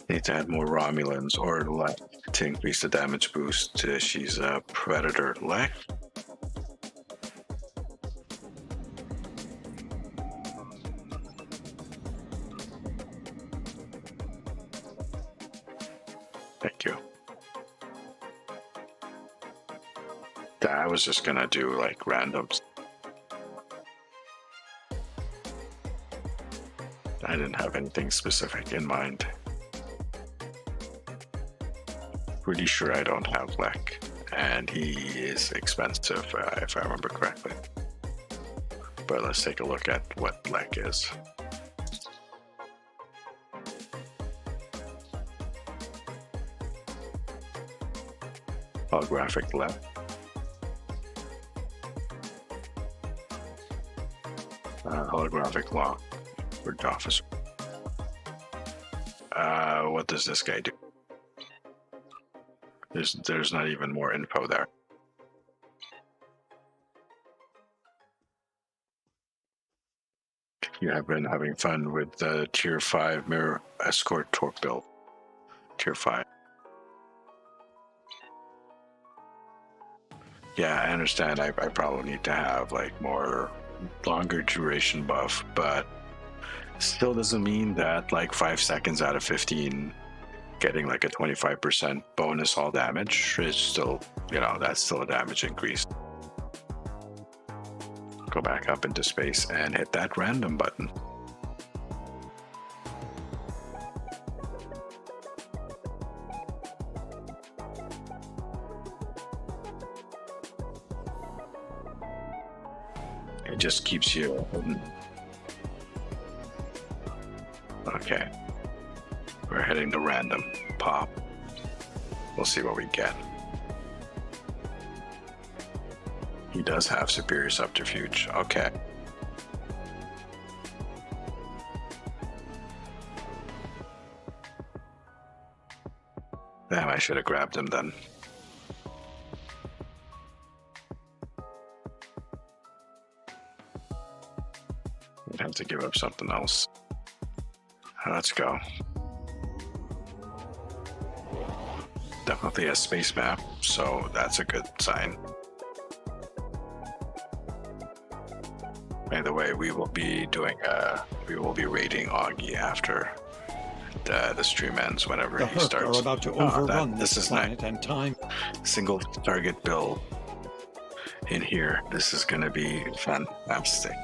Need to add more Romulans or Lek to increase the damage boost. She's a Predator Lek. Thank you. I was just gonna do like randoms. I didn't have anything specific in mind. Pretty sure I don't have Lek, and he is expensive if I remember correctly. But let's take a look at what Lek is. Holographic Lek. Holographic Law for Officer. What does this guy do? There's not even more info there. You have been having fun with the Tier 5 Mirror Escort Torque build. Tier 5. Yeah, I understand. I probably need to have like more longer duration buff, but still doesn't mean that like 5 seconds out of 15 getting like a 25% bonus all damage is still, that's still a damage increase. Go back up into space and hit that random button. It just keeps you. Okay. We're heading to random. Pop. We'll see what we get. He does have superior subterfuge. Okay. Damn, I should have grabbed him then. I'd have to give up something else. Let's go. Definitely a space map, so that's a good sign. By the way, we will be raiding Augie after the stream ends, whenever The he Herc starts. are about to overrun this this is planet, nice. and time. Single target build in here. This is going to be fantastic.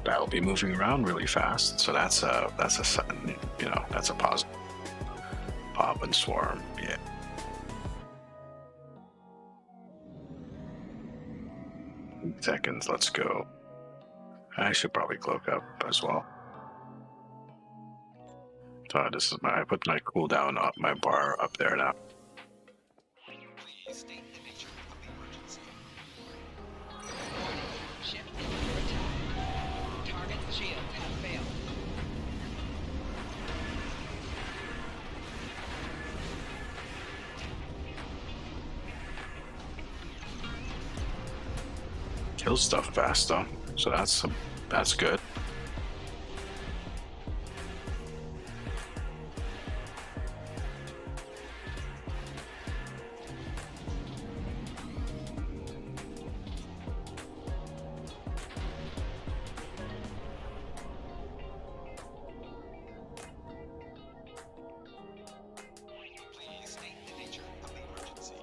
That'll be moving around really fast, so that's a positive. Pop and swarm, yeah. Seconds, let's go. I should probably cloak up as well. So this is I put my cooldown up, my bar up there now. Please state the nature of the emergency. Ship is under attack. Target's shields have failed. Kills stuff fast though, so that's good. Please state the nature of the emergency.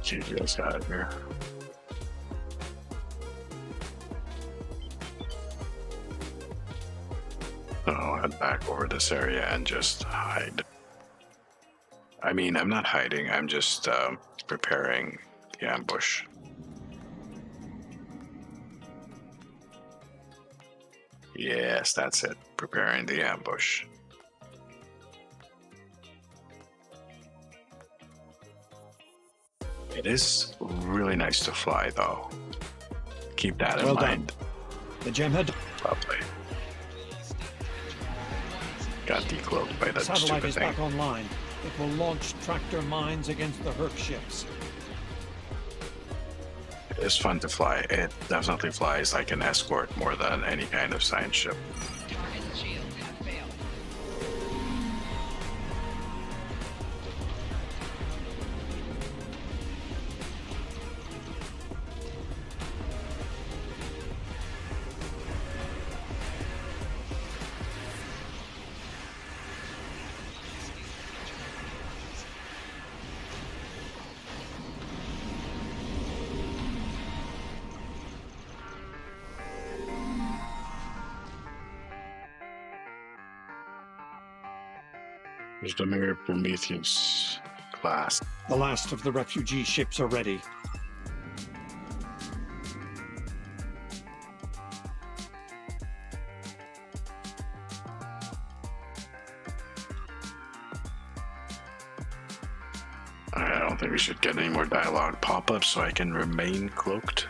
Jeez, let's get out of here. So I'll head back over this area and just hide. I mean, I'm not hiding, I'm just preparing the ambush. Yes, that's it. Preparing the ambush. It is really nice to fly, though. Keep that in Well mind. done. The gem had Lovely. Got decloaked by that satellite stupid is thing. back online. It will launch tractor mines against the Herc ships. It's fun to fly. It definitely flies like an escort more than any kind of science ship. Target's shields have failed. There's the Mirror Prometheus class. The last of the refugee ships are ready. I don't think we should get any more dialogue pop-ups so I can remain cloaked.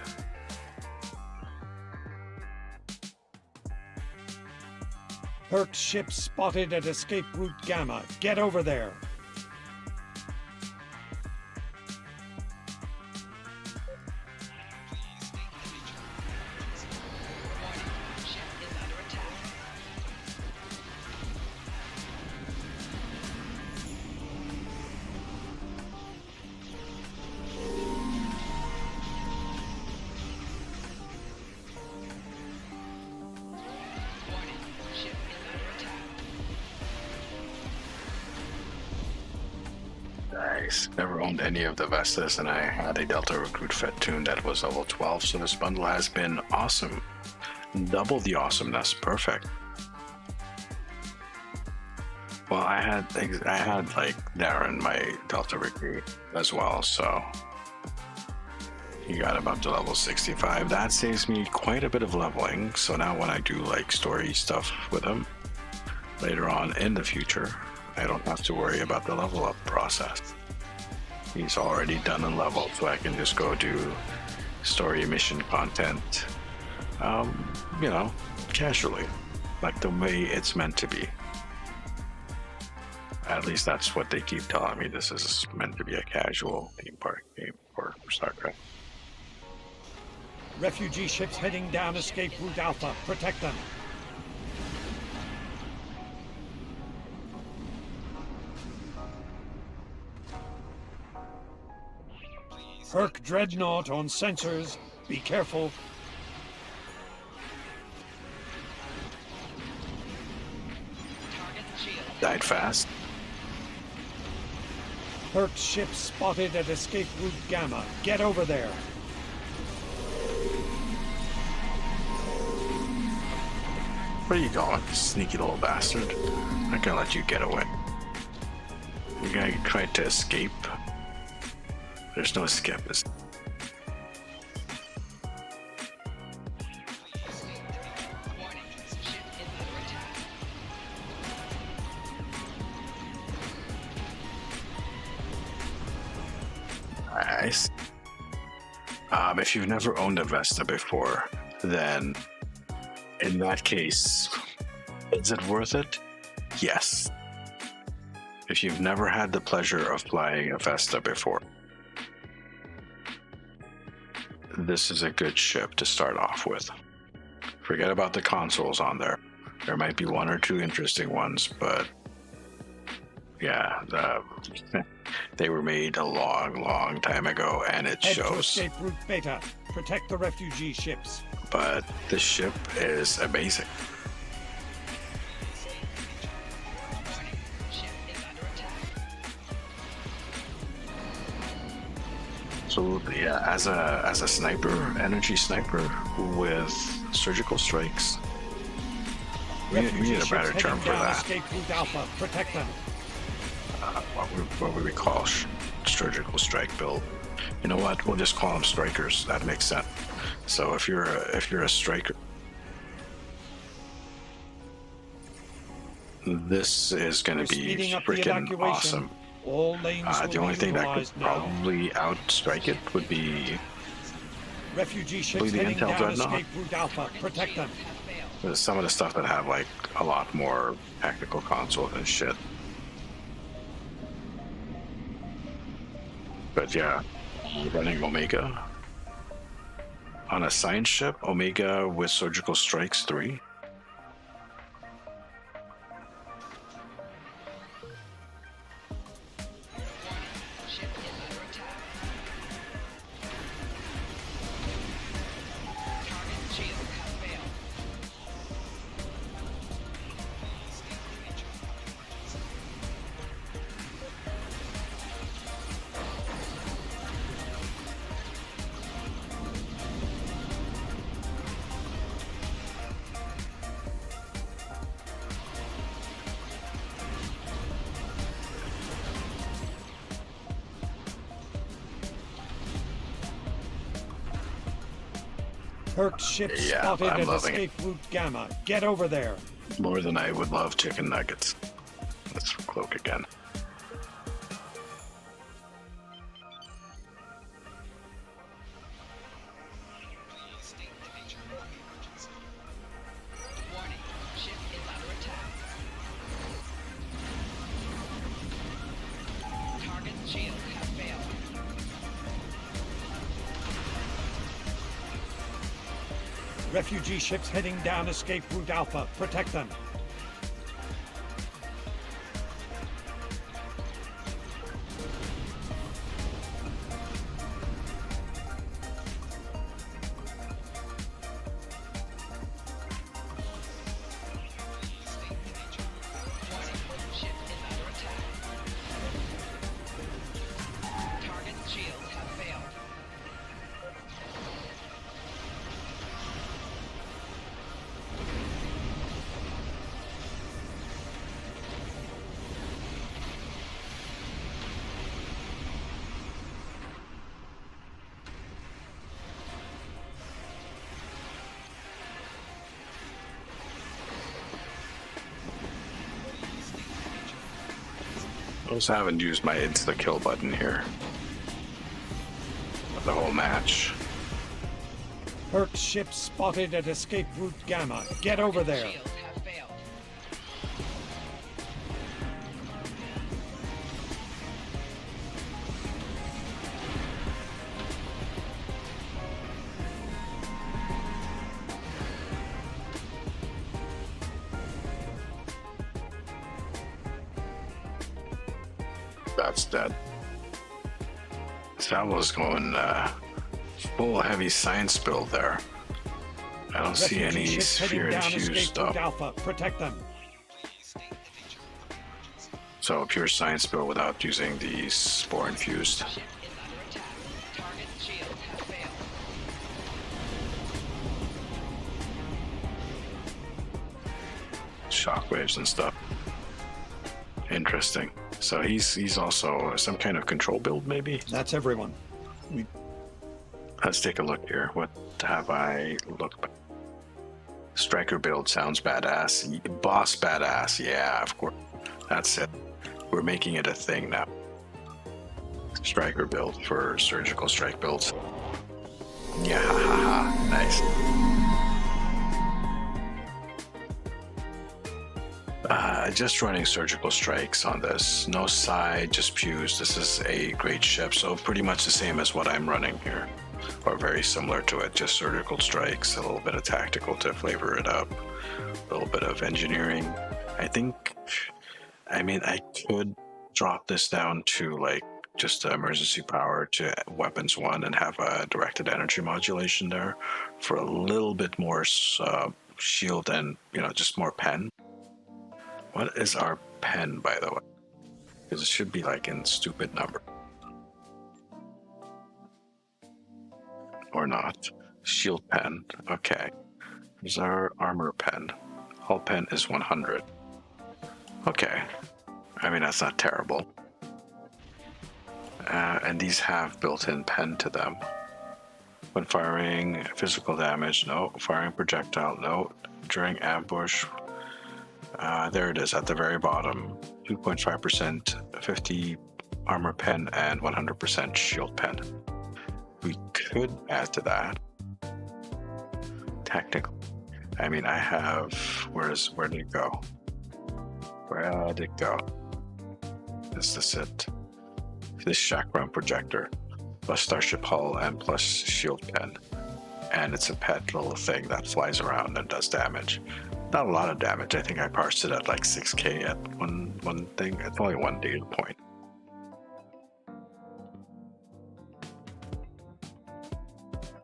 Herc ship spotted at escape route Gamma. Get over there. Please state the nature of the emergency. Warning, ship is under attack. Warning, ship is under attack. Nice. Never owned any of the Vestas, and I had a Delta Recruit Fettoon that was level 12, so this bundle has been awesome. Double the awesomeness. Perfect. Well, I had like Darren, my Delta Recruit, as well, so he got him up to level 65. That saves me quite a bit of leveling, so now when I do like story stuff with him later on in the future, I don't have to worry about the level up process. He's already done and leveled, so I can just go do story mission content, you know, casually, like the way it's meant to be. At least that's what they keep telling me. This is meant to be a casual theme park game for Star Trek. Refugee ships heading down escape route Alpha. Protect them. Herc Dreadnought on sensors. Be careful. Target's shield. Died fast. Herc ship spotted at escape route Gamma. Get over there. Where are you going, sneaky little bastard? I'm not gonna let you get away. The guy tried to escape. There's no escape. Warning, ship is under attack. Nice. If you've never owned a Vesta before, then in that case, is it worth it? Yes. If you've never had the pleasure of flying a Vesta before, this is a good ship to start off with. Forget about the consoles on there. There might be one or two interesting ones, but yeah, they were made a long time ago, and it Head to shows. escape route Beta. Protect the refugee ships. But the ship is amazing. Warning, ship is under attack. So yeah, as a sniper, energy sniper with surgical strikes, we need a ships better heading term for down that. Escape route Alpha. Protect them. What would we call surgical strike build? You know what? We'll just call them strikers. That makes sense. So if you're a striker, this is going to be Speeding up the freaking evacuation. awesome. All lanes will The only be thing that could utilized now. probably outstrike it would be Refugee ships Bleeding heading Intel down Dreadnought. Escape route Alpha. Protect them. some of the stuff that have like a lot more tactical consoles and shit. But yeah, running Omega on a science ship, Omega with Surgical Strikes 3. Ship is under attack. Target shield has failed. Herc's ship Yeah, spotted I'm at loving escape route Gamma. Get over there. More than I would love chicken nuggets. Let's cloak again. Warning, ship is under attack. Target's shield has failed. Refugee ships heading down escape route Alpha. Protect them. Warning, ship is under attack. Target's shield has failed. I also haven't used my insta kill button here. The whole match. Herc's ship spotted at escape route Gamma. Get over there. Shields have failed. That's dead. Salvo's going full heavy science build there. I don't see Refugee any ships heading sphere down infused escape route stuff. Alpha. Protect them. So a pure science build without using the spore infused. Ship is under attack. Target's shield has failed. Shockwaves and stuff. Interesting. So he's also some kind of control build, maybe. That's everyone. Let's take a look here. What have I looked? Striker build sounds badass. Boss badass. Yeah, of course. That's it. We're making it a thing now. Striker build for surgical strike builds. Yeah, ha, ha, ha. Nice. Just running surgical strikes on this. No side, just pews. This is a great ship, so pretty much the same as what I'm running here, or very similar to it. Just surgical strikes, a little bit of tactical to flavor it up, a little bit of engineering. I could drop this down to like just emergency power to weapons 1 and have a directed energy modulation there for a little bit more shield and just more pen. What is our pen, by the way? Because it should be like in stupid number. Or not. Shield pen. Okay. Here's our armor pen. Hull pen is 100. Okay. I mean, that's not terrible. And these have built-in pen to them. When firing physical damage, no. Firing projectile, no. During ambush, there it is at the very bottom. 2.5%, 50 armor pen, and 100% shield pen. We could add to that. Technical. I mean, I have. Where did it go? Where did it go? Is this it? This chakram projector, plus starship hull and plus shield pen, and it's a pet little thing that flies around and does damage. Not a lot of damage. I think I parsed it at like 6k at one thing. It's only one data point.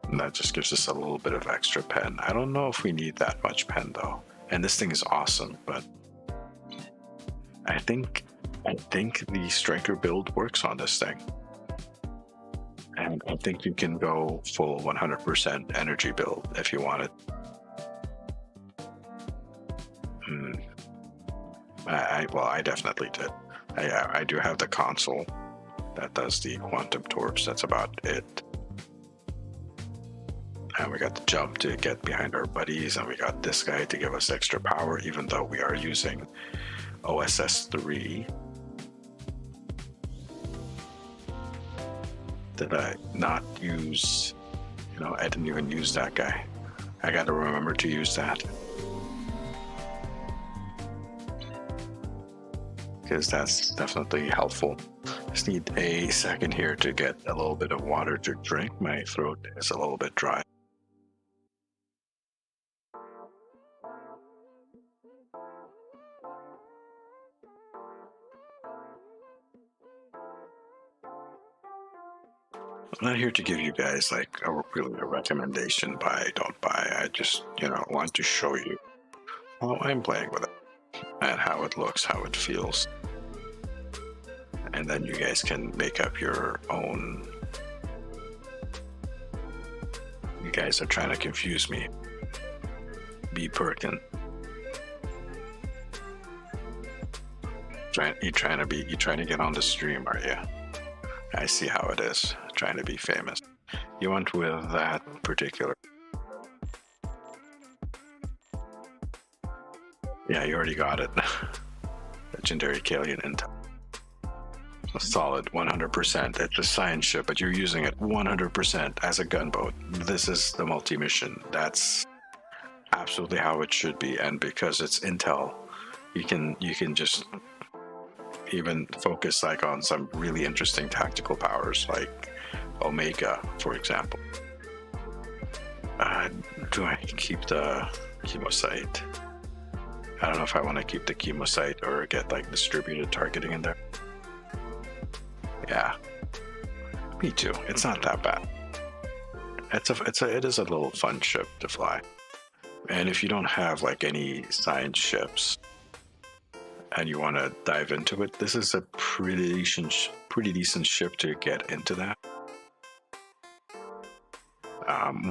And that just gives us a little bit of extra pen. I don't know if we need that much pen though. And this thing is awesome, but I think the striker build works on this thing. And I think you can go full 100% energy build if you want it. I definitely did. I do have the console that does the quantum torps. That's about it. And we got the jump to get behind our buddies, and we got this guy to give us extra power, even though we are using OSS 3. Did I not use, I didn't even use that guy. I got to remember to use that. Because that's definitely helpful. Just need a second here to get a little bit of water to drink. My throat is a little bit dry. I'm not here to give you guys like a recommendation, buy, don't buy. I just, want to show you how I'm playing with it and how it looks, how it feels. And then you guys can make up your own. You guys are trying to confuse me. B. Perkin. You trying to get on the stream, are you? I see how it is. Trying to be famous. You went with that particular. Yeah, you already got it. Legendary Kalian Intel. A solid 100%. It's a science ship, but you're using it 100% as a gunboat. This is the multi-mission. That's absolutely how it should be. And because it's Intel, you can just even focus like on some really interesting tactical powers like Omega, for example. Do I keep the chemosite? I don't know if I want to keep the chemosite or get like distributed targeting in there. Yeah, me too. It's not that bad. It is a little fun ship to fly. And if you don't have like any science ships and you want to dive into it, this is a pretty decent ship to get into that.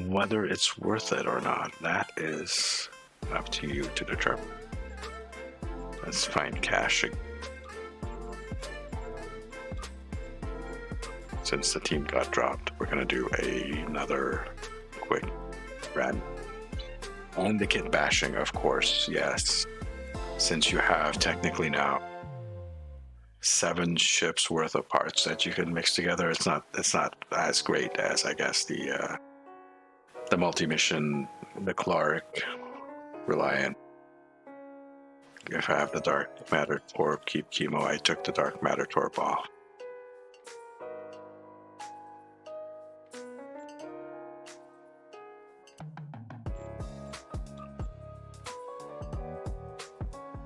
Whether it's worth it or not, that is up to you to determine. Let's find caching. since the team got dropped, we're gonna do another quick run. And the kit bashing, of course, yes. Since you have technically now 7 ships worth of parts that you can mix together, it's not as great as, I guess, the multi-mission, the Clark, Reliant. If I have the dark matter torp, keep chemo. I took the dark matter torp off.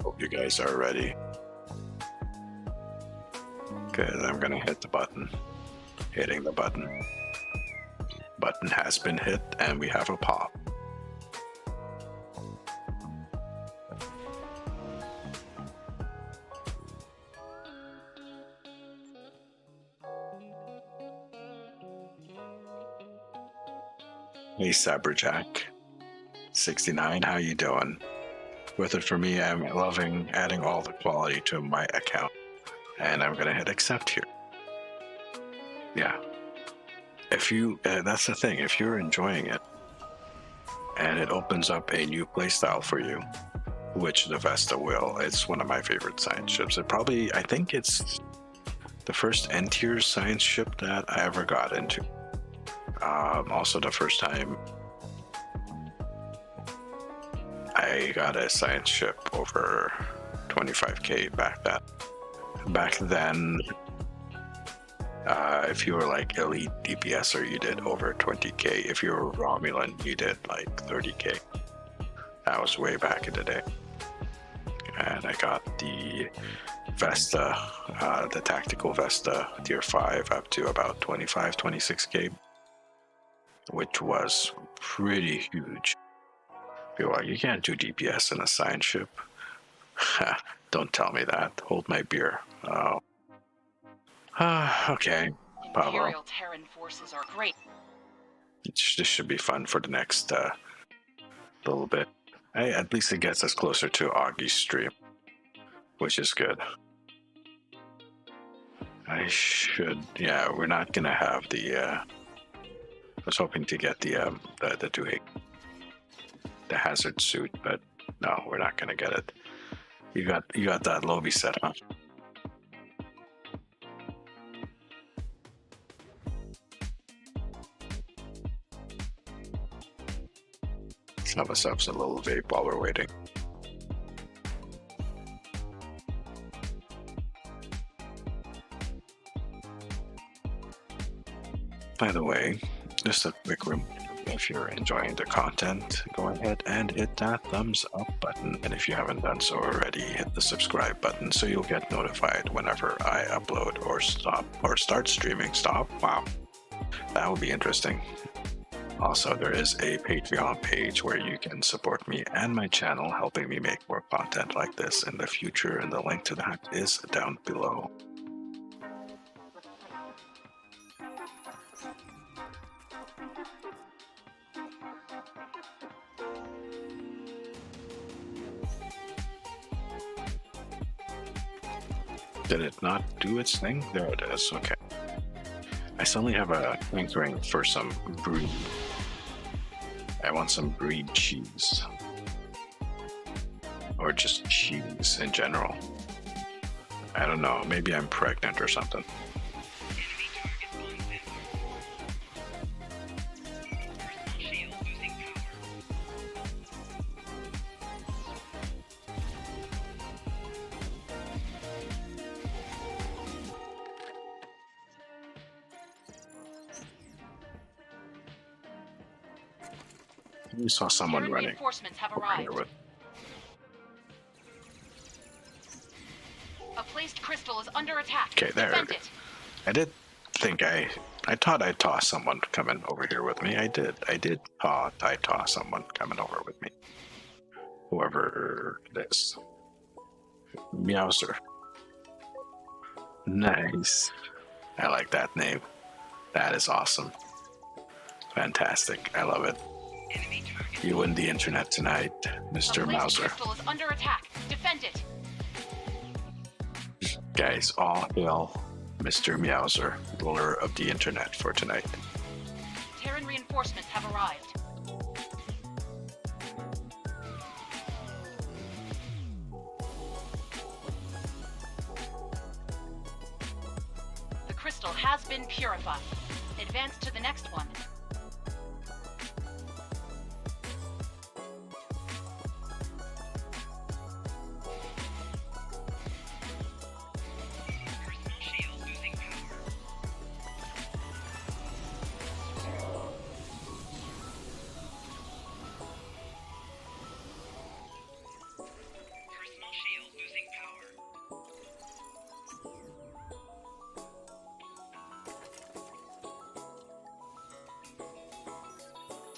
Hope you guys are ready. Good, I'm gonna hit the button. Hitting the button. Button has been hit and we have a pop. Hey Saberjack, 69, how you doing? With it for me, I'm loving adding all the quality to my account. And I'm gonna hit accept here. Yeah. If you, that's the thing, if you're enjoying it, and it opens up a new playstyle for you, which the Vesta will, it's one of my favorite science ships. I think it's the first N-tier science ship that I ever got into. Also the first time I got a science ship over 25k back then. If you were like elite DPSer, you did over 20k. If you were Romulan, you did like 30k. That was way back in the day. And I got the Vesta, the tactical Vesta tier 5 up to about 26k, which was pretty huge. People are like, you can't do DPS in a science ship. Don't tell me that. Hold my beer. Oh. Okay. Pablo. Imperial Terran forces are great. This should be fun for the next little bit. Hey, at least it gets us closer to Augie's stream, which is good. Yeah, we're not gonna have the. I was hoping to get the Duhigg, the hazard suit, but no, we're not gonna get it. You got that Lobby set, huh? Let's have ourselves a little vape while we're waiting. By the way, just a quick reminder, if you're enjoying the content, go ahead and hit that thumbs up button. And if you haven't done so already, hit the subscribe button so you'll get notified whenever I upload or start streaming. Wow, that would be interesting. Also, there is a Patreon page where you can support me and my channel, helping me make more content like this in the future, and the link to that is down below. Did it not do its thing? There it is, okay. I suddenly have a hankering for some brie. I want some brie cheese. Or just cheese in general. I don't know, maybe I'm pregnant or something. You saw someone running. Reinforcements have over arrived. here with. A placed crystal is under attack. Okay, there Defend it it. is. I did think I thought I saw someone coming over here with me. I did thought I saw someone coming over with me. Whoever it is. Meowser. Nice. I like that name. That is awesome. Fantastic. I love it. You win the internet tonight, Mr. Mouser. The crystal is under attack. Defend it. Guys, all hail Mr. Meowser, ruler of the internet for tonight. Terran reinforcements have arrived. The crystal has been purified. Advance to the next one.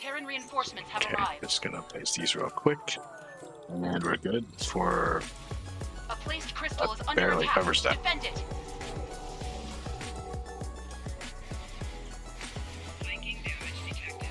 Terran reinforcements have Okay, arrived. just gonna place these real quick. And we're good for A placed crystal is under barely attack. covers that. Defend it. Flanking damage detected.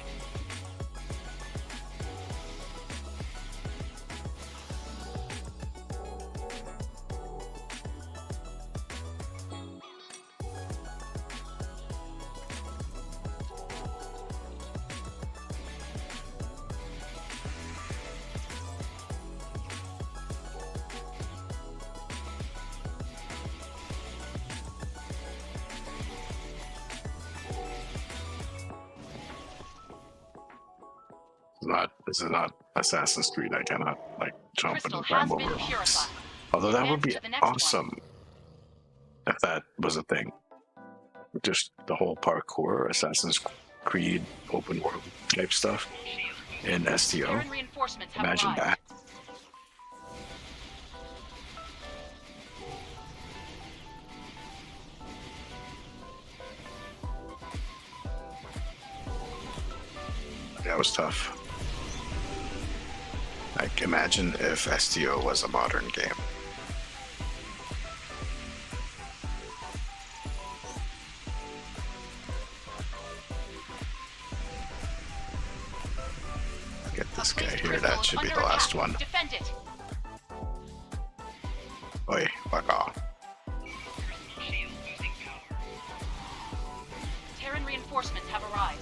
This is not Assassin's Creed. I cannot like jump and Crystal climb has over been rocks. purified. Although that would Advance be to the next one. awesome if that was a thing. Just the whole parkour, Assassin's Creed, open world type stuff in STO. Terran reinforcements have Imagine arrived. that. That was tough. Like, imagine if STO was a modern game. Get this guy here. That should be the last one. Defend it. Oi, fuck off. Terran reinforcements have arrived.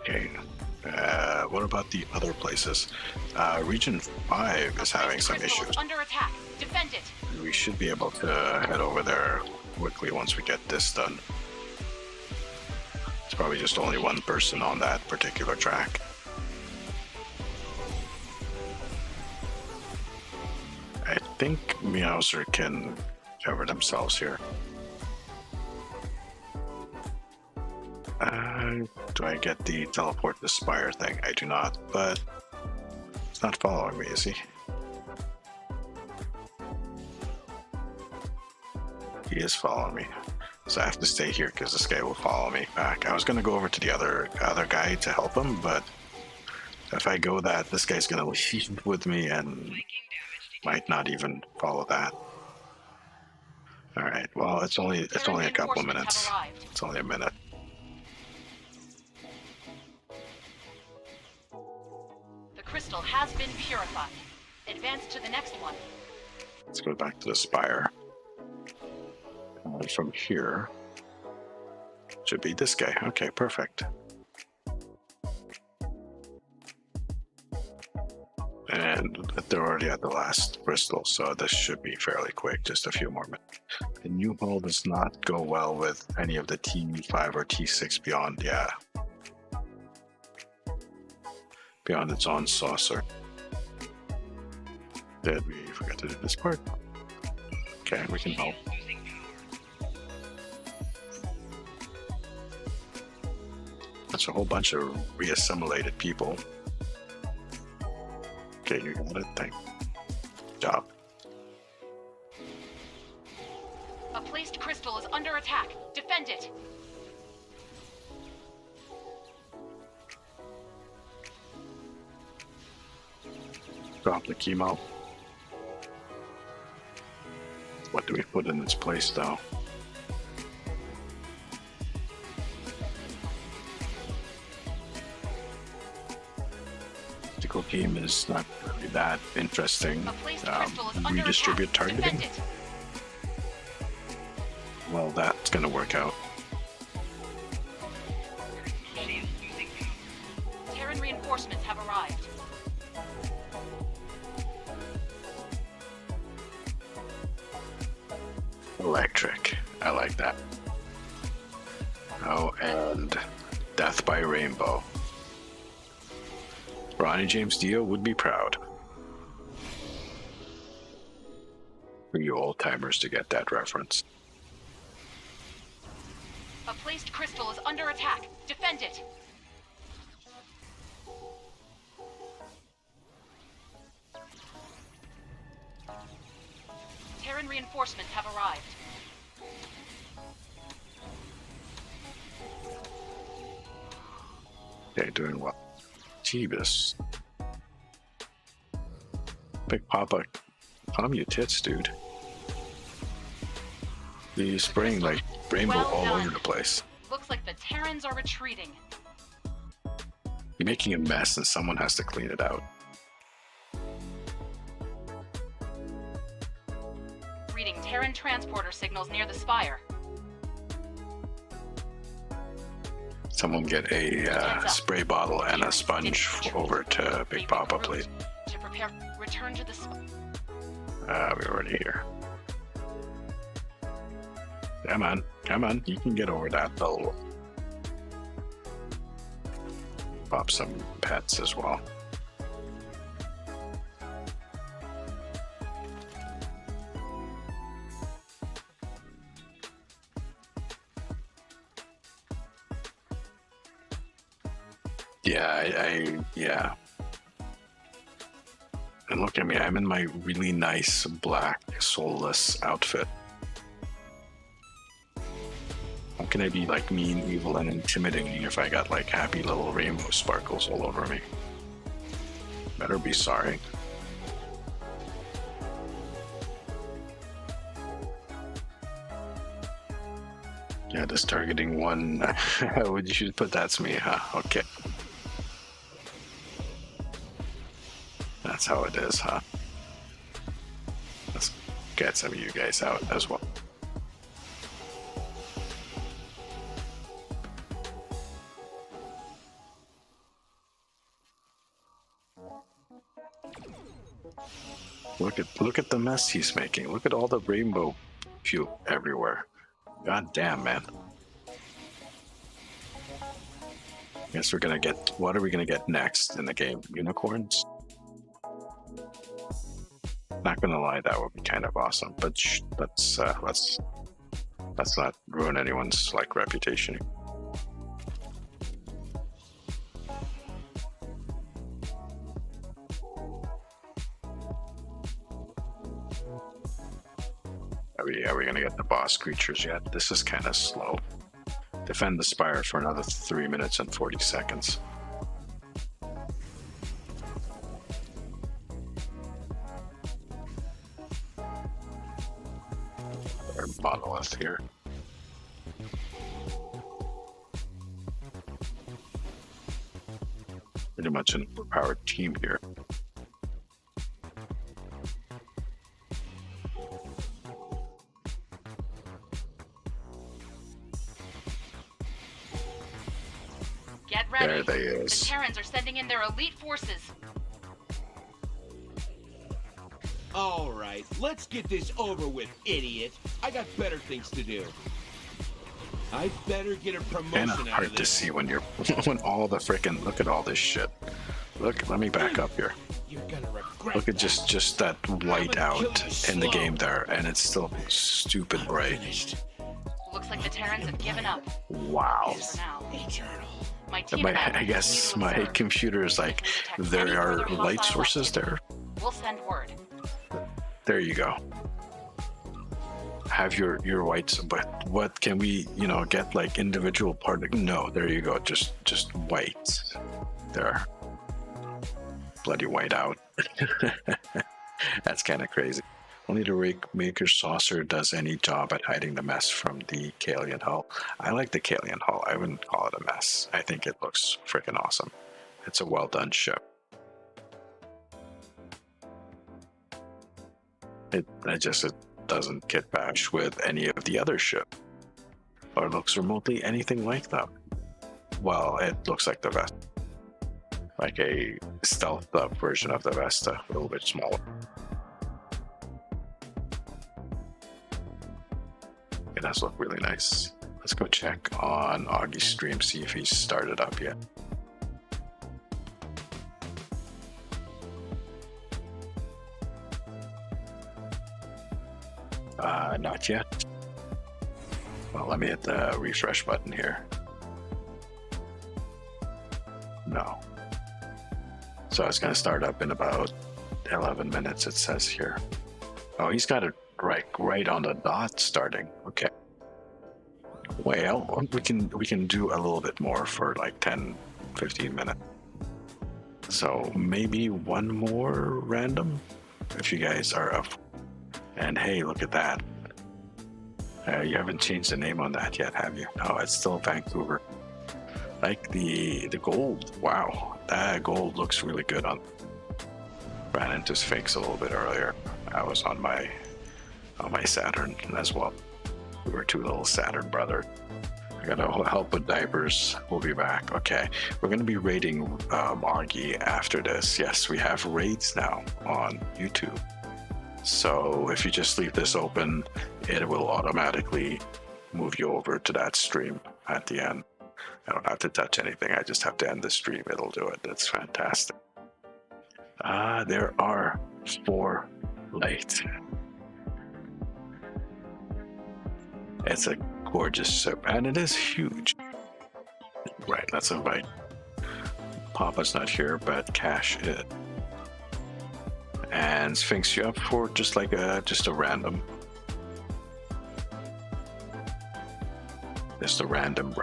Okay. What about the other places? Region 5 is having some Crystal issues. is under attack. Defend it. We should be able to head over there quickly once we get this done. It's probably just only one person on that particular track. I think Meowser can cover themselves here. Do I get the teleport the spire thing? I do not, but it's not following me, is he? He is following me. So I have to stay here because this guy will follow me back. I was going to go over to the other guy to help him, but if I go that, this guy's going to leave with me and might not even follow that. All right. Well, it's only a couple of minutes. It's only a minute. The crystal has been purified. Advance to the next one. Let's go back to the spire. From here, should be this guy. Okay, perfect. And they're already at the last crystal, so this should be fairly quick, just a few more minutes. The new hull does not go well with any of the T5 or T6 beyond, beyond its own saucer. Did we forget to do this part? Okay, we can help. That's a whole bunch of reassimilated people. Okay, you got it. Thank you. Good job. A placed crystal is under attack. Defend it. Drop the chemo. What do we put in its place, though? Tactical game is not really that interesting. A placed crystal is under Redistribute attack. targeting? Defend it. Well, that's gonna work out. Terran reinforcements have arrived. Electric. I like that. Oh, and Death by Rainbow. Ronnie James Dio would be proud. For you old timers to get that reference. A placed crystal is under attack. Defend it. Terran reinforcements have arrived. Okay, doing well. Jeebus. Big Papa, calm your tits, dude. You're spraying like rainbow Well all done. over the place. Looks like the Terrans are retreating. You're making a mess and someone has to clean it out. Reading Terran transporter signals near the spire. Someone get a spray bottle and a sponge over to Big Papa, please. To prepare, return to the spire. We're already here. Come on, you can get over that though. Pop some pets as well. Yeah. And look at me, I'm in my really nice black soulless outfit. How can I be like mean, evil, and intimidating if I got like happy little rainbow sparkles all over me? Better be sorry. Yeah, this targeting one, you should put that's me, huh? Okay. That's how it is, huh? Let's get some of you guys out as well. Look at the mess he's making. Look at all the rainbow fuel everywhere. God damn, man. Guess we're gonna get. What are we gonna get next in the game? Unicorns? Not gonna lie, that would be kind of awesome. But let's not ruin anyone's like reputation. Are we gonna get the boss creatures yet? This is kind of slow. Defend the spire for another 3 minutes and 40 seconds. Our monolith here. Pretty much an overpowered team here. Get ready. There they The is. Terrans are sending in their elite forces. All right, let's get this over with, idiot. I got better things to do. I better get a promotion Kind of out of hard to this. see when you're when all the frickin' look at all this shit. Look, let me back up here. You're gonna regret Look at that. just that white gonna kill out you in the slow. game there, and it's still stupid I'm bright. finished. Looks like the Terrans have given up. Wow. For now. Eternal. My team and I will guess continue to my observe. computer is like, If we detect there any are further light hostile sources there. activity, we'll send word. There you go. Have your whites, but what can we, get like individual part? No, there you go. Just white. There. Bloody white out. That's kind of crazy. Only the Maker Saucer does any job at hiding the mess from the Kalian hull. I like the Kalian hull. I wouldn't call it a mess. I think it looks freaking awesome. It's a well done ship. It doesn't get bashed with any of the other ships, or looks remotely anything like them. Well, it looks like the Vesta, like a stealthed up version of the Vesta, a little bit smaller. It does look really nice. Let's go check on Augie's stream, see if he's started up yet. Not yet. Well, let me hit the refresh button here. No. So it's going to start up in about 11 minutes, it says here. Oh, he's got it right on the dot starting. Okay. Well, we can do a little bit more for like 10, 15 minutes. So maybe one more random if you guys are up. And hey, look at that. You haven't changed the name on that yet, have you? No, it's still Vancouver. Like the gold. Wow, that gold looks really good on. Ran into Sphinx a little bit earlier. I was on my Saturn as well. We were two little Saturn brothers. I gotta help with diapers. We'll be back. Okay, we're gonna be raiding Augie after this. Yes, we have raids now on YouTube. So if you just leave this open, it will automatically move you over to that stream at the end. I don't have to touch anything. I just have to end the stream. It'll do it. That's fantastic. There are 4 lights. It's a gorgeous ship, and it is huge. Right, let's invite. Papa's not here, but Cash is. And Sphinx, you up for just a random. Just a random.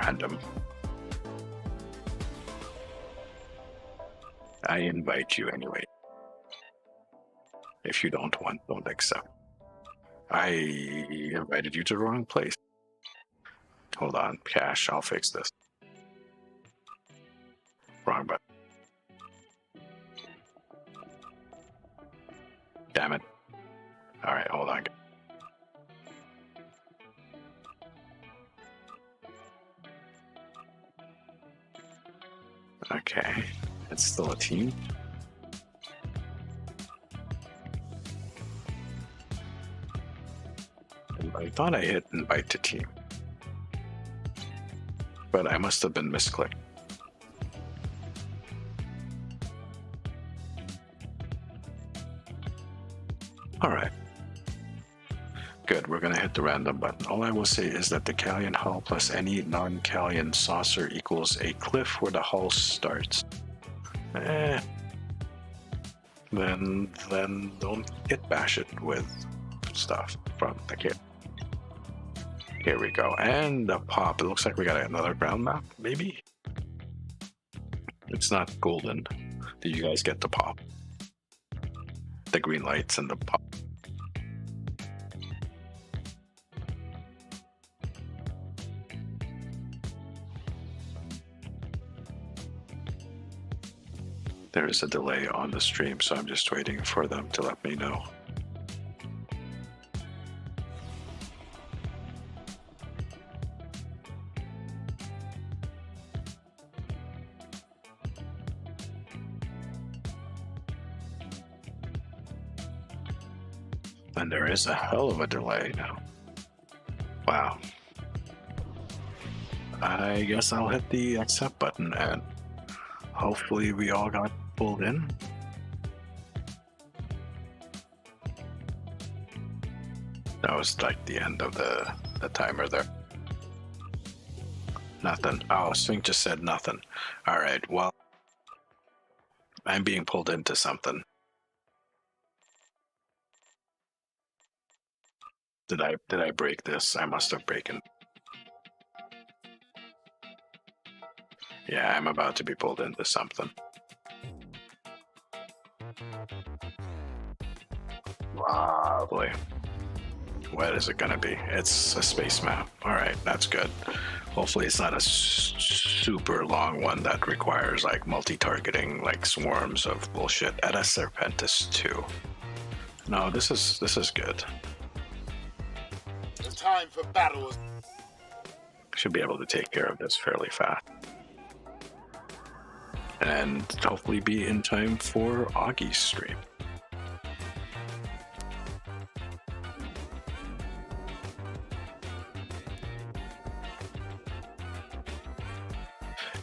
I invite you anyway. If you don't want, don't accept. I invited you to the wrong place. Hold on, Cash, I'll fix this. Wrong button. Damn it. Alright, hold on. Okay, it's still a team. I thought I hit invite to team, but I must have been misclicked. All right. Good, we're gonna hit the random button. All I will say is that the Kalian hull plus any non-Kalian saucer equals a cliff where the hull starts. Then don't get bash it with stuff from the kid. Here we go, and the pop. It looks like we got another ground map, maybe? It's not golden. Did you guys get the pop? The green lights and the pop. There is a delay on the stream, so I'm just waiting for them to let me know. And there is a hell of a delay now. Wow. I guess I'll hit the accept button and hopefully we all got pulled in. That was like the end of the timer there. Nothing. Oh, Sphinx just said nothing. All right, well, I'm being pulled into something. Did I break this? I must have broken. Yeah, I'm about to be pulled into something. Well, Lovely. What is it gonna be? It's a space map. All right, that's good. Hopefully it's not a super long one that requires like multi-targeting, like swarms of bullshit. At a Serpentis 2. No, this is good. The time for battle is... Should be able to take care of this fairly fast. And hopefully be in time for Augie's stream.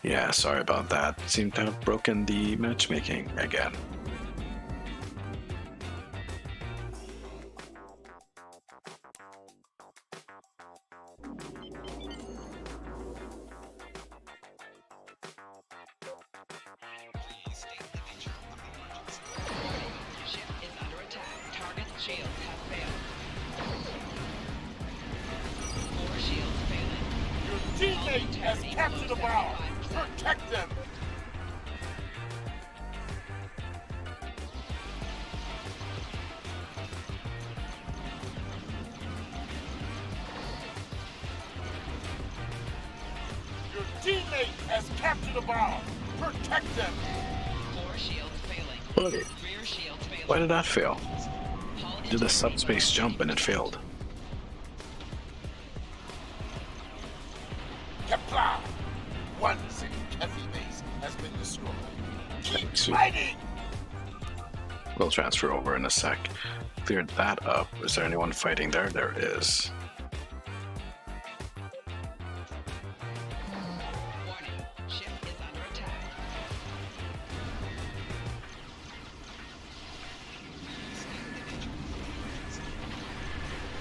Yeah, sorry about that. Seem to have broken the matchmaking again. Ship is under attack. Target's shields have failed. 4 shields failing. Your teammate has captured a bomb. Protect them. Your teammate has captured a bomb. Protect them. 4 shields failing. Okay. Rear shields failing. Why did that fail? Hull Did the subspace jump and it failed? Kepler! One Kefi base has been destroyed. Keep Sweet. fighting! We'll transfer over in a sec. Cleared that up. Is there anyone fighting there? There is. Warning. Ship is under attack.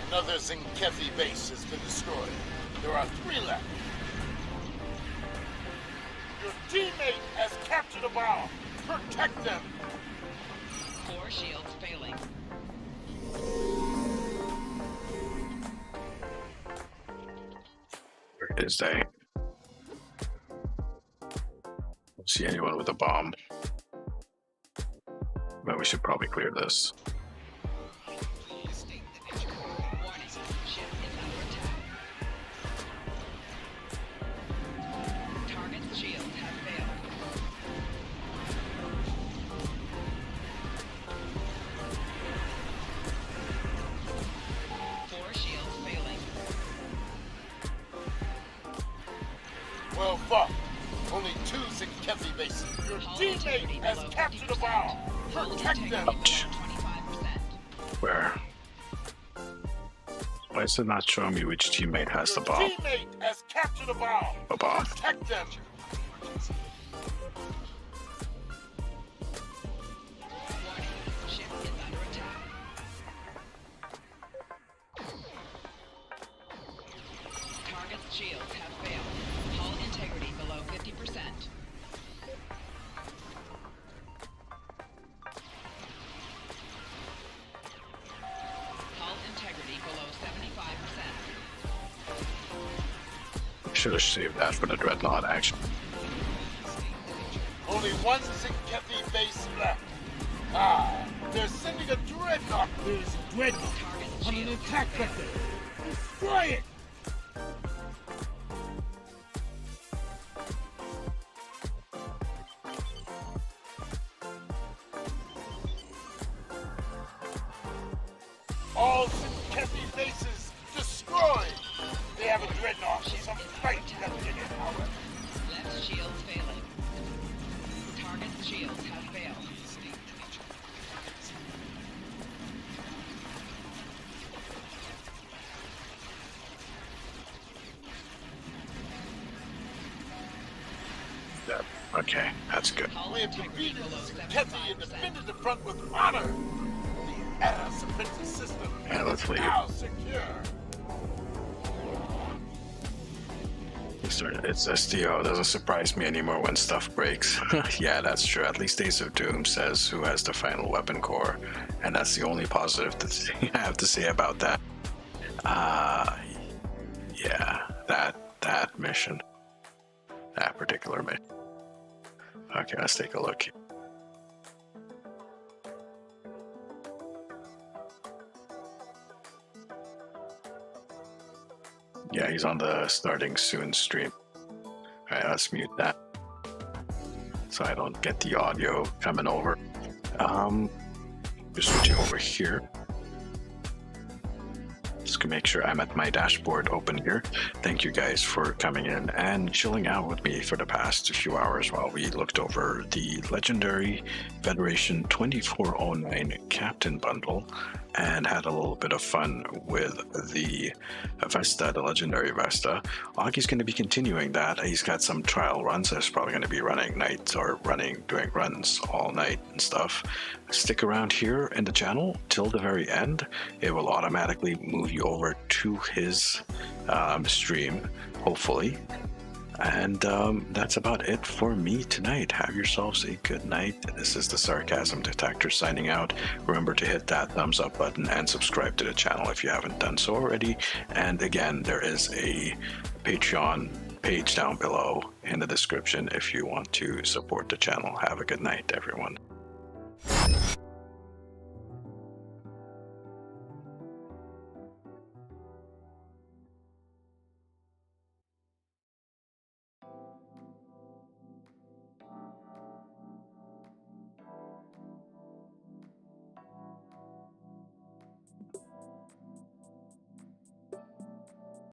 Another Zinkethi base has been destroyed. There are 3 left. Your teammate has captured a bomb. Protect them. 4 shields failing. Where is they? Don't see anyone with a bomb. But we should probably clear this. Warning. Ship is under attack. Target's shields have failed. Four shields failing. Well fought. Only 2 Zinkethi bases. Your Hull teammate integrity has below captured a 50%. bomb. Hull Protect integrity them. below 25%. Where? Why is it not showing me which teammate has the Your bomb? teammate has captured a bomb. A bomb. Protect them. Warning. Ship is under attack. Target's shields have failed. Hull integrity below 50%. Hull integrity below 75%. Should have saved that for the Dreadnought action. Only 1 Zinkethi base left. Ah, they're sending a dreadnought. There's a dreadnought Target's on an shields attack have vector. failed. Destroy it! All Zinkethi bases destroyed. They have a dreadnought with some fight left in it, however. Left shields failing. Target's shields have failed. Yep. Okay, that's good. Hull We have integrity defeated below Zinkethi and 75%. defended the front with honor. The air suppressor system Yeah, let's is leave. now secure. It's STO. Doesn't surprise me anymore when stuff breaks. Yeah, that's true. At least Ace of Doom says who has the final weapon core, and that's the only positive I have to say about that. Yeah, that mission, that particular mission. Okay, let's take a look. Yeah, he's on the starting soon stream. Alright, let's mute that so I don't get the audio coming over. Just switching over here. Just to make sure I'm at my dashboard open here. Thank you guys for coming in and chilling out with me for the past few hours while we looked over the legendary Federation 2409 Captain Bundle and had a little bit of fun with the Vesta, the legendary Vesta. Augie's going to be continuing that. He's got some trial runs. He's probably going to be running nights or doing runs all night and stuff. Stick around here in the channel till the very end. It will automatically move you over to his stream, hopefully. And that's about it for me tonight. Have yourselves a good night. This is the Sarcasm Detector signing out. Remember to hit that thumbs up button and subscribe to the channel if you haven't done so already. And again, there is a Patreon page down below in the description if you want to support the channel. Have a good night, everyone.